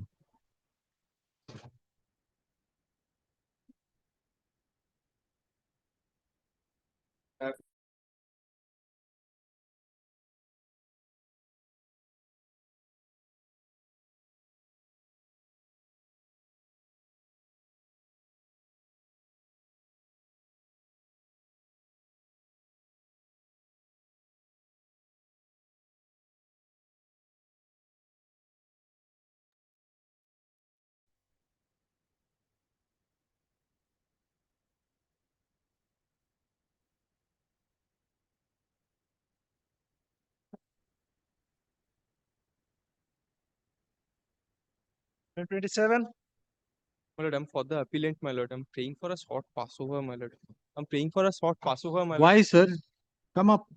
And 27. My lord, I'm for the appellant, my lord. I'm praying for a short Passover, my lord. I'm praying for a short Passover, my lord. Why, sir? Come up.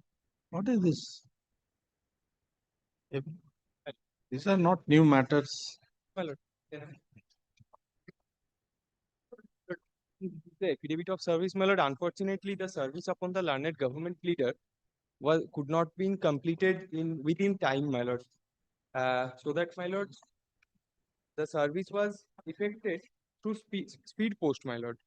What is this? These are not new matters. My lord. The affidavit of service, my lord. Unfortunately, the service upon the learned government pleader could not be completed within time, my lord. So that, my lord, the service was effected through speed post, my lord.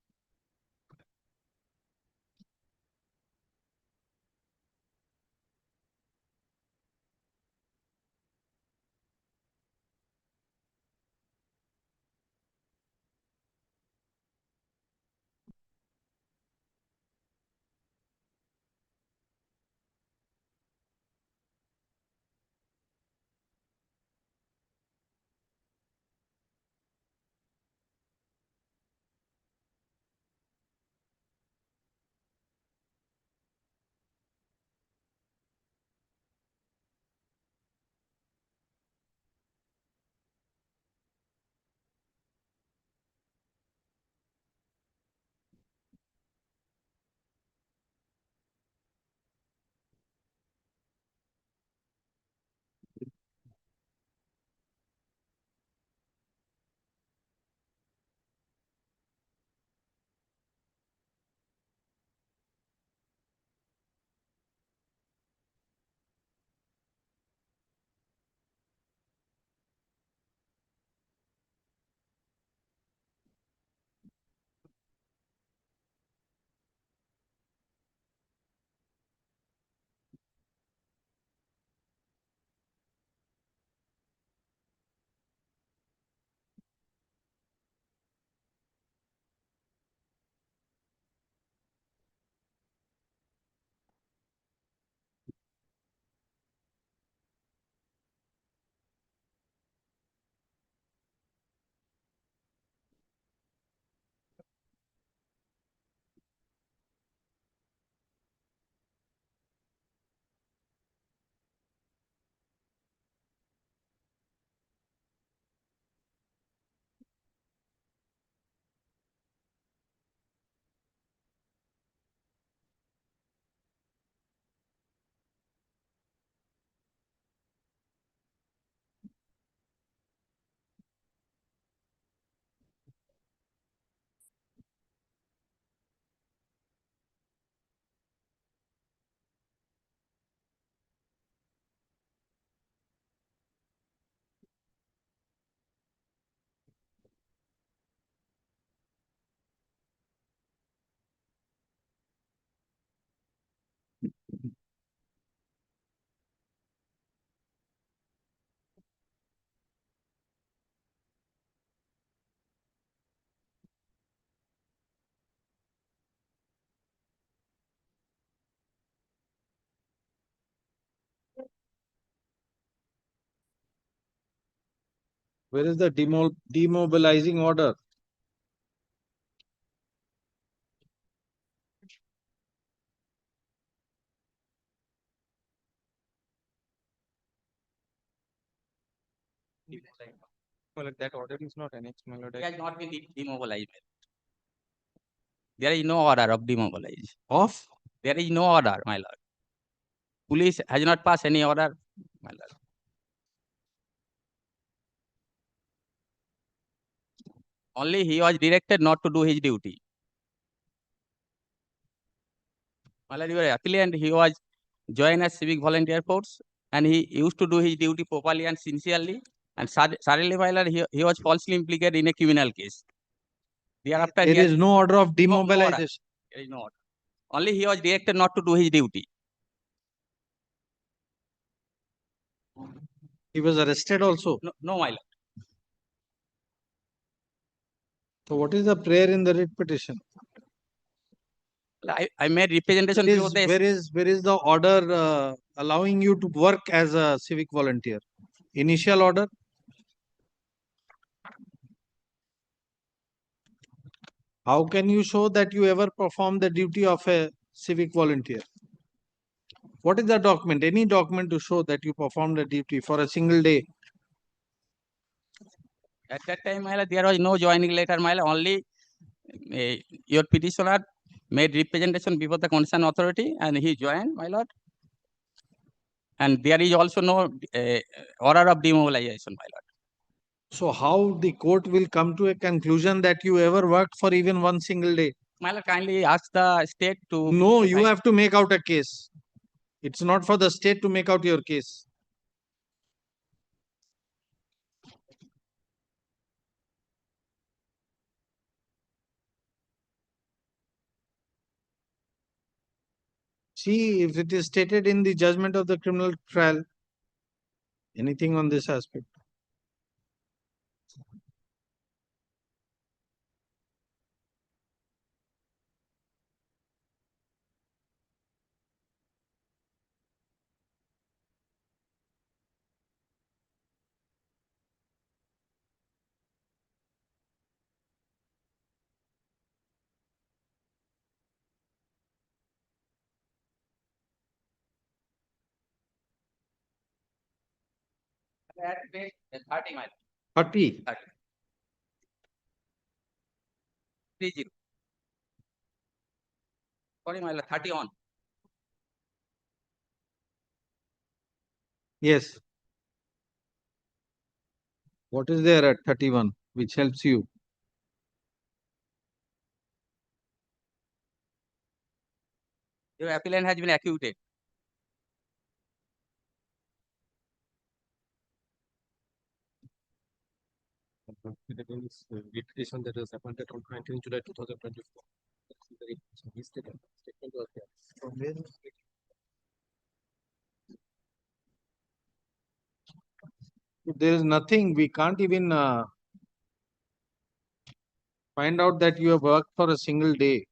Where is the demobilizing order? My lord, that order is not annexed, my lord. It has not been demobilized. There is no order of demobilization. Of? There is no order, my lord. Police has not passed any order, my lord. Only he was directed not to do his duty. My lord, your applicant, he was joined as civic volunteer force and he used to do his duty properly and sincerely. And suddenly, my lord, he was falsely implicated in a criminal case. Thereafter, There is no order of demobilization. There is no order. Only he was directed not to do his duty. He was arrested also. No, my lord. So what is the prayer in the writ petition? I made representation before this. Where is the order allowing you to work as a civic volunteer? Initial order? How can you show that you ever performed the duty of a civic volunteer? What is the document? Any document to show that you performed the duty for a single day? At that time, my lord, there was no joining letter, my lord. Only your petitioner made representation before the concerned authority and he joined, my lord. And there is also no order of demobilization, my lord. So how the court will come to a conclusion that you ever worked for even one single day? My lord, kindly ask the state to... No, you have to make out a case. It's not for the state to make out your case. See if it is stated in the judgment of the criminal trial. Anything on this aspect? At page 30, my lord. 30. 30. Sorry, my lord, 31. Yes. What is there at 31 which helps you? Your appellant has been acquitted. Petition that was appointed on 19 July 2024. Statement was there. There is nothing, we can't even find out that you have worked for a single day.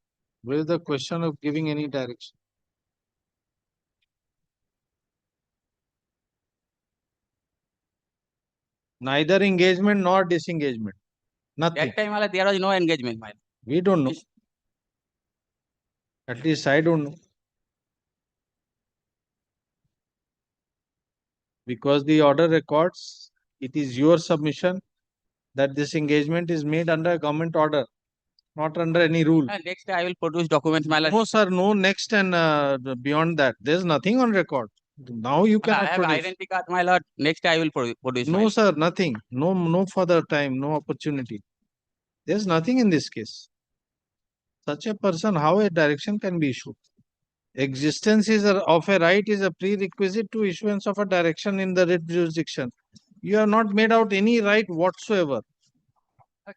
Where is the question of giving any direction? Neither engagement nor disengagement. Nothing. That time, my lord, there was no engagement, my lord. We don't know. At least I don't know. Because the order records, it is your submission that this engagement is made under a government order, not under any rule. Next, I will produce documents, my lord. No, sir, no next and beyond that. There's nothing on record. Now you I cannot have produce. identity card, my lord. Next, I will produce. No, sir, nothing. No further time, no opportunity. There's nothing in this case. Such a person, how a direction can be issued? Existence of a right is a prerequisite to issuance of a direction in the writ jurisdiction. You have not made out any right whatsoever.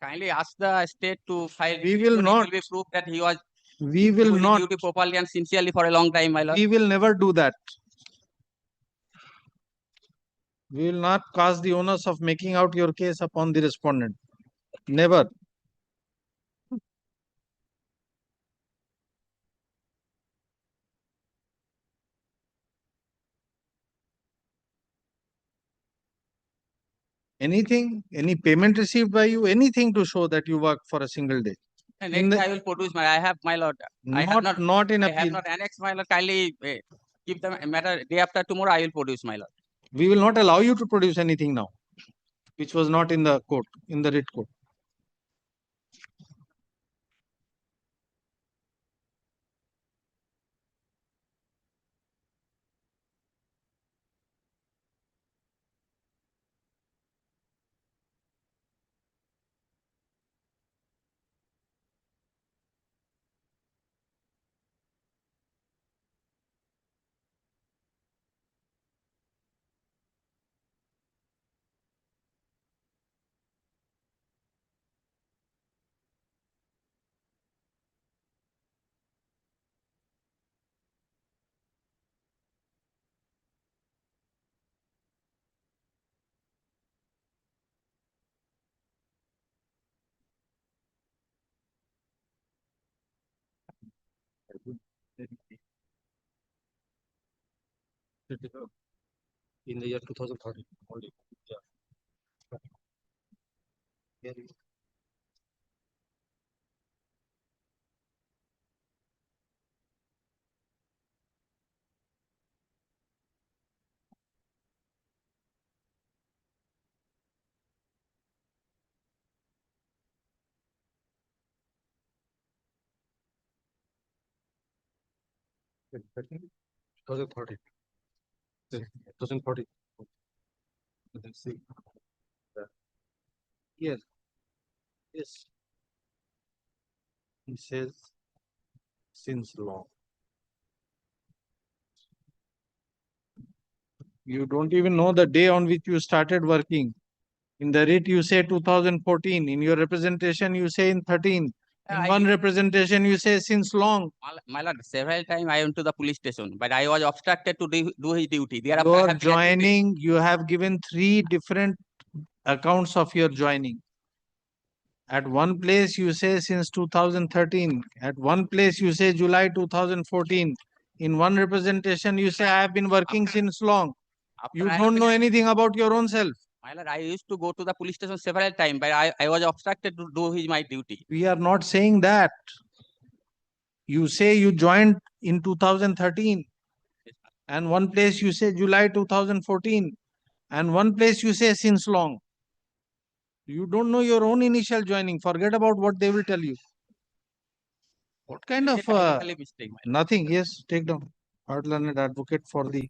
Kindly ask the state to file. We will not. It will be proof that he was. We will not. Duty properly and sincerely for a long time, my lord. We will never do that. We will not cast the onus of making out your case upon the respondent. Never. Anything, any payment received by you, anything to show that you work for a single day. And next, I will produce I have, my lord. Not in I appeal. have not annexed, my lord. Kindly keep the matter day after tomorrow. I will produce, my lord. We will not allow you to produce anything now, which was not in the court, in the writ court. In the year 2013 only. Yeah. Here is- Because of 30. 2040. Let's see. Yes. Yes. He says since long. You don't even know the day on which you started working. In the writ, you say 2014. In your representation, you say in 13. In I one did- representation, you say since long. My lord, several times I went to the police station, but I was obstructed to do his duty. Thereafter, I Your have been accused. joining, you have given 3 different accounts of your joining. At one place, you say since 2013. At one place, you say July 2014. In one representation, you say I have been working since long. After You I have don't been know anything about your own self. My lord, I used to go to the police station several times, but I was obstructed to do my duty. We are not saying that. You say you joined in 2013, and one place you say July 2014, and one place you say since long. You don't know your own initial joining. Forget about what they will tell you. What kind of Technically mistake, my lord. nothing? Yes, take down. Hard learned advocate for the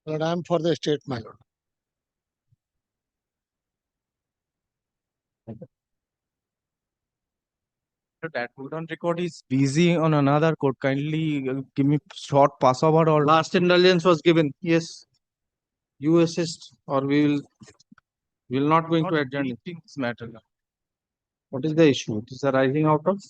But I am for the state, my lord. That put on record is busy on another court. Kindly give me short passover or last indulgence was given. Yes. You assist or we will not going to adjourn this matter. What is the issue? It is arising out of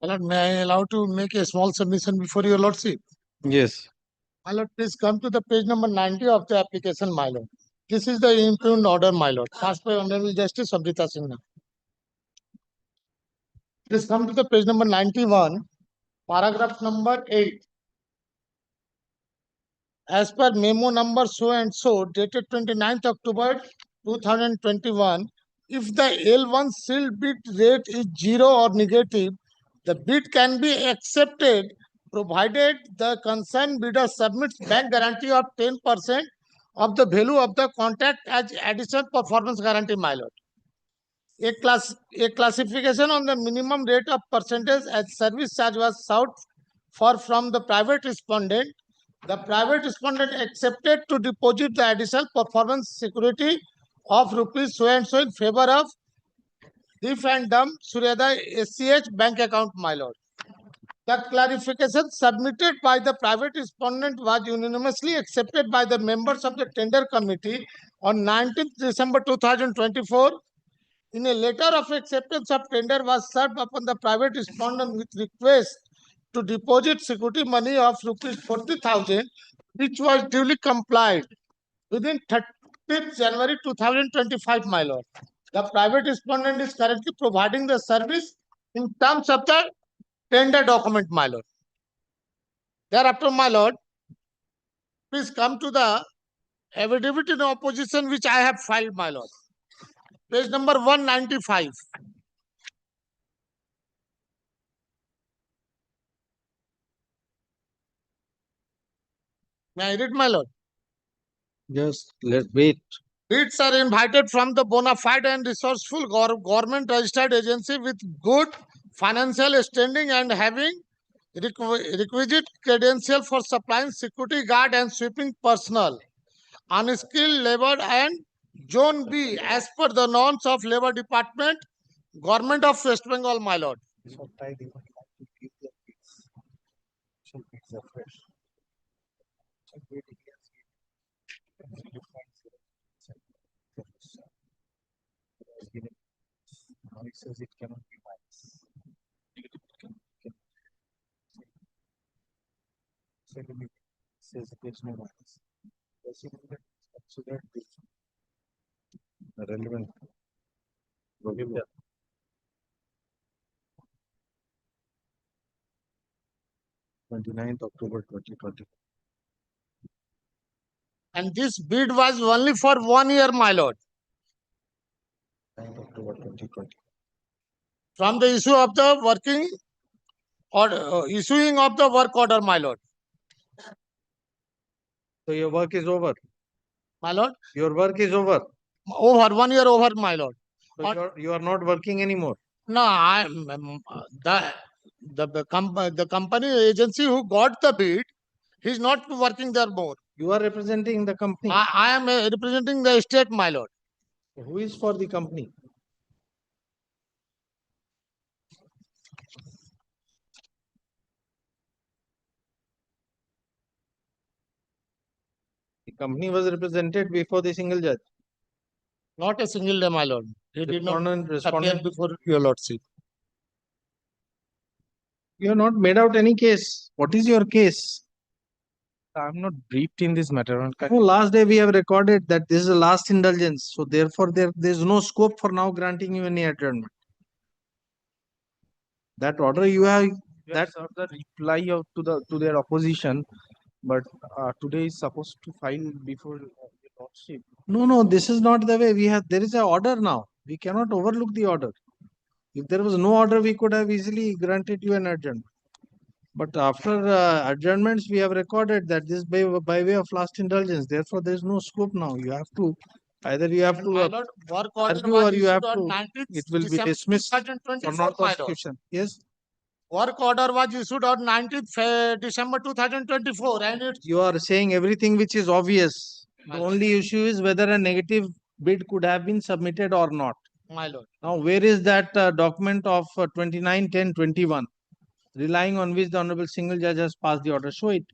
My lord, may I allow to make a small submission before your lordship? Yes. My lord, please come to the page number 90 of the application, my lord. This is the impugned order, my lord, passed by Honorable Justice Amrita Sinha. Please come to the page number 91, paragraph number 8. As per memo number so and so, dated 29th October 2021, if the L1 sealed bid rate is 0 or negative, the bid can be accepted provided the concerned bidder submits bank guarantee of 10% of the value of the contract as additional performance guarantee, my lord. A classification on the minimum rate of percentage as service charge was sought for from the private respondent. The private respondent accepted to deposit the additional performance security of rupees so and so in favor of If and Dumb Suryada SCH bank account, my lord. The clarification submitted by the private respondent was unanimously accepted by the members of the tender committee on 19th December 2024. In a letter of acceptance of tender was served upon the private respondent with request to deposit security money of rupees 40,000, which was duly complied within 30th January 2025, my lord. The private respondent is currently providing the service in terms of the tender document, my lord. Thereafter, my lord, please come to the affidavit in opposition which I have filed, my lord. Page number 195. May I read, my lord? Just wait. Bids are invited from the bona fide and resourceful government registered agency with good financial standing and having requisite credential for supplying security guard and sweeping personnel, unskilled labor and Zone B as per the norms of Labor Department, Government of West Bengal, my lord. Now it says it cannot be minus. Second, it says it is no minus. Consider this relevant. 29th October 2020. And this bid was only for 1 year, my lord. 9th October 2020. From the issue of the working or issuing of the work order, my lord. So your work is over. My lord? Your work is over. Over 1 year over, my lord. So you are not working anymore. No, the company agency who got the bid, he's not working there more. You are representing the company. I am representing the state, my lord. Who is for the company? The company was represented before the single judge. Not a single day, my lord. He did not appear before your lordship. You have not made out any case. What is your case? I'm not briefed in this matter. No, last day we have recorded that this is the last indulgence. So therefore there is no scope for now granting you any adjournment. That order you have That's the reply of to their opposition, but today is supposed to file before the lordship. No, this is not the way. There is an order now. We cannot overlook the order. If there was no order, we could have easily granted you an adjournment. But after adjournments, we have recorded that this by way of last indulgence. Therefore, there is no scope now. You have to either you have to Work order argue was or you issued have on to. 19th It will be December dismissed for 2024, non-prosecution. Yes. Work order was issued on 19th December 2024, and it's You are saying everything which is obvious. The only issue is whether a negative bid could have been submitted or not. my lord. Now, where is that document of 29/10/21, relying on which the Honorable Single Judge has passed the order? Show it.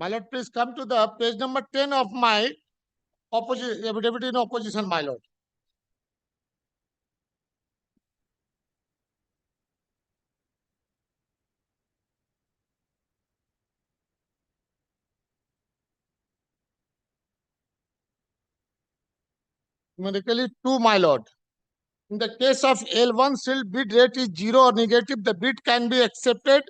My lord, please come to the page number 10 of my affidavit in opposition, my lord. Numerically 2, my lord. In the case of L1 sealed bid rate is 0 or negative, the bid can be accepted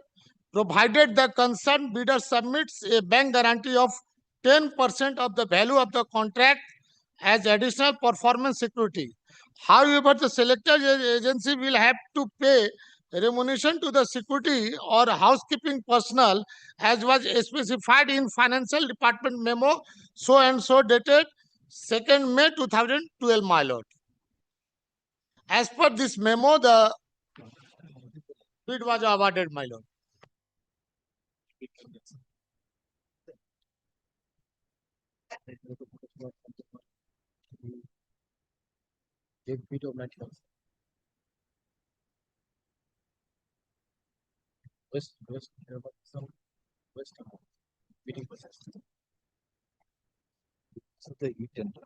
provided the concerned bidder submits a bank guarantee of 10% of the value of the contract as additional performance security. However, the selected agency will have to pay remuneration to the security or housekeeping personnel as was specified in Financial Department memo so and so dated 2nd May 2012, my lord. As per this memo, the bid was awarded, my lord. Bidding process. So the e-tender.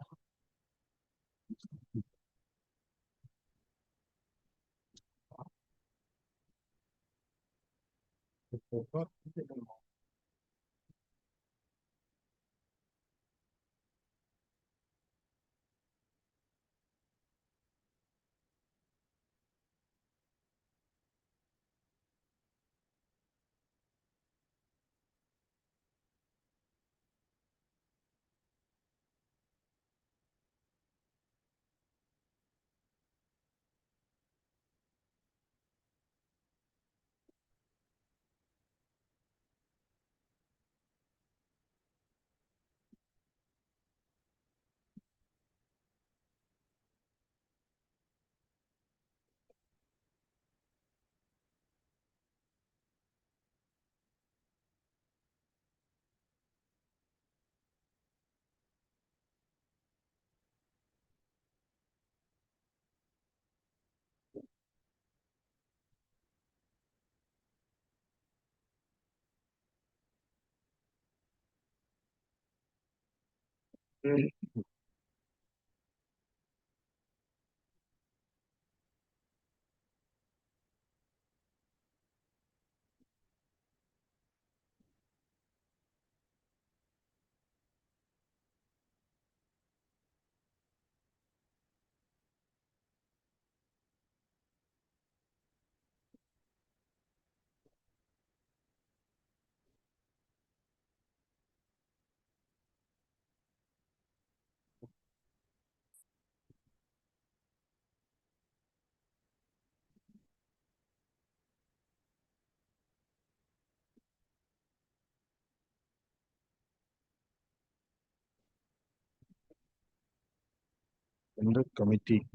Tender committee.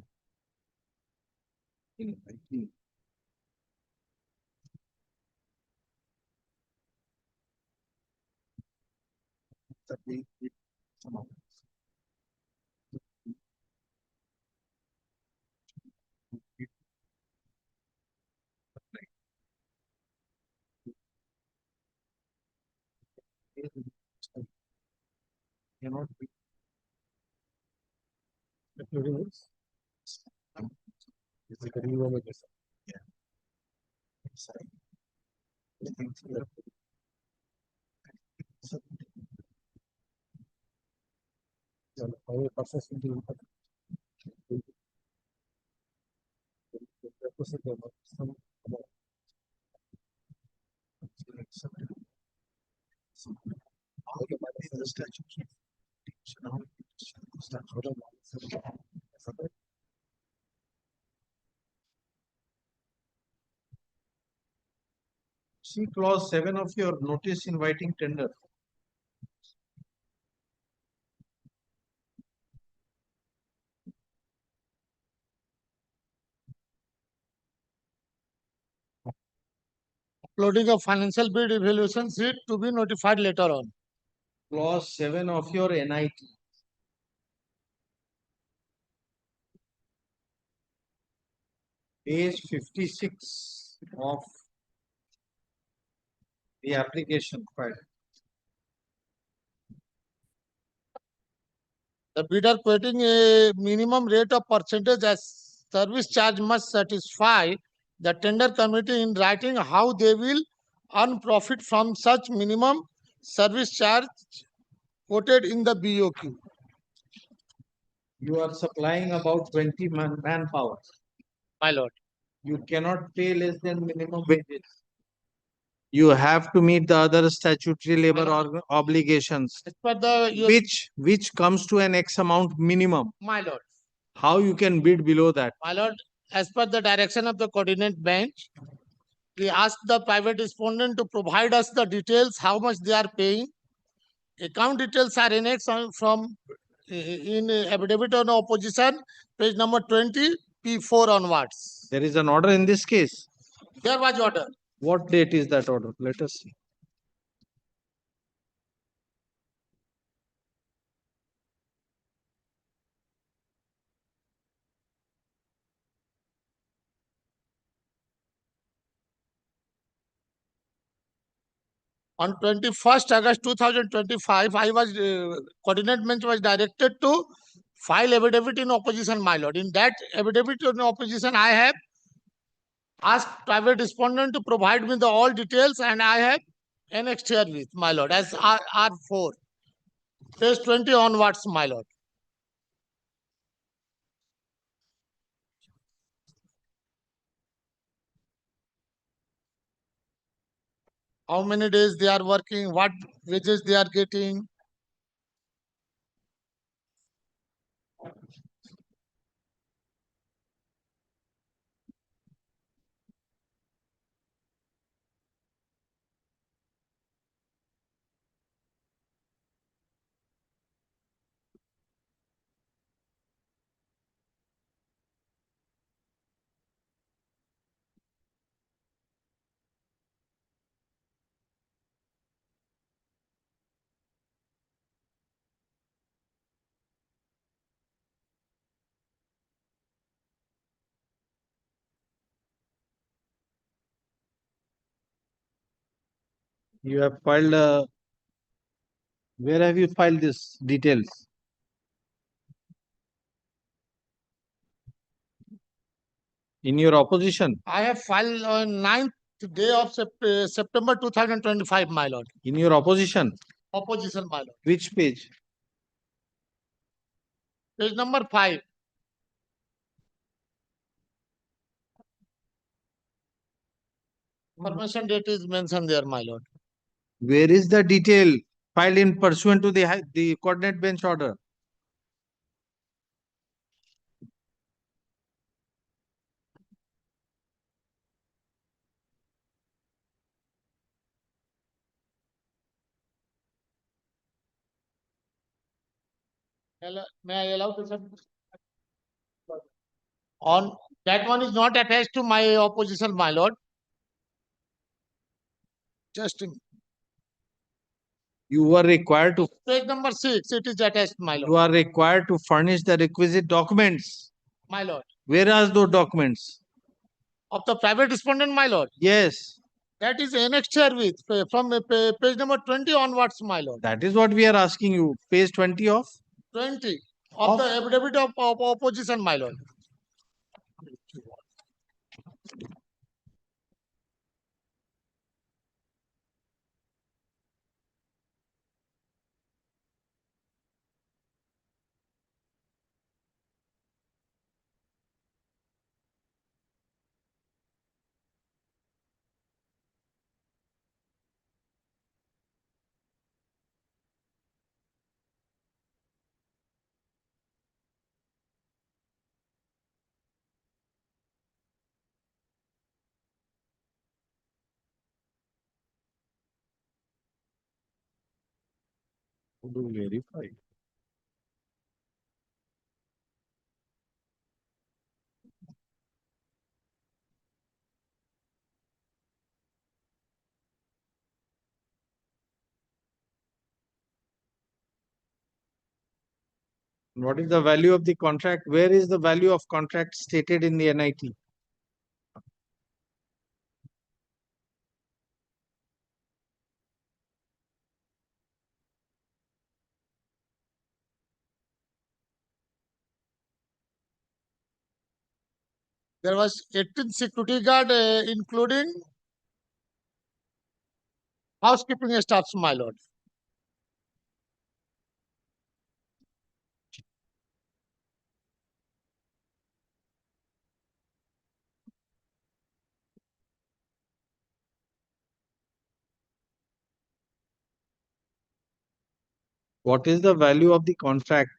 Cannot be. It's a very low level. Yeah. Sorry. See clause 7 of your notice inviting tender. Uploading of financial bid evaluation sheet to be notified later on. Clause 7 of your NIT. Page 56 of the application file. The bidder quoting a minimum rate of percentage as service charge must satisfy the tender committee in writing how they will earn profit from such minimum service charge quoted in the BOQ. You are supplying about 20 manpower. My lord. You cannot pay less than minimum wages. You have to meet the other statutory labor obligations, As per the which comes to an X amount minimum. my lord. How you can bid below that? My lord, as per the direction of the coordinate bench, we asked the private respondent to provide us the details, how much they are paying. Account details are annexed from in affidavit on opposition, page number 20, P4 onwards. There is an order in this case. There was order. What date is that order? Let us see. On 21st August 2025, I was coordinate bench was directed to file affidavit in opposition, my lord. In that affidavit in opposition, I have asked private respondent to provide me the all details, and I have annexed here with my lord as R4, page 20 onwards, my lord. How many days they are working, what wages they are getting. You have filed where have you filed this details? In your opposition? I have filed on 9th day of September 2025, my lord. In your opposition? Opposition, my lord. Which page? Page number 5. Information date is mentioned there, my lord. Where is the detail filed in pursuant to the coordinate bench order? May I allow to sir? On that one is not attached to my opposition, my lord. Just You were required to. Page number 6, it is attached, my lord. You are required to furnish the requisite documents. My lord. Where are those documents? Of the private respondent, my lord. Yes. That is annexed here with from page number 20 onwards, my lord. That is what we are asking you. Page 20 of? 20 of the affidavit of opposition, my lord. To verify. What is the value of the contract? Where is the value of contract stated in the NIT? There was 18 security guard, including housekeeping staffs, my lord. What is the value of the contract?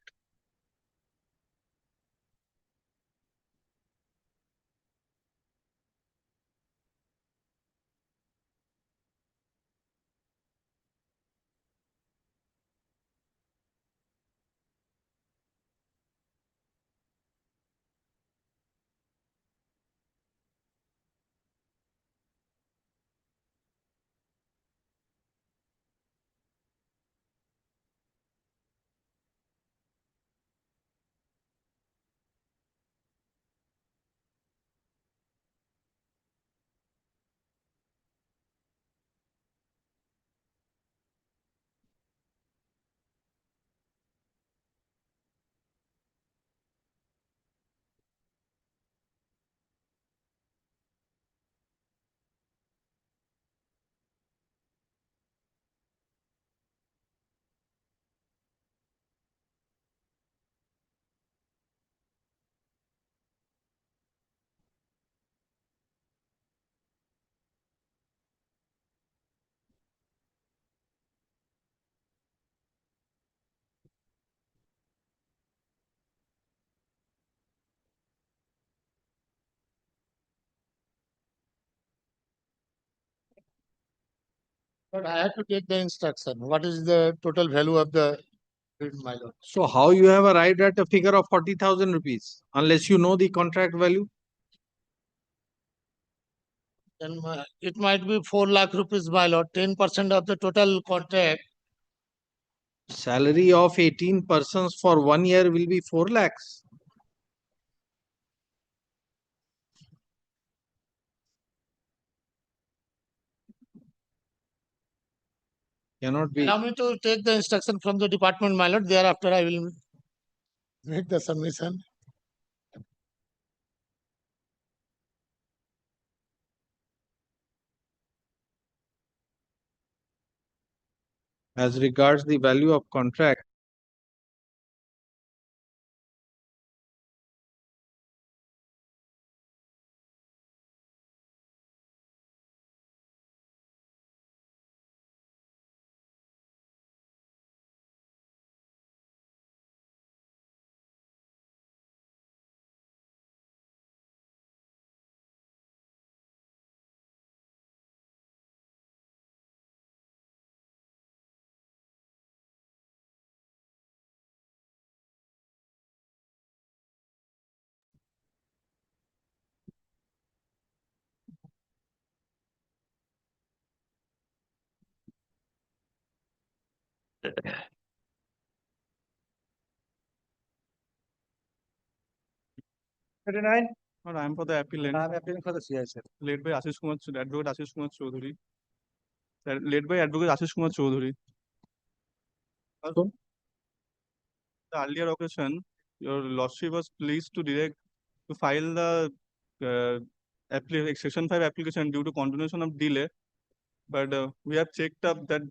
But I have to take the instruction. What is the total value of the bid, my lord? So how you have arrived at a figure of 40,000 rupees unless you know the contract value? Then it might be 4 lakh rupees, my lord. 10% of the total contract. Salary of 18 persons for 1 year will be 4 lakhs. Cannot be. Allow me to take the instruction from the department, my lord. Thereafter, I will make the submission. As regards the value of contract, No, I am for the appeal. I am appealing for the CISF. Led by Ashish Kumar, Advocate Ashish Kumar Chaudhary. Led by Advocate Ashish Kumar Chaudhary. So, The earlier occasion, your lordship was pleased to direct to file the Section 5 application due to continuation of delay, but we have checked up that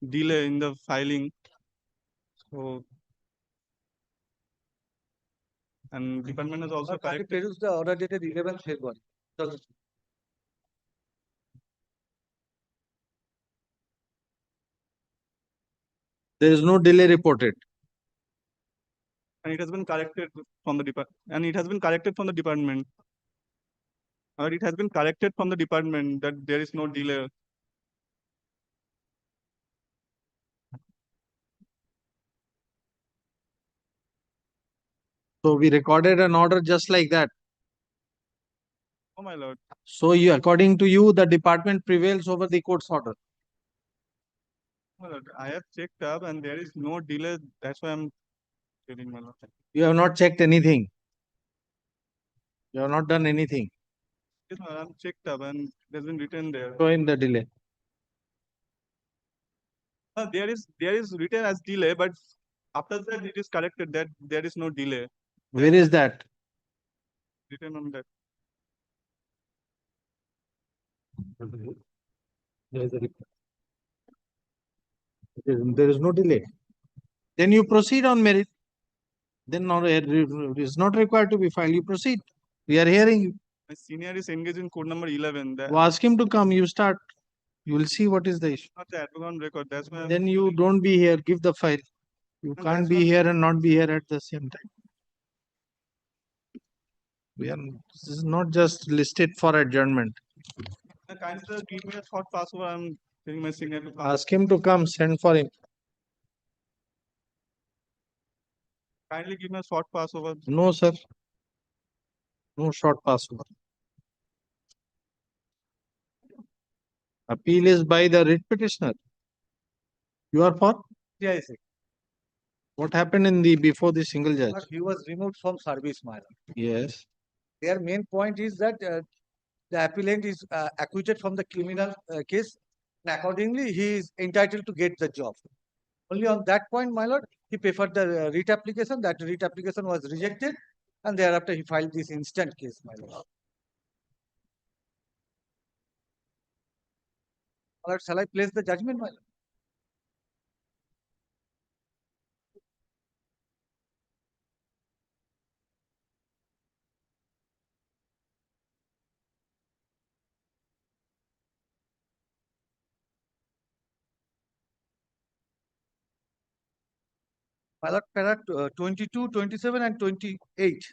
delay in the filing. So, and department has also corrected. The order dated 11th February. there is no delay reported. And it has been corrected from the department. And it has been corrected from the department. Or it has been corrected from the department that there is no delay. So we recorded an order just like that. Oh my lord. So you, according to you, the department prevails over the court's order. My lord, I have checked up and there is no delay. That's why I'm telling my lord. You have not checked anything. You have not done anything. Yes, my lord, I'm checked up and it has been written there. Show him the delay. There is written as delay, but after that it is corrected that there is no delay. Where is that? written on that. There is a report. There is no delay. Then you proceed on merit. Then not, it is not required to be filed. You proceed. We are hearing you. My senior is engaged in code number 11. That Ask him to come. You start. You will see what is the issue. not the advocate on record. That's why Then you don't be here. Give the file. You can't be here and not be here at the same time. This is not just listed for adjournment. Kind sir, give me a short password. I'm telling my senior to come. Ask him to come. Send for him. Kindly give me a short passover. No, sir. No short Passover. Appeal is by the writ petitioner. You are for? Yeah, I see. What happened in the before the single judge? But he was removed from service, my lord. Yes. Their main point is that the appellant is acquitted from the criminal case, and accordingly he is entitled to get the job. Only on that point, my lord, he preferred the writ application. That writ application was rejected, and thereafter he filed this instant case, my lord. My lord, shall I place the judgment, my lord? My lord, para 22, 27, and 28.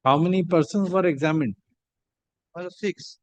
How many persons were examined? Well, 6.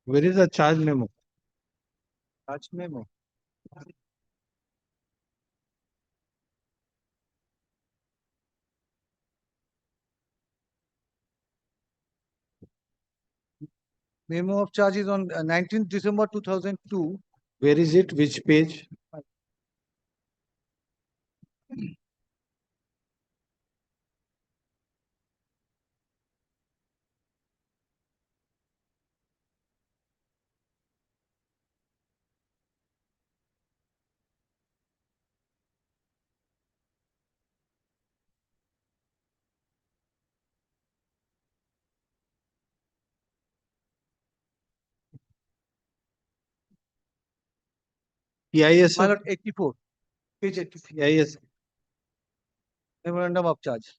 Where is the charge memo? Charge memo. Memo of charge is on 19th December 2002. Where is it? Which page? PIS. My lord, 84. Page 84. PIS. Memorandum of charge.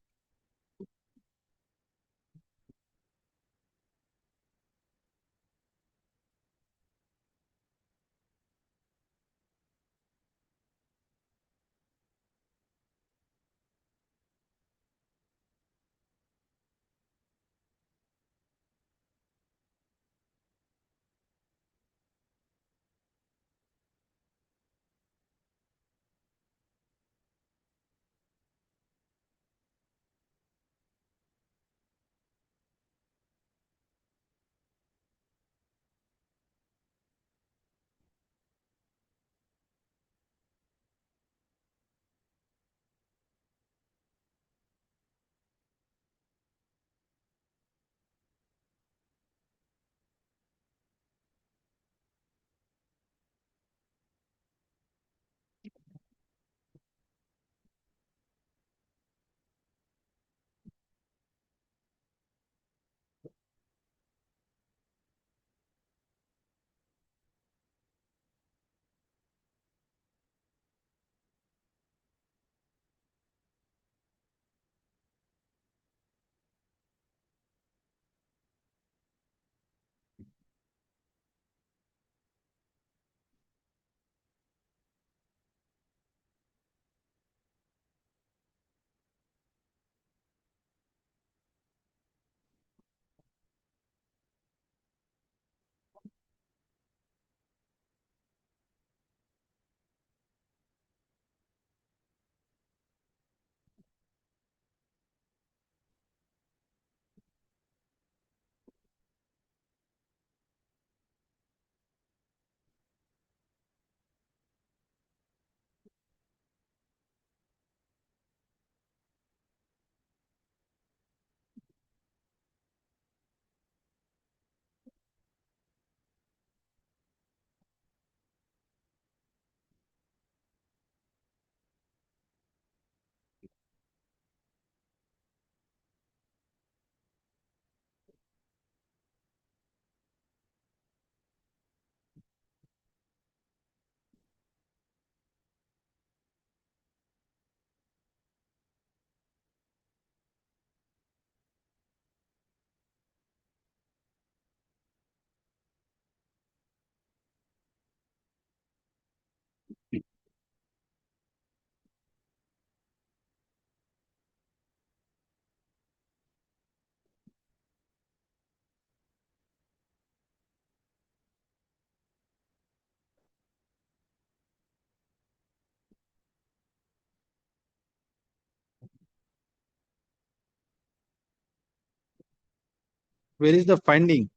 Where is the finding?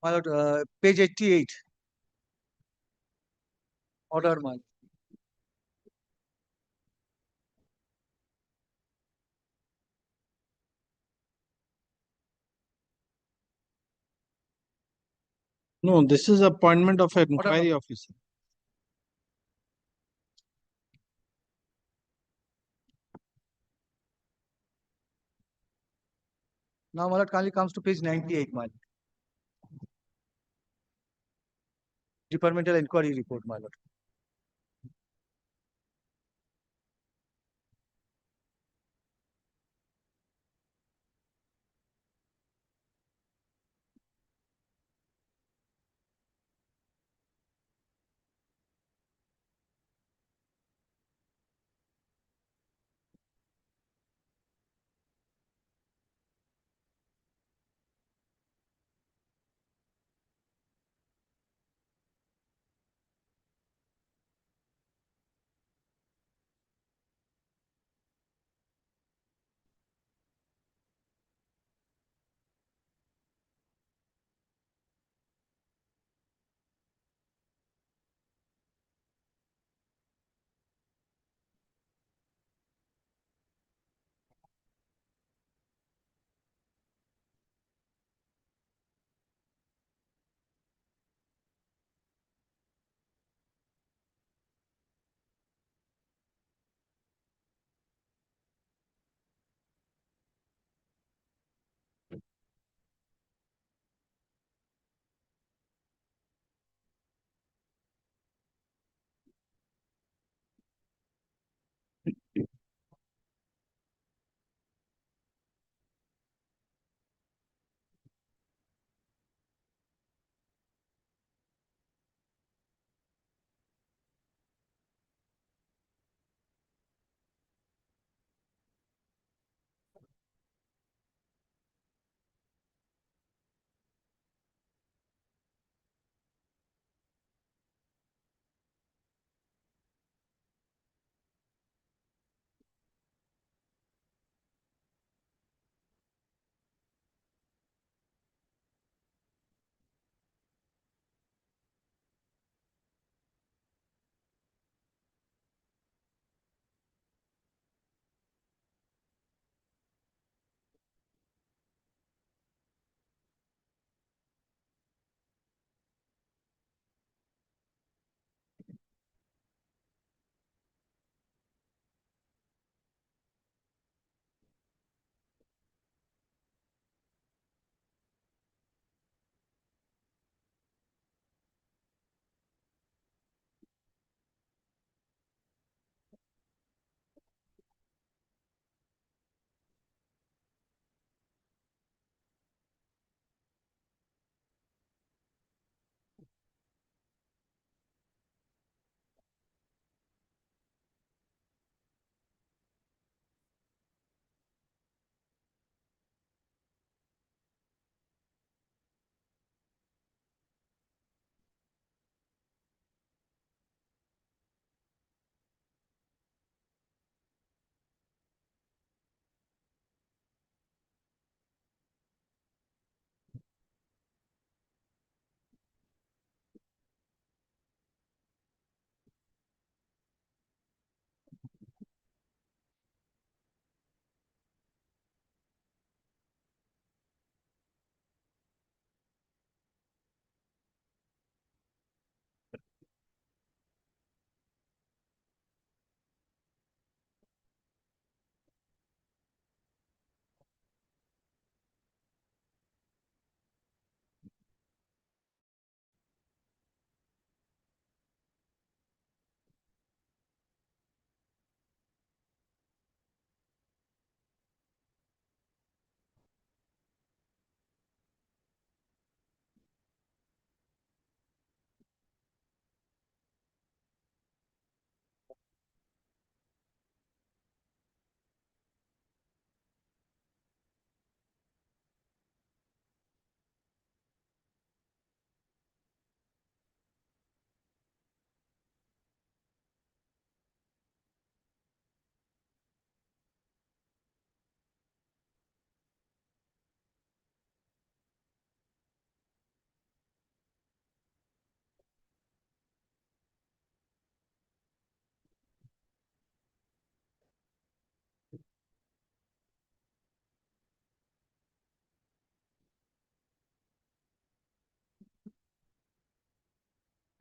My lord, page 88. Order, my lord. No, this is appointment of an inquiry officer. Now, my lord, kindly comes to page 98, my lord. Departmental inquiry report, my lord.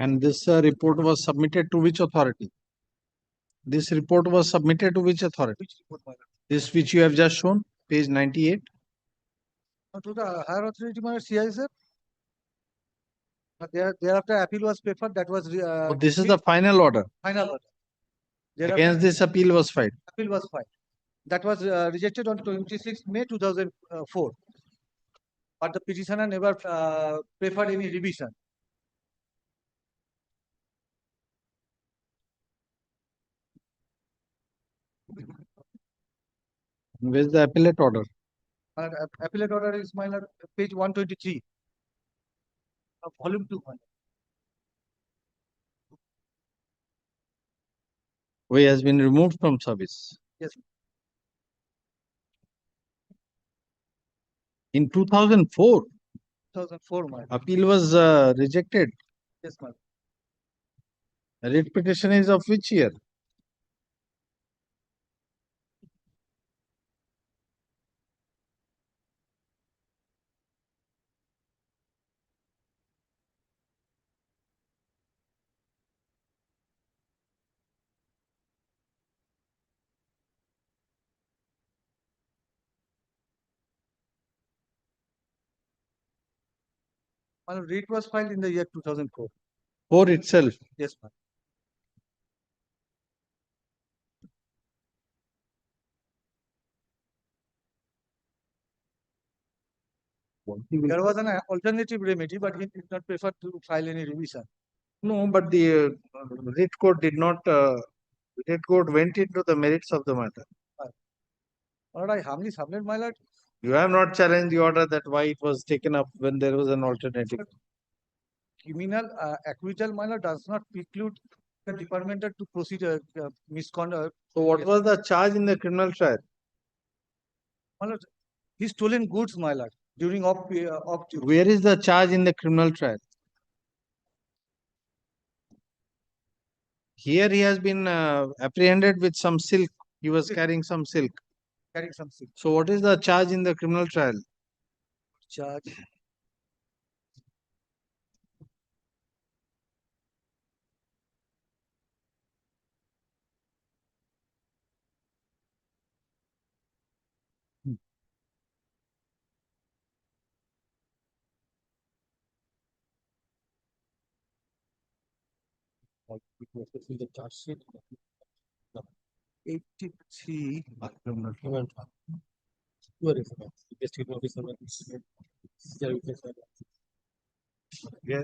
And this report was submitted to which authority? This report was submitted to which authority? Which report, my lord? This which you have just shown, page 98. To the higher authority, my lord, CISF. But thereafter appeal was preferred. That was So this is the final order. final order. Against this appeal was filed. Appeal was filed. That was rejected on 26th May 2004. But the petitioner never preferred any revision. Where is the appellate order? Appellate order is my lord, page 123 of volume 2. Who has been removed from service. Yes. In 2004, 2004, my lord. appeal was rejected. Yes, my lord. Writ petition is of which year? My lord, writ was filed in the year 2004. 4 itself. Yes, ma'am. There was an alternative remedy, but he did not prefer to file any revision. No, but the writ court did not. Writ court went into the merits of the matter. All right, I humbly submit, my lord. You have not challenged the order that why it was taken up when there was an alternative. Criminal acquittal, my lord, does not preclude the department to proceed misconduct. So what was the charge in the criminal trial? My lord, he stolen goods, my lord, during off duty. Where is the charge in the criminal trial? Here he has been apprehended with some silk. He was carrying some silk. Carrying some silk. So what is the charge in the criminal trial? Charge. The charge sheet. 83. Yeah.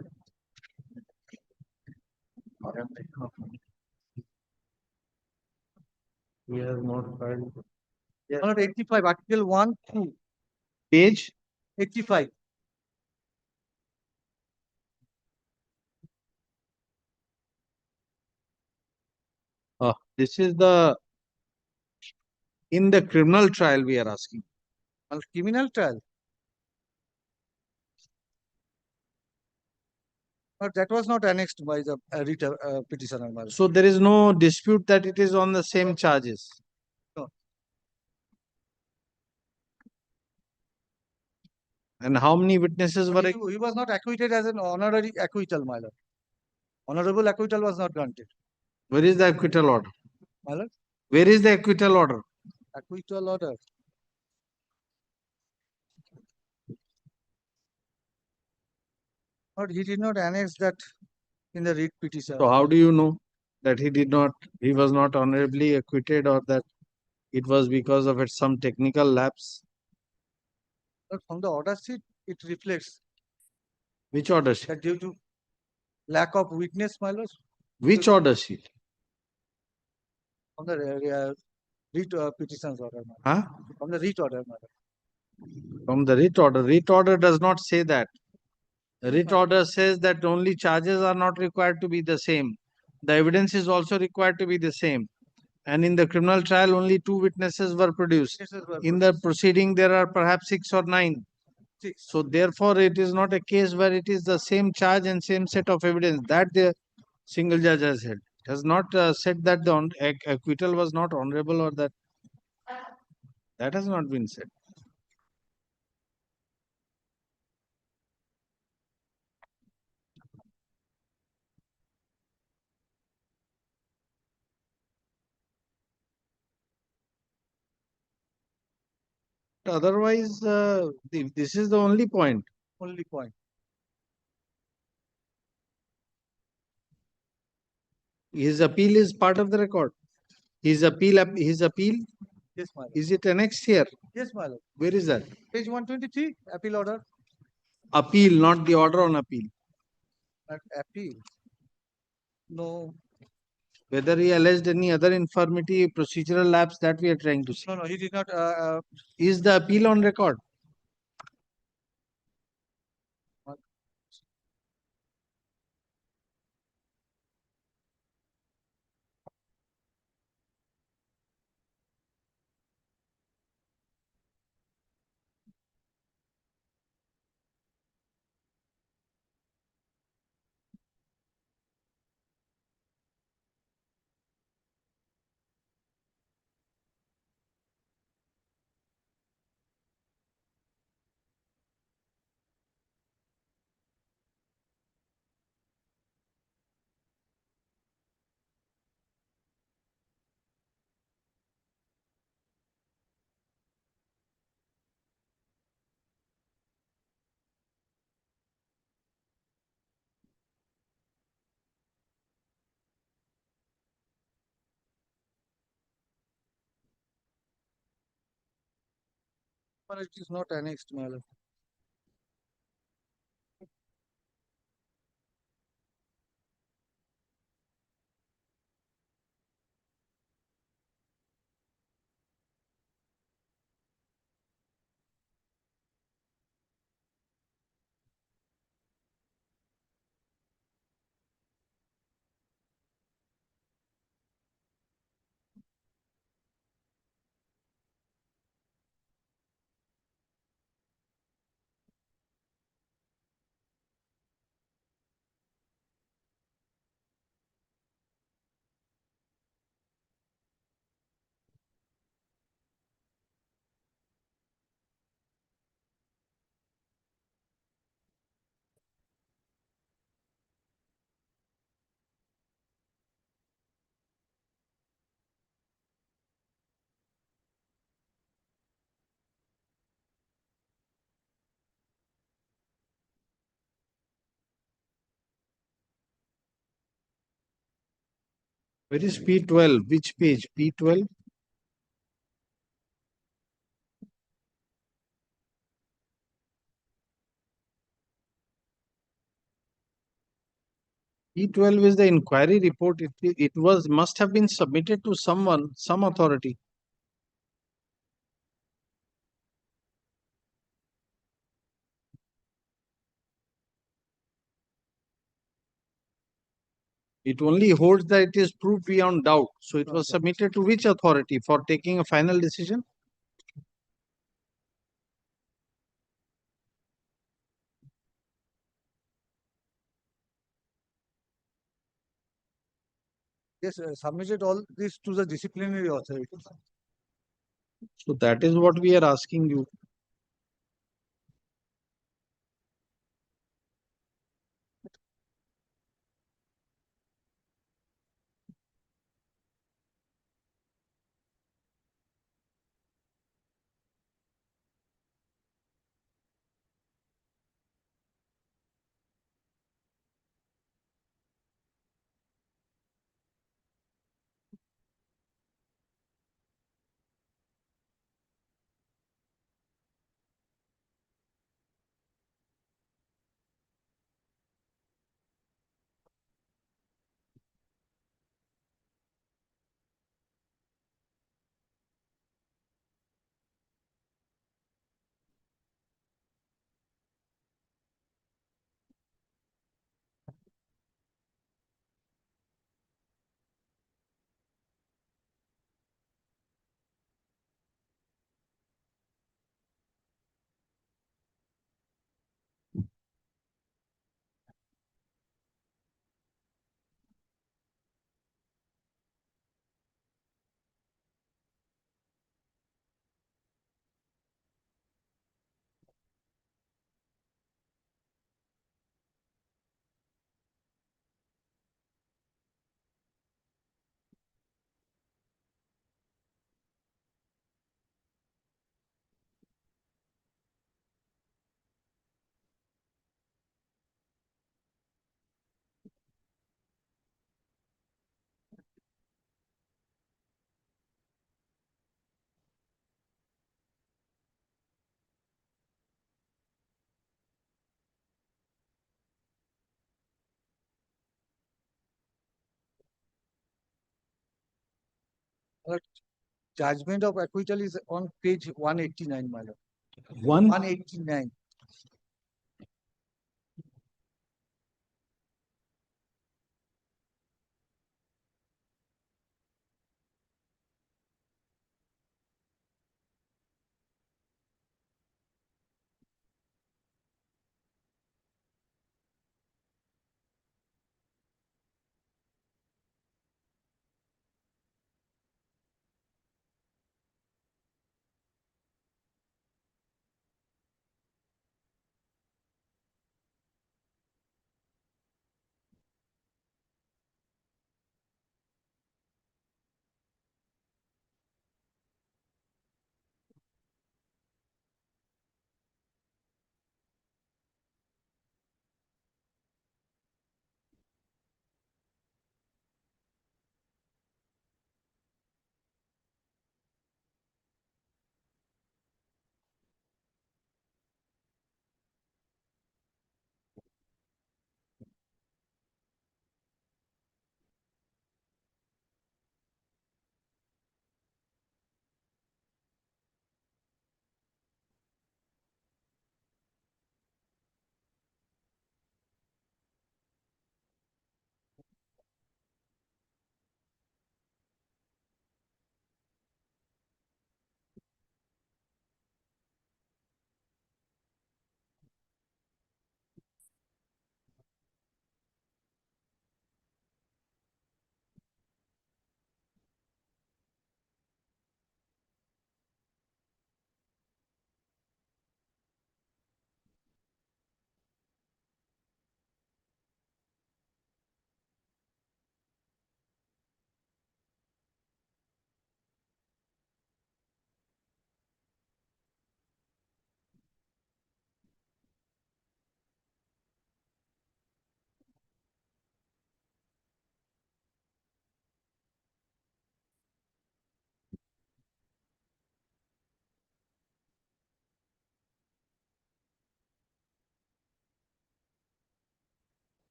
He has not filed. Yeah. My lord, 85, Article 1, 2. Page 85. This is the in the criminal trial we are asking. Criminal trial. But that was not annexed by the petitioner. My lord. So there is no dispute that it is on the same charges. No. And how many witnesses were? He was not acquitted as an honorary acquittal, my lord. Honorable acquittal was not granted. Where is the acquittal order? My lord. Where is the acquittal order? Acquittal order. But he did not annex that in the writ petition. So how do you know that he was not honorably acquitted, or that it was because of some technical lapse? But from the order sheet, it reflects. Which order sheet? That due to lack of witness, my lord. Which order sheet? From the writ petitions order. Huh? From the writ order, my lord. From the writ order. Writ order does not say that. The writ order says that only charges are not required to be the same. The evidence is also required to be the same. And in the criminal trial, only 2 witnesses were produced. In the proceeding, there are perhaps 6 or 9. So therefore, it is not a case where it is the same charge and same set of evidence. That the single judge has said. It has not said that the acquittal was not honorable, or that has not been said. otherwise, this is the only point. Only point. His appeal is part of the record. His appeal, Yes, my lord. is it annexed here? Yes, my lord. Where is that? Page 123, appeal order. Appeal, not the order on appeal. Appeal. No, Whether he alleged any other infirmity, procedural lapse, that we are trying to see. no, he did not. Is the appeal on record? But it is not annexed, my lord. Where is P12? Which page? P12? P12 is the inquiry report. It must have been submitted to someone, some authority. It only holds that it is proved beyond doubt. So it was submitted to which authority for taking a final decision? Yes, submitted all this to the disciplinary authority. So that is what we are asking you. Judgment of acquittal is on page 189, my lord. 189.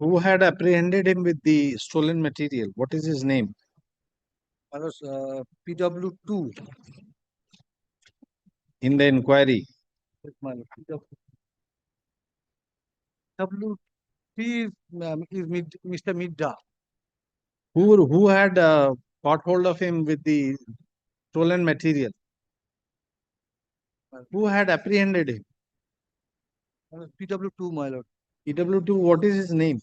Who had apprehended him with the stolen material? What is his name? PW2. In the inquiry. W3 is Mr. Midda. Who had caught hold of him with the stolen material? Who had apprehended him? PW2, my lord. PW2, what is his name?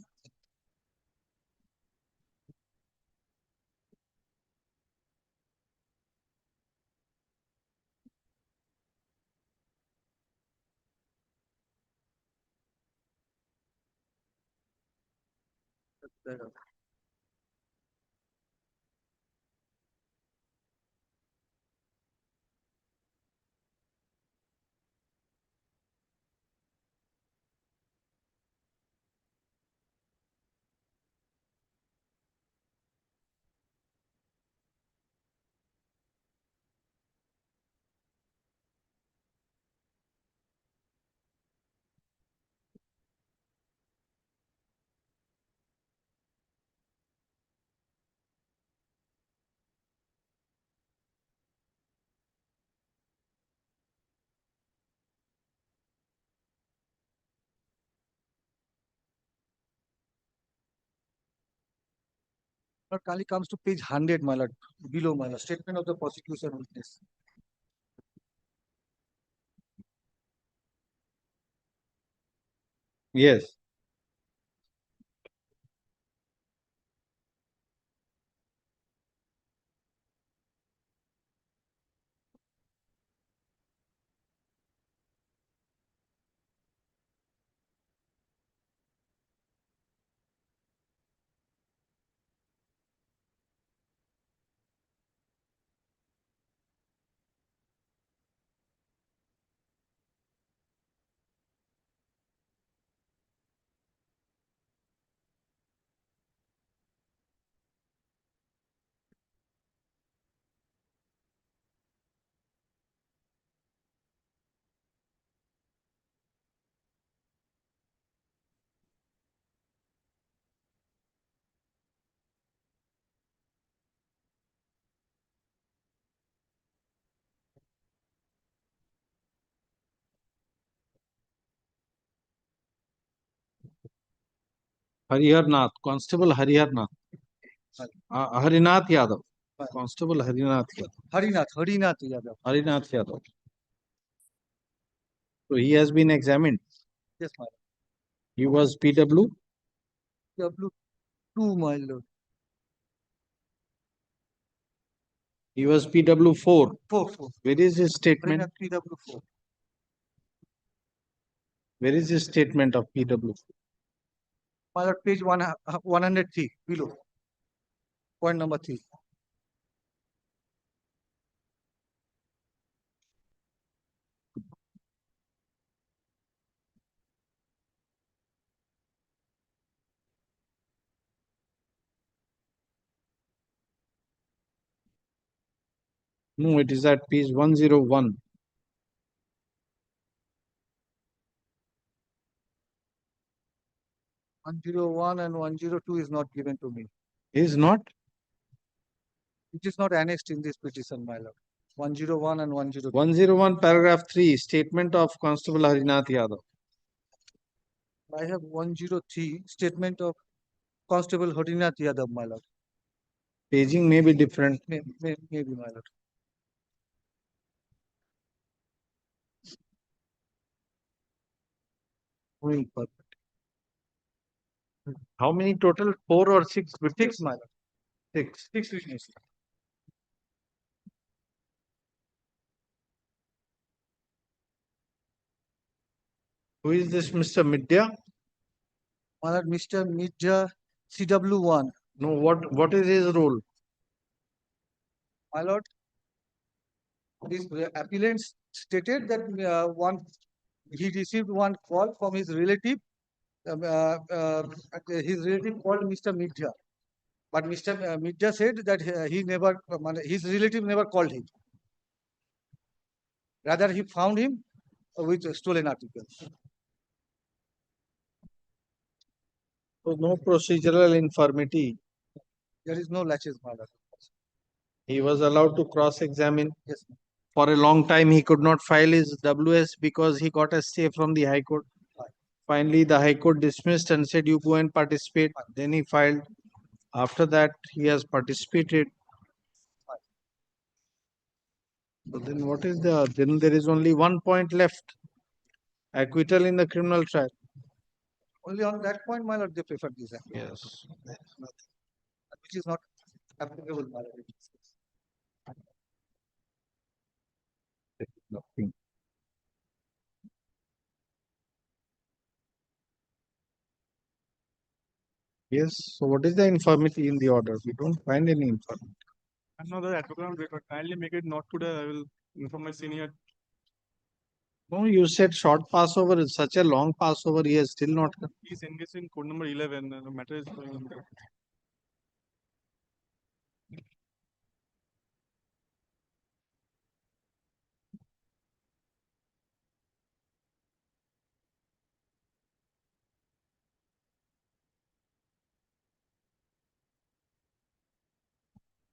Lord, kindly comes to page 100, my lord, below, my lord, statement of the prosecution witness. Yes. Harihar Constable Harihar Harinath Yadav. Constable Harinath Yadav. Harinath Yadav. Harinath Yadav. So he has been examined. Yes, my He was PW. W2, my lord. He was PW4. 4. Where is his statement? PW4. Where is his statement of PW? My lord, page 103 below. Point number 3. No, it is at page 101. 101 and 102 is not given to me. Is not? It is not annexed in this petition, my lord. 101 and 102. 101 paragraph 3 statement of Constable Harinath Yadav. I have 103 statement of Constable Harinath Yadav, my lord. Paging may be different. Maybe, my lord. How many total? 4 or 6 6, my lord. 6. 6 witnesses. Who is this Mr. Midya? My lord, Mr. Midya CW1. No, what is his role? My lord, this appellant stated that he received one call from his relative. His relative called Mr. Midya. But Mr. Midya said that his relative never called him. Rather, he found him with stolen articles. So no procedural infirmity. There is no laches, my lord. He was allowed to cross-examine. Yes. For a long time, he could not file his WS because he got a stay from the High Court. Finally, the High Court dismissed and said, you go and participate. Then he filed. After that, he has participated. So then what is then there is only 1 point left. Acquittal in the criminal trial. Only on that point, my lord, they prefer this. Yes. Which is not applicable, my lord. Nothing. Yes. So what is the infirmity in the order? We don't find any infirmity. I'm not the advocate, but kindly make it not today. I will inform my senior. No, you said short Passover is such a long Passover. He has still not come. He's engaged in code number 11 and the matter is going on.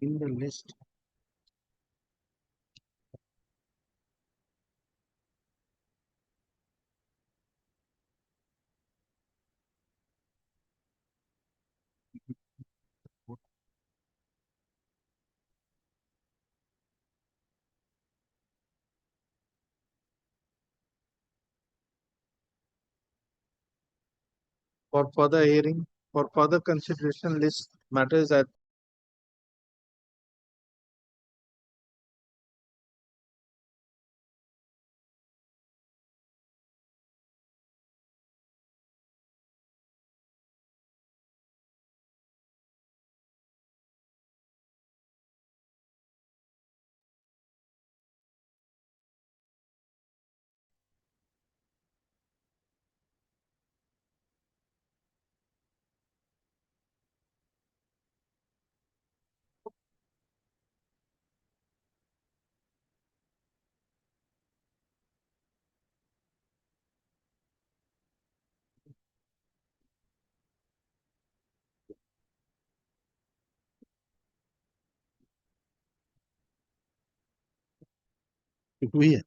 In the list. For further hearing, for further consideration, list matters at हुई है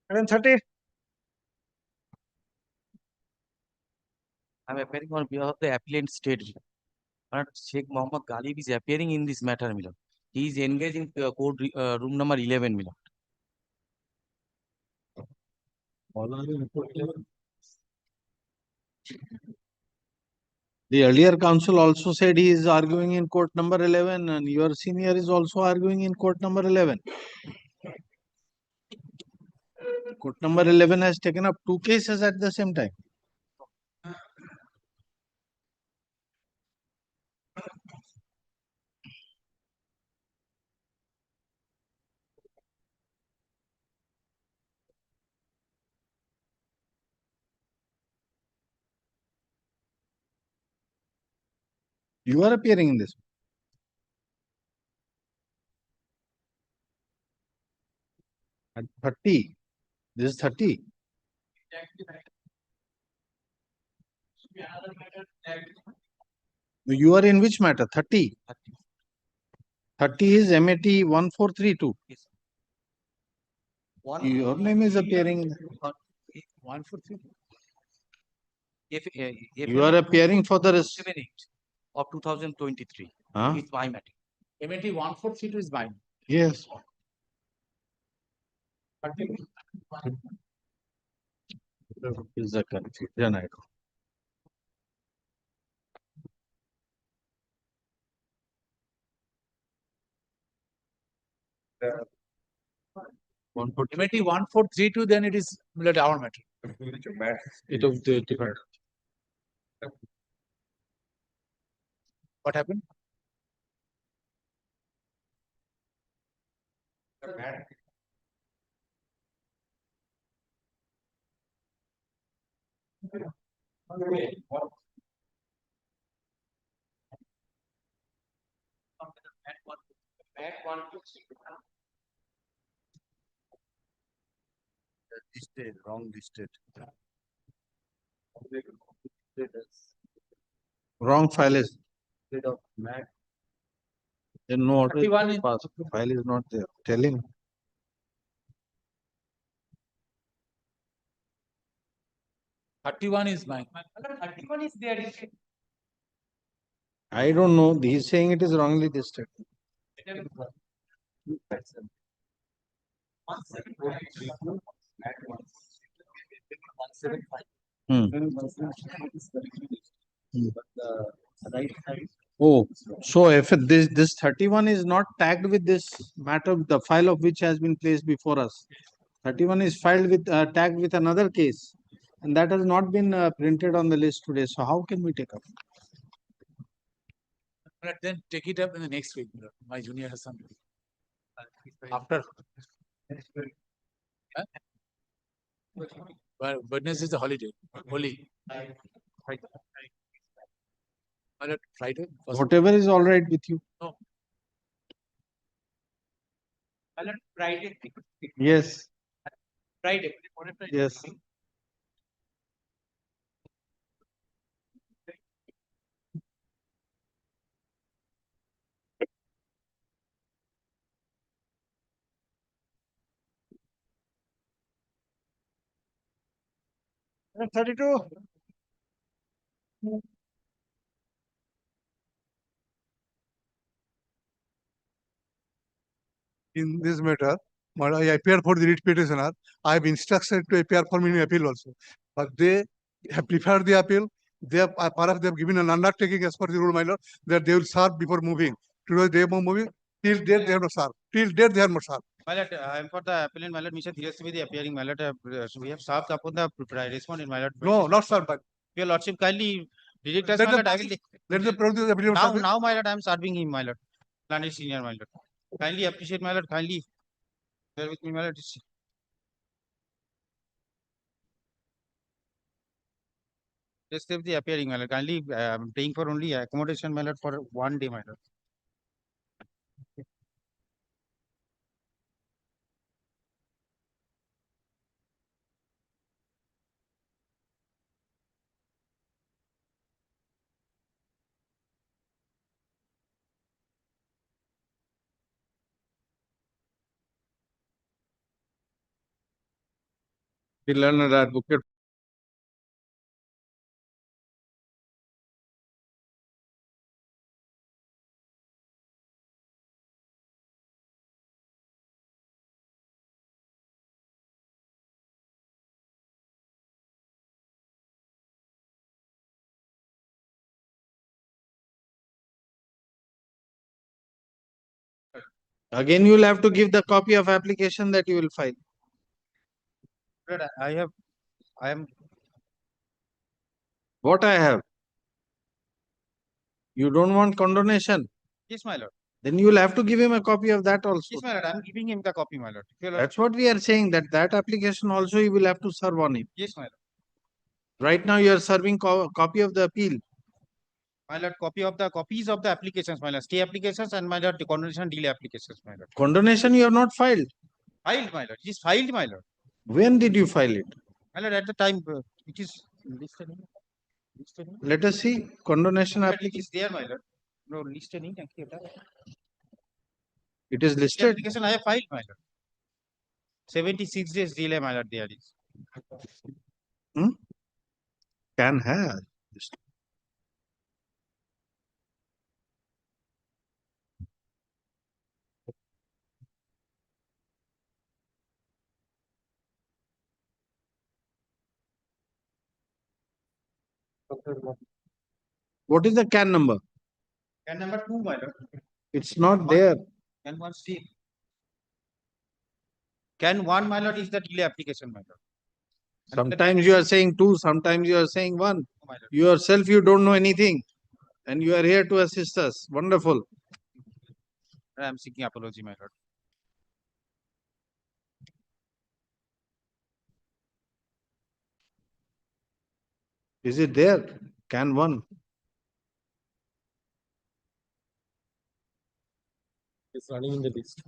130. I'm appearing on behalf of the appellant state. But Sheikh Mohammed Ghalib is appearing in this matter, Milo. He is engaged in room number 11, Milo. The earlier counsel also said he is arguing in court number 11, and your senior is also arguing in court number 11. Court number 11 has taken up two cases at the same time. You are appearing in this. At 30. This is 30. You are in which matter? 30. 30 is MAT 1432. Your name is appearing. 143. You are appearing for the rest. Of 2023. Huh? It's my matter. MAT 143 is mine. Yes. Is the confusion I know. MAT 1432, then it is our matter. It of the different. What happened? Listed, wrong listed. Wrong file is. Then no order. 31 is- File is not there. Tell him. Thirty-one is mine. 31 is there. I don't know. He is saying it is wrongly listed. Oh, so if this 31 is not tagged with this matter, the file of which has been placed before us. 31 is filed with tagged with another case, and that has not been printed on the list today. So how can we take up? But then take it up in the next week. My junior has some. After. Huh? Well, Wednesday is a holiday. Holy. Friday. Whatever is all right with you. No. Friday. Yes. Friday. Yes. And 32. In this matter, but I appear for the writ petitioner. I have instructed to appear for me in appeal also. But they have preferred the appeal. They have perhaps they have given an undertaking as per the rule, my lord, that they will serve before moving. Today they are moving. Till date they have not served. Till date they have not served. My lord, I am for the appellant, my lord, Mr. Dheeraj Trivedi appearing, my lord. So we have served upon the respondent, my lord. No, not served. But your lordship kindly direct us, let my lord. I will. let the produce the affidavit. Now, my lord, I am serving him, my lord. Planet senior, my lord. Kindly appreciate, my lord. Kindly bear with me, my lord. Just save the appearing, my lord. Kindly, I am paying for only accommodation, my lord, for one day, my lord. The learned advocate. Again, you will have to give the copy of application that you will file. I am. What I have? You don't want condonation? Yes, my lord. Then you will have to give him a copy of that also. Yes, my lord. I am giving him the copy, my lord. That's what we are saying, that application also you will have to serve on him. Yes, my lord. Right now you are serving copy of the appeal. My lord, copies of the applications, my lord. Stay applications and my lord, the condonation delay applications, my lord. Condonation you have not filed. Filed, my lord. It is filed, my lord. When did you file it? My lord, at the time, it is listed. Let us see condonation It application. is there, my lord. No, listed in. It is The listed. application I have filed, my lord. 76 days delay, my lord, there is. Can have. What is the CAN number? CAN number 2, my lord. It's not there. CAN 1 C. CAN 1, my lord, is the delay application, my lord. Sometimes you are saying 2, sometimes you are saying 1. Yourself you don't know anything. And you are here to assist us. Wonderful. I am seeking apology, my lord. Is it there? CAN 1. It's running in the list.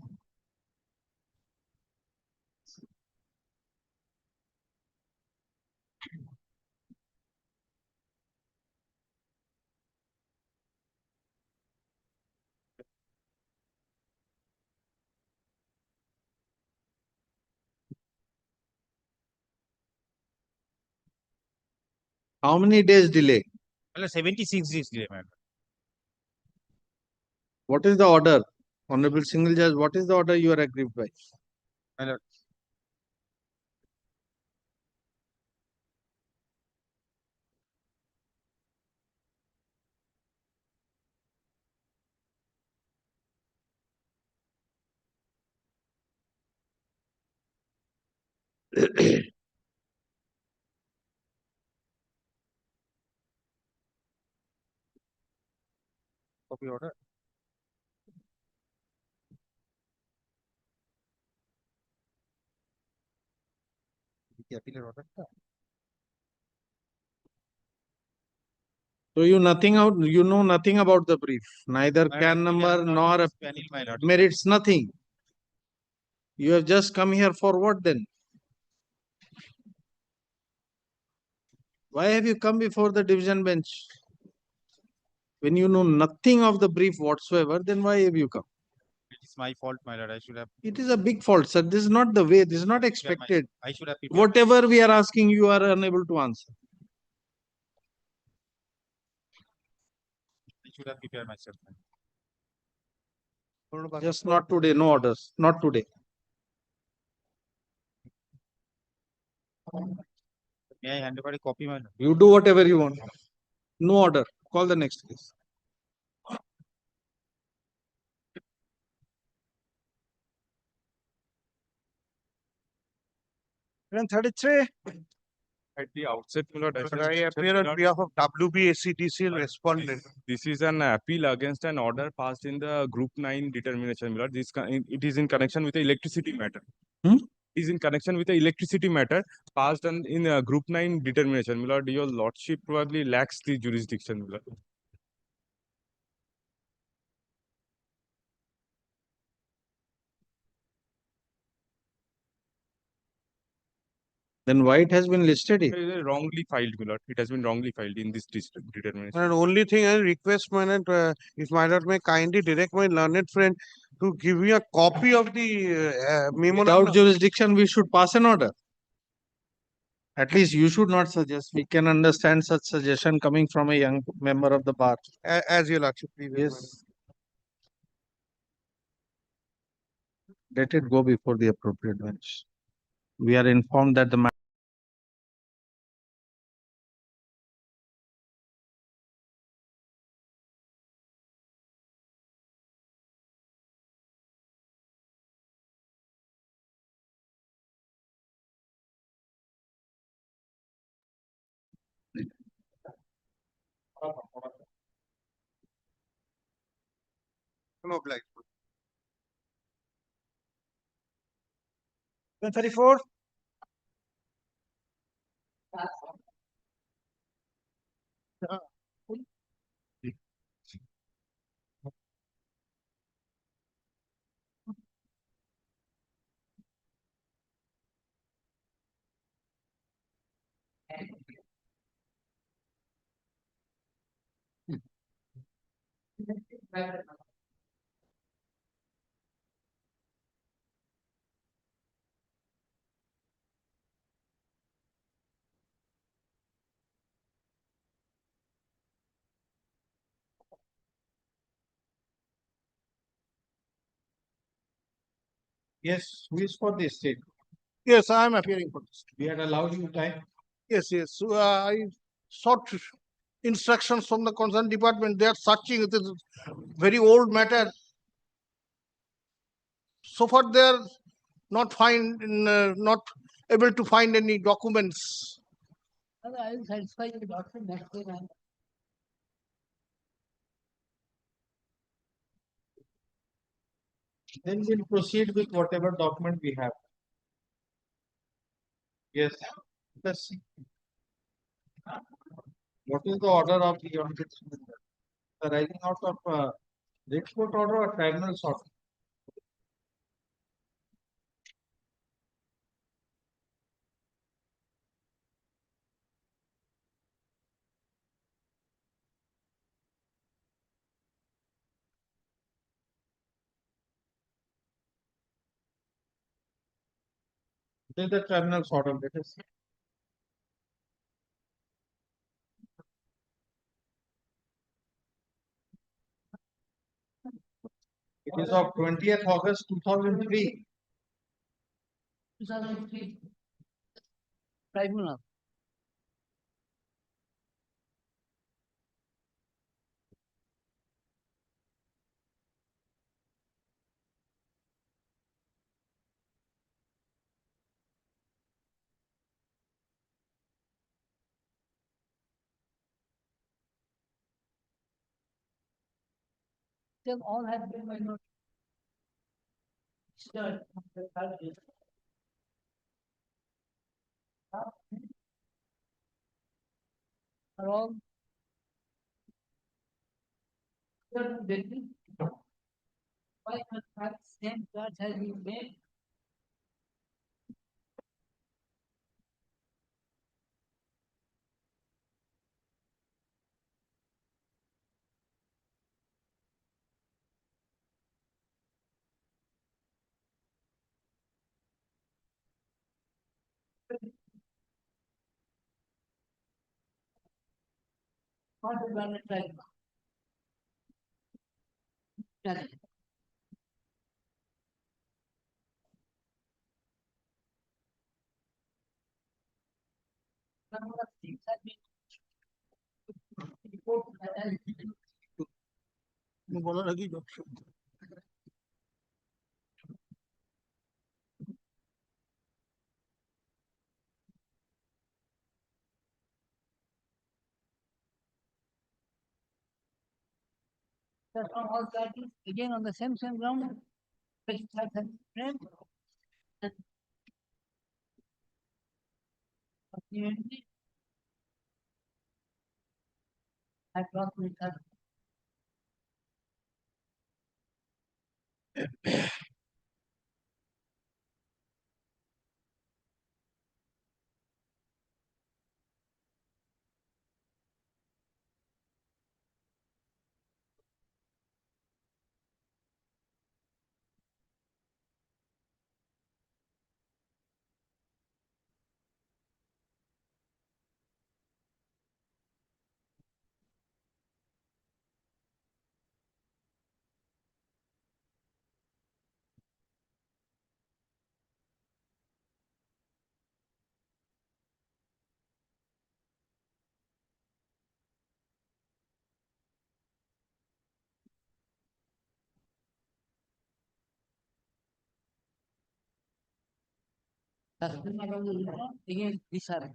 How many days delay? My lord, 76 days delay, my lord. What is the order? Honorable Single Judge, what is the order you are aggrieved by? My lord. Copy order. The appeal order. So you know nothing about the brief, neither CAN number nor merits, nothing. You have just come here for what then? Why have you come before the division bench? When you know nothing of the brief whatsoever, then why have you come? It is my fault, my lord. I should have. It is a big fault, sir. This is not the way. This is not expected. I should have. Whatever we are asking, you are unable to answer. I should have prepared myself. Just not today, no orders. Not today. May I hand over a copy, my lord? You do whatever you want. No order. Call the next case. And 33. At the outset, my lord, I appear on behalf of WBACDCL respondent. This is an appeal against an order passed in the Group 9 determination, my lord. It is in connection with the electricity matter. It is in connection with the electricity matter passed in Group 9 determination, my lord. Your lordship probably lacks the jurisdiction, my lord. Then why it has been listed? It is wrongly filed, my lord. It has been wrongly filed in this determination. And only thing I request, my lord, if my lord may kindly direct my learned friend to give me a copy of the memo. Without jurisdiction, we should pass an order. At least you should not suggest. We can understand such suggestion coming from a young member of the bar. As your lordship, please. Yes. Let it go before the appropriate bench. We are informed that the No obliged. 34. Yes, who is for this state? Yes, I am appearing for this. We had allowed you time. Yes, yes. So, I sought instructions from the concerned department. They are searching. It is very old matter. So far, they are not able to find any documents. I will satisfy the doctor next day. Then we'll proceed with whatever document we have. Yes. Let's see. What is the order of the ombudsman? Arising out of writ court order or tribunal's order? This is the tribunal's order. Let us see. It is of 20th August 2003. 2003. Tribunal. They all have been my note. Sure. Are all why not same charge has been made? Not the planet tribunal. Yes. Number of things have been reported as বলার আগেই doctor. that on all parties, again on the same ground, which has a friend. And ultimately, I brought with her. Again, these are.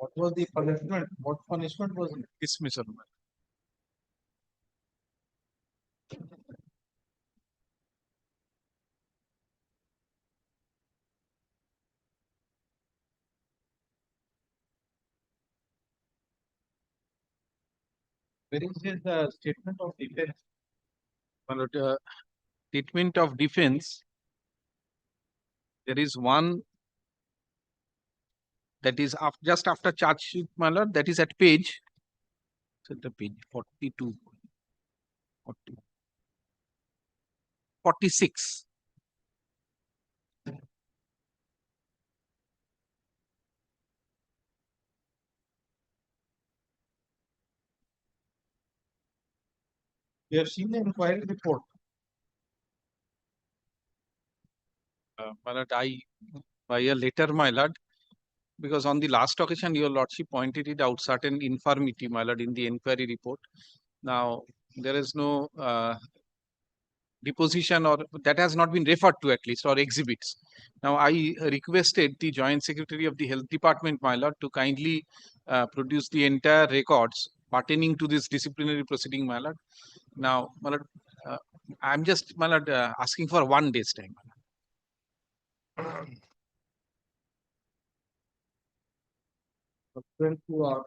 What was the punishment? What punishment was it? Dismissal. Where is his statement of defense? My lord, statement of defense. There is one that is just after charge sheet, my lord, that is at page. The page 42, 40, 46. You have seen the inquiry report. My lord, by a letter, my lord, because on the last occasion, your lordship pointed it out certain infirmity, my lord, in the inquiry report. Now, there is no deposition or that has not been referred to at least or exhibits. Now, I requested the Joint Secretary of the Health Department, my lord, to kindly produce the entire records pertaining to this disciplinary proceeding, my lord. Now, my lord, I'm just, my lord, asking for 1 day's time. Pursuant to